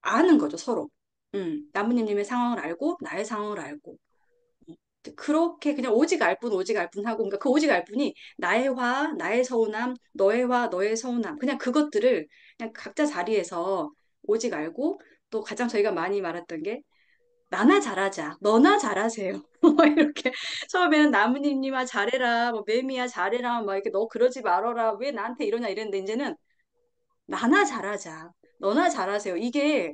아는 거죠, 서로. 나무님님의 상황을 알고, 나의 상황을 알고. 그렇게 그냥 오직 알 뿐, 오직 알 뿐 하고, 그러니까 그 오직 알 뿐이 나의 화, 나의 서운함, 너의 화, 너의 서운함. 그냥 그것들을 그냥 각자 자리에서 오직 알고, 또 가장 저희가 많이 말했던 게, 나나 잘하자, 너나 잘하세요. 뭐 이렇게 처음에는 나무님님아 잘해라, 뭐 매미야 잘해라, 막 이렇게 너 그러지 말어라, 왜 나한테 이러냐 이랬는데, 이제는 나나 잘하자, 너나 잘하세요. 이게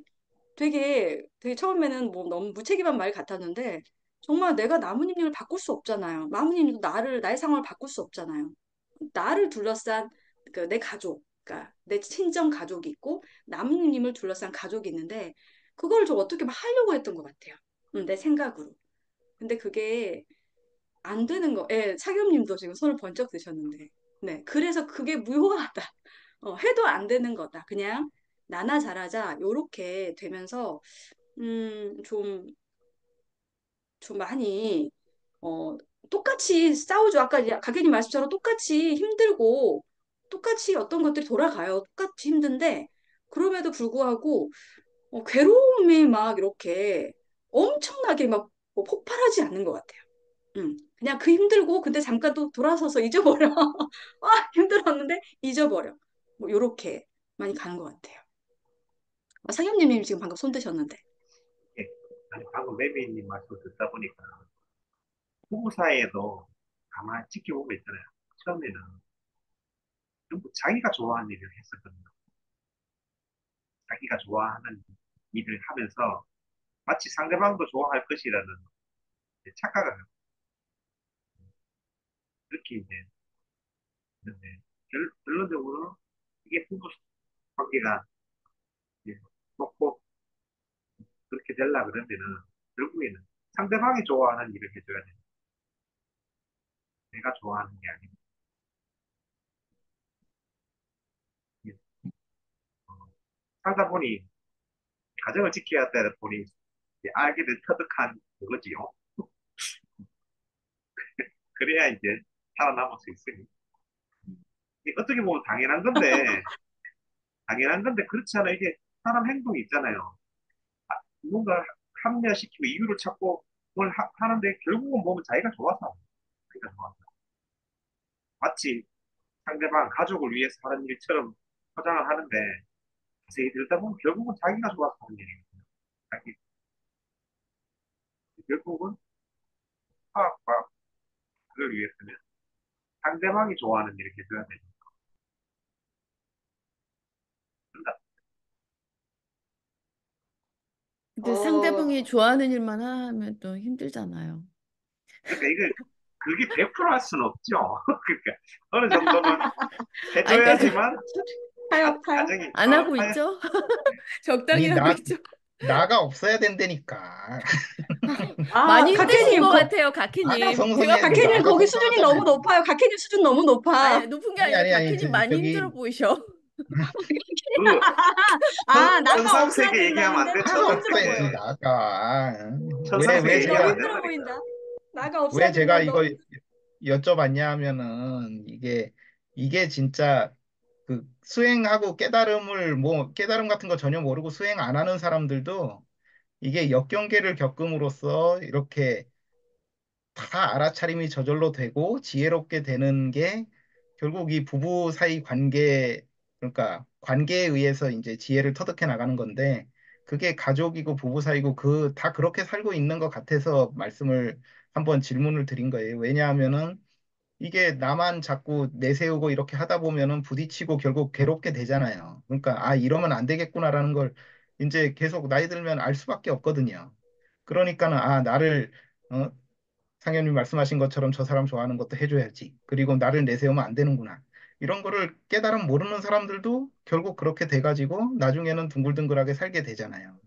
되게 처음에는 뭐 너무 무책임한 말 같았는데, 정말 내가 나무님을 바꿀 수 없잖아요. 나무님도 나의 상황을 바꿀 수 없잖아요. 나를 둘러싼 그 내 가족, 그러니까 내 친정 가족이 있고 나무님을 둘러싼 가족이 있는데, 그걸 좀 어떻게 막 하려고 했던 것 같아요. 내 생각으로. 근데 그게 안 되는 거. 예, 차겸님도 지금 손을 번쩍 드셨는데, 네, 그래서 그게 무효하다. 해도 안 되는 거다. 그냥 나나 잘하자. 요렇게 되면서 좀 많이, 어, 똑같이 싸우죠. 아까 가게님 말씀처럼 똑같이 힘들고, 똑같이 어떤 것들이 돌아가요. 똑같이 힘든데, 그럼에도 불구하고, 괴로움이 막 이렇게 엄청나게 막뭐 폭발하지 않는 것 같아요. 그냥 그 힘들고, 근데 잠깐 또 돌아서서 잊어버려. 힘들었는데 잊어버려. 뭐, 요렇게 많이 가는 것 같아요. 상현님이 지금 방금 손 드셨는데. 예. 아니, 방금 매미님 말씀 듣다 보니까 부부 사이에도 가만히 지켜보고 있잖아요. 처음에는 전부 자기가 좋아하는 일을 했었거든요. 자기가 좋아하는 일을 하면서 마치 상대방도 좋아할 것이라는 착각을 그렇게 이제 했는데, 결론적으로 이게 부부 관계가 이제 좋고 이렇게 되려 그러면은 결국에는 상대방이 좋아하는 일을 해줘야 돼. 내가 좋아하는 게 아니고. 이게, 어, 살다 보니 가정을 지켜야 되다 보니 이제 알게 된 터득한 그거지요. 그래야 이제 살아남을 수 있으니. 이게 어떻게 보면 당연한 건데 그렇지 않아. 이게 사람 행동이 있잖아요. 뭔가 합리화시키고 이유를 찾고 뭘 하는데 결국은 보면 자기가 좋아서. 마치 상대방 가족을 위해서 하는 일처럼 포장을 하는데 자세히 들다 보면 결국은 자기가 좋아서 하는 일이거든요. 자기, 결국은 화학과 그걸 위해서는 상대방이 좋아하는 일을 해줘야 된다. 근데 어, 상대방이 좋아하는 일만 하면 또 힘들잖아요. 그러니까 그게 100%할 수는 없죠. 그러니까 어느 정도는 아니, 그러니까 해줘야지만 타협, 타협. 가정이 안 하고 있죠? 적당히 아니, 하고 있죠? 나가 없어야 된다니까. 아, 많이 힘드신 각해님, 것 같아요, 나가 가케님. 제가 성성해야 돼. 각해님 나가 거기 수준이 너무 성성하잖아요. 높아요. 각해님 수준 너무 높아. 아니, 높은 게 아니, 아니라 아니, 아니, 가케님 많이 힘들어 저기, 보이셔. 그 아, 나가 없어야 천상세계 얘기하면 안 된다는데 돼. 너무 나가 힘들어 없어야지, 보여. 천상세계. 나가. 천상세계 너무 얘기하면 안 힘들어 된다니까. 보인다. 나가 없어야 왜 된다. 제가 이거 너. 여쭤봤냐 하면은, 이게 진짜 그 수행하고 깨달음을, 뭐, 깨달음 같은 거 전혀 모르고 수행 안 하는 사람들도 이게 역경계를 겪음으로써 이렇게 다 알아차림이 저절로 되고 지혜롭게 되는 게 결국 이 부부 사이 관계, 그러니까 관계에 의해서 이제 지혜를 터득해 나가는 건데 그게 가족이고 부부 사이고 그 다 그렇게 살고 있는 것 같아서 말씀을 한번 질문을 드린 거예요. 왜냐하면은 이게 나만 자꾸 내세우고 이렇게 하다 보면은 부딪히고 결국 괴롭게 되잖아요. 그러니까 아, 이러면 안 되겠구나라는 걸 이제 계속 나이 들면 알 수밖에 없거든요. 그러니까는 아, 나를 어, 상현님 말씀하신 것처럼 저 사람 좋아하는 것도 해줘야지. 그리고 나를 내세우면 안 되는구나. 이런 거를 깨달음 모르는 사람들도 결국 그렇게 돼가지고 나중에는 둥글둥글하게 살게 되잖아요.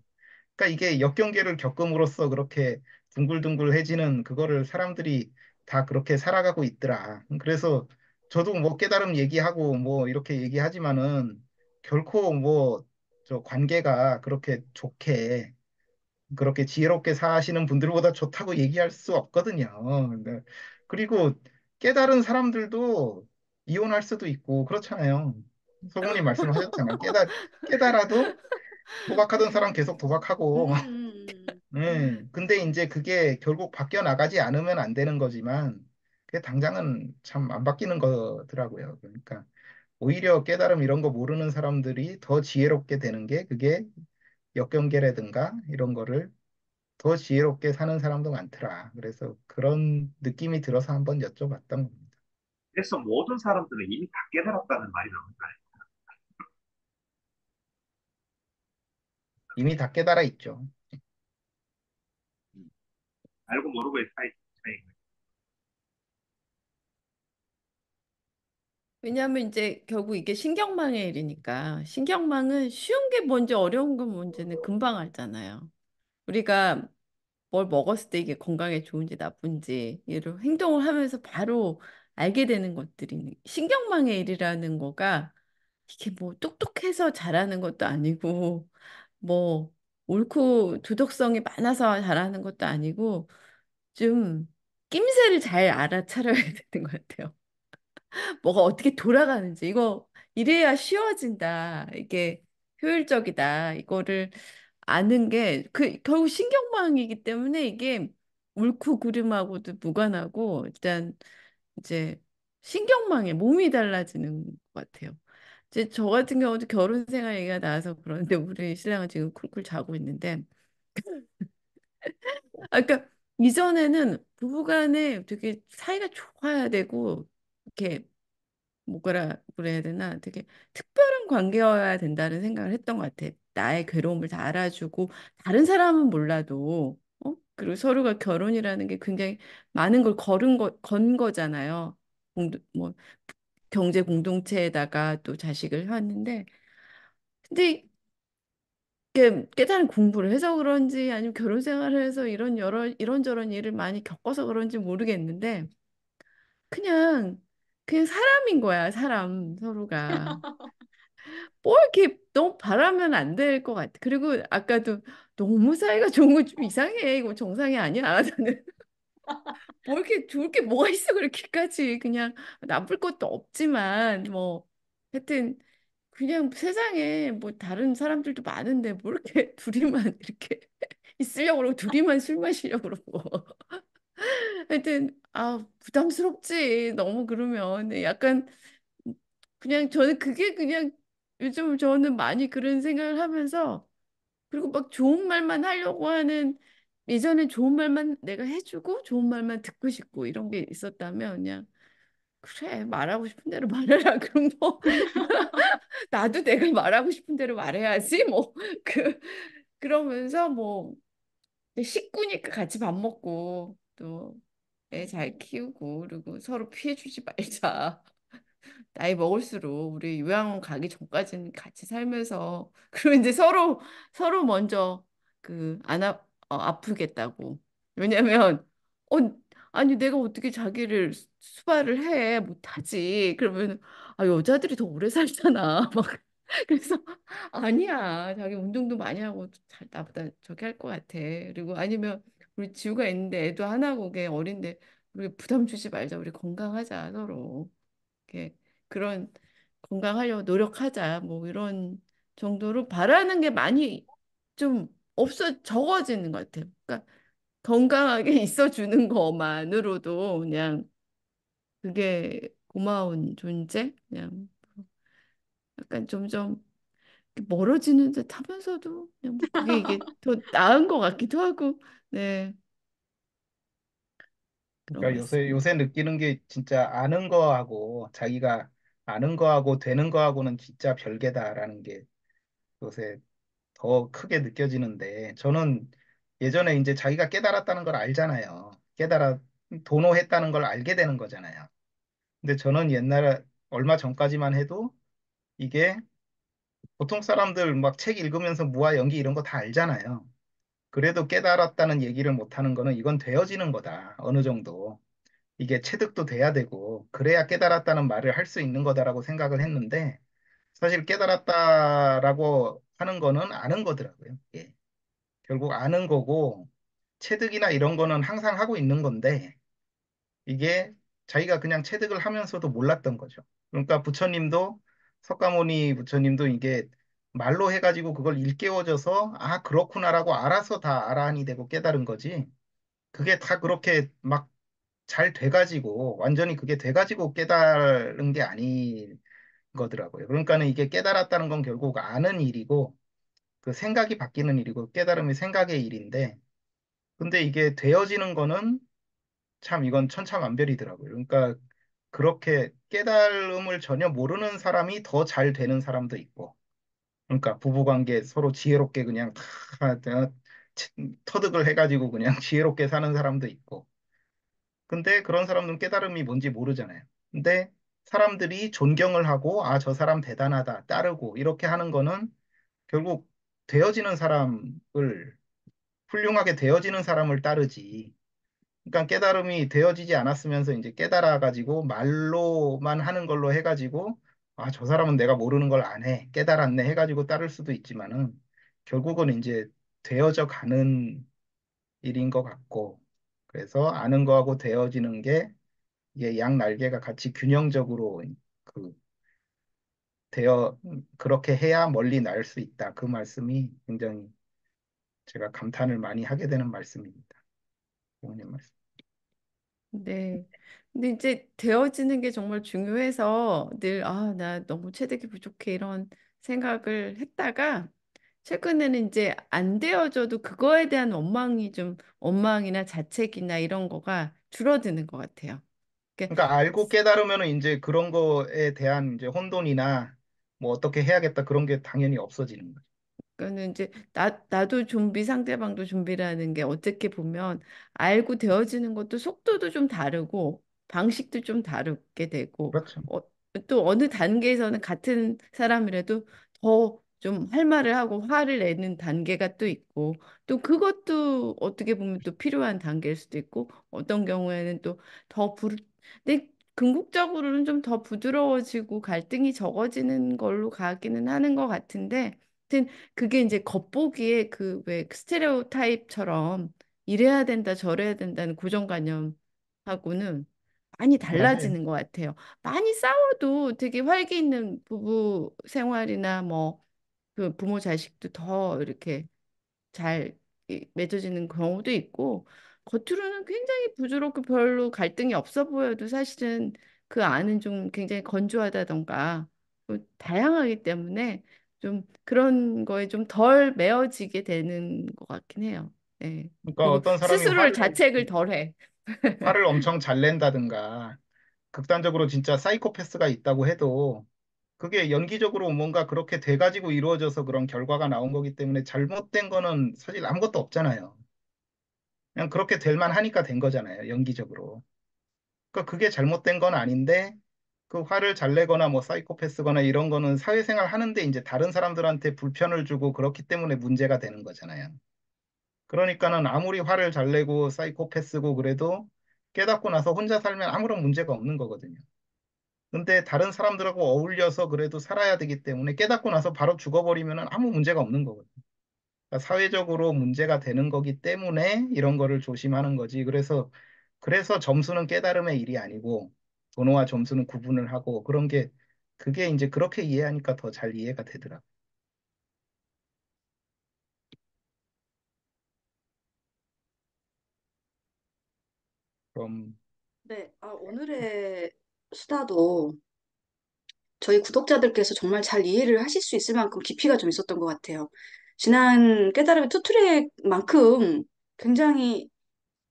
그러니까 이게 역경계를 겪음으로써 그렇게 둥글둥글해지는 그거를 사람들이 다 그렇게 살아가고 있더라. 그래서 저도 뭐 깨달음 얘기하고 뭐 이렇게 얘기하지만은 결코 뭐 저 관계가 그렇게 좋게 그렇게 지혜롭게 사시는 분들보다 좋다고 얘기할 수 없거든요. 그리고 깨달은 사람들도 이혼할 수도 있고 그렇잖아요. 소공님 말씀하셨잖아요. 깨달아도 도박하던 사람 계속 도박하고. 근데 이제 그게 결국 바뀌어 나가지 않으면 안 되는 거지만 그게 당장은 참 안 바뀌는 거더라고요. 그러니까 오히려 깨달음 이런 거 모르는 사람들이 더 지혜롭게 되는 게 그게 역경계라든가 이런 거를 더 지혜롭게 사는 사람도 많더라. 그래서 그런 느낌이 들어서 한번 여쭤봤던 겁니다. 그래서 모든 사람들은 이미 다 깨달았다는 말이 나오는 거예요. 이미 다 깨달아 있죠. 알고 모르고의 차이. 왜냐하면 이제 결국 이게 신경망의 일이니까 신경망은 쉬운 게 뭔지 어려운 건 뭔지는 금방 알잖아요. 우리가 뭘 먹었을 때 이게 건강에 좋은지 나쁜지 이런 행동을 하면서 바로 알게 되는 것들이 신경망의 일이라는 거가 이게 뭐 똑똑해서 잘하는 것도 아니고 뭐 옳고 도덕성이 많아서 잘하는 것도 아니고 좀 낌새를 잘 알아차려야 되는 것 같아요. 뭐가 어떻게 돌아가는지 이거 이래야 쉬워진다. 이게 효율적이다. 이거를 아는 게 그 결국 신경망이기 때문에 이게 옳고 그름하고도 무관하고 일단 이제 신경망에 몸이 달라지는 것 같아요. 이제 저 같은 경우도 결혼 생활 얘기가 나와서 그러는데 우리 신랑은 지금 쿨쿨 자고 있는데 그러니까 이전에는 부부간에 되게 사이가 좋아야 되고 이렇게 뭐라 그래야 되나 되게 특별한 관계여야 된다는 생각을 했던 것 같아. 나의 괴로움을 다 알아주고 다른 사람은 몰라도 그리고 서로가 결혼이라는 게 굉장히 많은 걸 건 거잖아요. 뭐 경제 공동체에다가 또 자식을 하는데 근데 깨달은 공부를 해서 그런지 아니면 결혼 생활을 해서 이런저런 일을 많이 겪어서 그런지 모르겠는데 그냥 그냥 사람인 거야, 사람 서로가. 뭐 이렇게 너무 바라면 안 될 것 같아. 그리고 아까도 너무 사이가 좋은 거 좀 이상해. 이거 정상이 아니야. 나는 뭐 이렇게 좋을 게 뭐가 있어 그렇게까지. 그냥 나쁠 것도 없지만 뭐 하여튼 그냥 세상에 뭐 다른 사람들도 많은데 뭐 이렇게 둘이만 이렇게 있으려고 그러고 둘이만 술 마시려고 그러고 하여튼 아 부담스럽지 너무 그러면. 네, 약간 그냥 저는 그게 그냥 요즘 저는 많이 그런 생각을 하면서 그리고 막 좋은 말만 하려고 하는 예전엔 좋은 말만 내가 해주고 좋은 말만 듣고 싶고 이런 게 있었다면 그냥 그래 말하고 싶은 대로 말해라 그럼 뭐 나도 내가 말하고 싶은 대로 말해야지 뭐 그 그러면서 뭐 식구니까 같이 밥 먹고 또 애 잘 키우고 그리고 서로 피해 주지 말자. 나이 먹을수록 우리 요양원 가기 전까지는 같이 살면서 그리고 이제 서로 먼저 아프겠다고. 왜냐면 어 아니 내가 어떻게 자기를 수발을 해 못하지. 그러면 아 여자들이 더 오래 살잖아. 막 그래서 아니야 자기 운동도 많이 하고 잘 나보다 저기 할 것 같아. 그리고 아니면 우리 지우가 있는데 애도 하나고 걔 어린데 우리 부담 주지 말자. 우리 건강하자 서로. 이렇게 그런 건강하려고 노력하자 뭐 이런 정도로 바라는 게 많이 좀 적어지는 것 같아요. 그러니까 건강하게 있어주는 것만으로도 그냥 그게 고마운 존재 그냥 약간 점점 멀어지는 듯 하면서도 그냥 뭐 그게 이게 더 나은 것 같기도 하고 네 그런 것 그러니까 같습니다. 요새 느끼는 게 진짜 아는 거하고 자기가 아는 거하고 되는 거하고는 진짜 별개다라는 게 요새 더 크게 느껴지는데 저는 예전에 이제 자기가 깨달았다는 걸 알잖아요. 도노했다는 걸 알게 되는 거잖아요. 근데 저는 옛날에 얼마 전까지만 해도 이게 보통 사람들 막 책 읽으면서 무화 연기 이런 거 다 알잖아요. 그래도 깨달았다는 얘기를 못 하는 거는 이건 되어지는 거다. 어느 정도. 이게 체득도 돼야 되고 그래야 깨달았다는 말을 할 수 있는 거다라고 생각을 했는데 사실 깨달았다라고 하는 거는 아는 거더라고요. 예. 결국 아는 거고 체득이나 이런 거는 항상 하고 있는 건데 이게 자기가 그냥 체득을 하면서도 몰랐던 거죠. 그러니까 부처님도 석가모니 부처님도 이게 말로 해가지고 그걸 일깨워져서 아 그렇구나라고 알아서 다 아라한이 되고 깨달은 거지. 그게 다 그렇게 막 잘 돼가지고 완전히 그게 돼가지고 깨달은 게 아닌 거더라고요. 그러니까는 이게 깨달았다는 건 결국 아는 일이고 그 생각이 바뀌는 일이고 깨달음이 생각의 일인데 근데 이게 되어지는 거는 참 이건 천차만별이더라고요. 그러니까 그렇게 깨달음을 전혀 모르는 사람이 더 잘 되는 사람도 있고 그러니까 부부관계 서로 지혜롭게 그냥 다 터득을 해가지고 그냥 지혜롭게 사는 사람도 있고 근데 그런 사람들은 깨달음이 뭔지 모르잖아요. 근데 사람들이 존경을 하고, 아, 저 사람 대단하다, 따르고, 이렇게 하는 거는 결국 되어지는 사람을, 훌륭하게 되어지는 사람을 따르지. 그러니까 깨달음이 되어지지 않았으면서 이제 깨달아가지고 말로만 하는 걸로 해가지고, 아, 저 사람은 내가 모르는 걸 안 해. 깨달았네. 해가지고 따를 수도 있지만은, 결국은 이제 되어져 가는 일인 것 같고, 그래서 아는 거하고 되어지는 게 이게 양 날개가 같이 균형적으로 그 되어 그렇게 해야 멀리 날 수 있다. 그 말씀이 굉장히 제가 감탄을 많이 하게 되는 말씀입니다. 부모님 말씀. 네. 근데 이제 되어지는 게 정말 중요해서 늘, 아, 나 너무 체력이 부족해 이런 생각을 했다가 최근에는 이제 안 되어져도 그거에 대한 원망이나 자책이나 이런 거가 줄어드는 것 같아요. 그러니까 그러니까 알고 깨달으면은 이제 그런 거에 대한 이제 혼돈이나 뭐 어떻게 해야겠다 그런 게 당연히 없어지는 거죠. 그거는 이제 나도 좀비 상대방도 좀비라는 게 어떻게 보면 알고 되어지는 것도 속도도 좀 다르고 방식도 좀 다르게 되고 그렇죠. 또 어느 단계에서는 같은 사람이라도 더 좀 할 말을 하고 화를 내는 단계가 또 있고 또 그것도 어떻게 보면 또 필요한 단계일 수도 있고 어떤 경우에는 또 더 근데 궁극적으로는 좀 더 부드러워지고 갈등이 적어지는 걸로 가기는 하는 것 같은데 하여튼 그게 이제 겉보기에 그 왜 스테레오 타입처럼 이래야 된다 저래야 된다는 고정관념하고는 많이 맞아요. 달라지는 것 같아요. 많이 싸워도 되게 활기 있는 부부 생활이나 뭐 그 부모 자식도 더 이렇게 잘 맺어지는 경우도 있고 겉으로는 굉장히 부드럽고 별로 갈등이 없어 보여도 사실은 그 안은 좀 굉장히 건조하다던가 다양하기 때문에 좀 그런 거에 좀 덜 메어지게 되는 것 같긴 해요. 네. 그러니까 그리고 어떤 사람이 스스로를 자책을 덜 해. 화를 엄청 잘 낸다든가 극단적으로 진짜 사이코패스가 있다고 해도 그게 연기적으로 뭔가 그렇게 돼가지고 이루어져서 그런 결과가 나온 거기 때문에 잘못된 거는 사실 아무것도 없잖아요. 그냥 그렇게 될 만하니까 된 거잖아요. 연기적으로. 그러니까 그게 잘못된 건 아닌데 그 화를 잘 내거나 뭐 사이코패스거나 이런 거는 사회생활 하는데 이제 다른 사람들한테 불편을 주고 그렇기 때문에 문제가 되는 거잖아요. 그러니까는 아무리 화를 잘 내고 사이코패스고 그래도 깨닫고 나서 혼자 살면 아무런 문제가 없는 거거든요. 근데 다른 사람들하고 어울려서 그래도 살아야 되기 때문에 깨닫고 나서 바로 죽어버리면 아무 문제가 없는 거거든요. 그러니까 사회적으로 문제가 되는 거기 때문에 이런 거를 조심하는 거지. 그래서 점수는 깨달음의 일이 아니고 도노와 점수는 구분을 하고 그런 게 그게 이제 그렇게 이해하니까 더 잘 이해가 되더라. 그럼 네, 오늘의 수다도 저희 구독자들께서 정말 잘 이해를 하실 수 있을 만큼 깊이가 좀 있었던 것 같아요. 지난 깨달음의 투트랙만큼 굉장히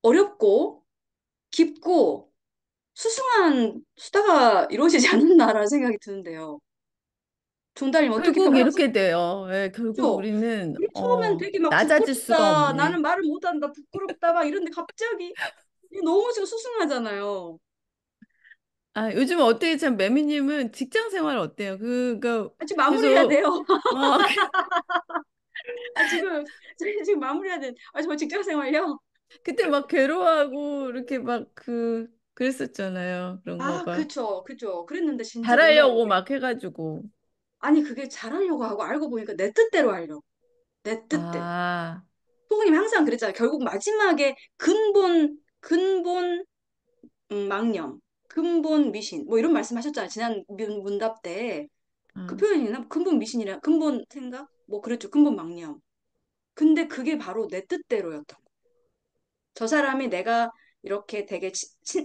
어렵고 깊고 수승한 수다가 이루어지지 않았나라는 생각이 드는데요. 종달님 어떻게 결국 평가하세요? 이렇게 돼요. 예, 결국 우리는 우리 처음엔 되게 막 낮아질 수가 부끄럽다, 없네. 나는 말을 못한다, 부끄럽다, 막 이런데 갑자기 이게 너무 지금 수승하잖아요. 아, 요즘 어떻게 참 매미님은 직장 생활 어때요? 지금 마무리해야 계속 돼요. 어, 지금, 저희 지금 마무리해야 돼. 정말 직장 생활요? 그때 막 괴로워하고 이렇게 막 그랬었잖아요. 그런 거 막 그쵸, 그쵸. 그랬는데 진짜 놀라운 잘하려고 게. 막 해가지고 아니, 그게 잘하려고 하고 알고 보니까 내 뜻대로 하려고. 내 뜻대로. 아, 소부님 항상 그랬잖아요. 결국 마지막에 근본 망념, 근본 미신, 뭐 이런 말씀 하셨잖아요. 지난 문답 때. 그 아, 표현이 있나? 근본 미신이라, 근본 생각? 뭐 그랬죠. 근본 망념. 근데 그게 바로 내 뜻대로였던 거. 저 사람이 내가 이렇게 되게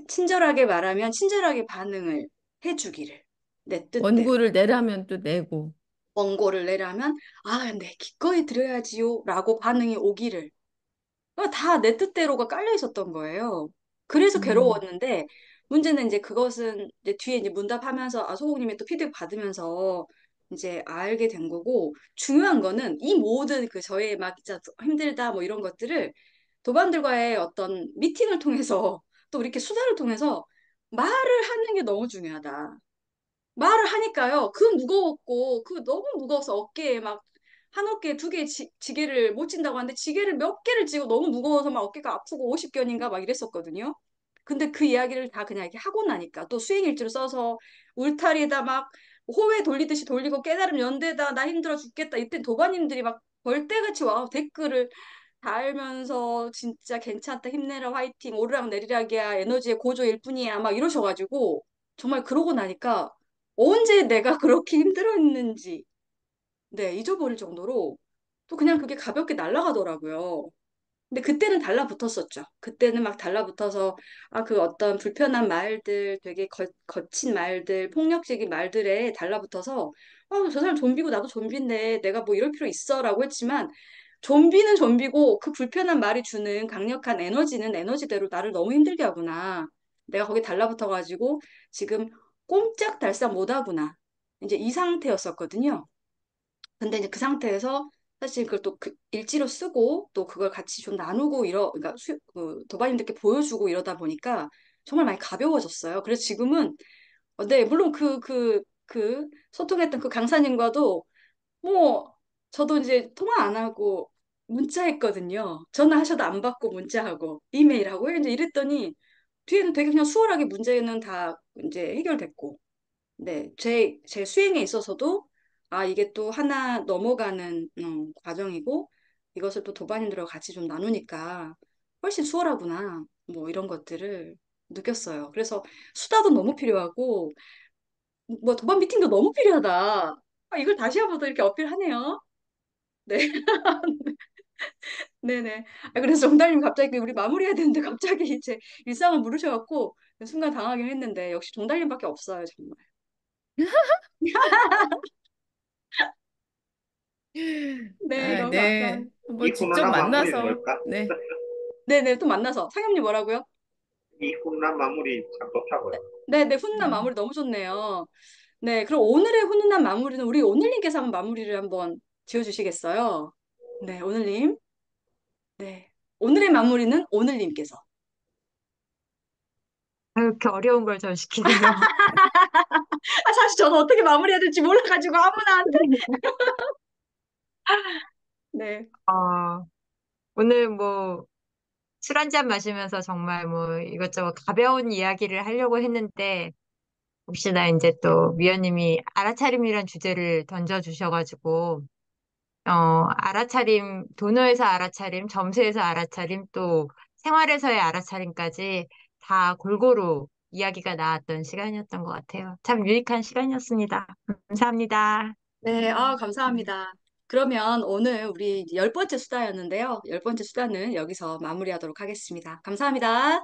친절하게 말하면 친절하게 반응을 해주기를. 내 뜻대로. 원고를 내라면 또 내고 원고를 내라면, 네, 기꺼이 드려야지요. 라고 반응이 오기를. 다 내 뜻대로가 깔려 있었던 거예요. 그래서 음, 괴로웠는데, 문제는 이제 그것은 이제 뒤에 이제 문답하면서, 소공님이 또 피드백 받으면서 이제 알게 된 거고, 중요한 거는 이 모든 그 저의 막 진짜 힘들다 뭐 이런 것들을 도반들과의 어떤 미팅을 통해서 또 이렇게 수다를 통해서 말을 하는 게 너무 중요하다. 말을 하니까요. 그 무거웠고, 그 너무 무거워서 어깨에 막, 한 어깨에 두 개 지게를 못 진다고 하는데, 지게를 몇 개를 지고 너무 무거워서 막 어깨가 아프고 50견인가 막 이랬었거든요. 근데 그 이야기를 다 그냥 이렇게 하고 나니까, 또 수행일지를 써서 울타리에다 막 호회 돌리듯이 돌리고 깨달음 연대다, 나 힘들어 죽겠다. 이때 도반님들이 막 벌떼같이 와 댓글을 달면서 진짜 괜찮다, 힘내라, 화이팅, 오르락 내리락이야, 에너지의 고조일 뿐이야, 막 이러셔가지고, 정말 그러고 나니까 언제 내가 그렇게 힘들었는지, 네, 잊어버릴 정도로 또 그냥 그게 가볍게 날아가더라고요. 근데 그때는 달라붙었었죠. 그때는 막 달라붙어서, 그 어떤 불편한 말들, 되게 거친 말들, 폭력적인 말들에 달라붙어서, 저 사람 좀비고 나도 좀비인데 내가 뭐 이럴 필요 있어? 라고 했지만, 좀비는 좀비고 그 불편한 말이 주는 강력한 에너지는 에너지대로 나를 너무 힘들게 하구나. 내가 거기 달라붙어가지고 지금 꼼짝달싹 못하구나. 이제 이 상태였었거든요. 근데 이제 그 상태에서 사실 그걸 또 일지로 쓰고 또 그걸 같이 좀 나누고 그러니까 도반님들께 보여주고 이러다 보니까 정말 많이 가벼워졌어요. 그래서 지금은 네, 물론 그 소통했던 그 강사님과도 뭐 저도 이제 통화 안 하고 문자했거든요. 전화하셔도 안 받고 문자하고 이메일하고 이제 이랬더니 뒤에는 되게 그냥 수월하게 문제는 다 이제 해결됐고, 네, 제 수행에 있어서도 아, 이게 또 하나 넘어가는 과정이고 이것을 또 도반님들하고 같이 좀 나누니까 훨씬 수월하구나. 뭐 이런 것들을 느꼈어요. 그래서 수다도 너무 필요하고 뭐 도반 미팅도 너무 필요하다. 아, 이걸 다시 한번 더 이렇게 어필하네요. 네, 네네. 아, 그래서 정달님 갑자기 우리 마무리해야 되는데 갑자기 이제 일상을 물으셔갖고 순간 당하긴 했는데 역시 정달님밖에 없어요, 정말. 네, 아, 너무 네. 감사합니다. 한번 이 직접 훈훈한 마무리는 만나서, 뭘까? 네. 네네, 또 만나서. 상현님 뭐라고요? 이 훈훈한 마무리 참 좋다고요. 네네, 훈훈한 마무리 너무 좋네요. 네, 그럼 오늘의 훈훈한 마무리는 우리 오늘님께서 한번 마무리를 한번 지어주시겠어요? 네, 오늘님. 네. 오늘의 마무리는 오늘님께서. 아, 이렇게 어려운 걸 저 시키세요. 아, 사실 저는 어떻게 마무리해야 될지 몰라가지고 아무나한테. 네. 어, 오늘 뭐 술 한 잔 마시면서 정말 뭐 이것저것 가벼운 이야기를 하려고 했는데 혹시나 이제 또 위원님이 알아차림이란 주제를 던져주셔가지고 알아차림, 도너에서 알아차림, 점수에서 알아차림, 또 생활에서의 알아차림까지 다 골고루 이야기가 나왔던 시간이었던 것 같아요. 참 유익한 시간이었습니다. 감사합니다. 네, 아, 감사합니다. 그러면 오늘 우리 열 번째 수다였는데요. 열 번째 수다는 여기서 마무리하도록 하겠습니다. 감사합니다.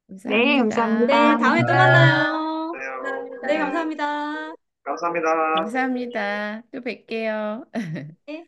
네, 네, 감사합니다. 다음에 또 감사합니다. 만나요. 네, 네, 네, 감사합니다. 감사합니다. 감사합니다. 또 뵐게요. 네.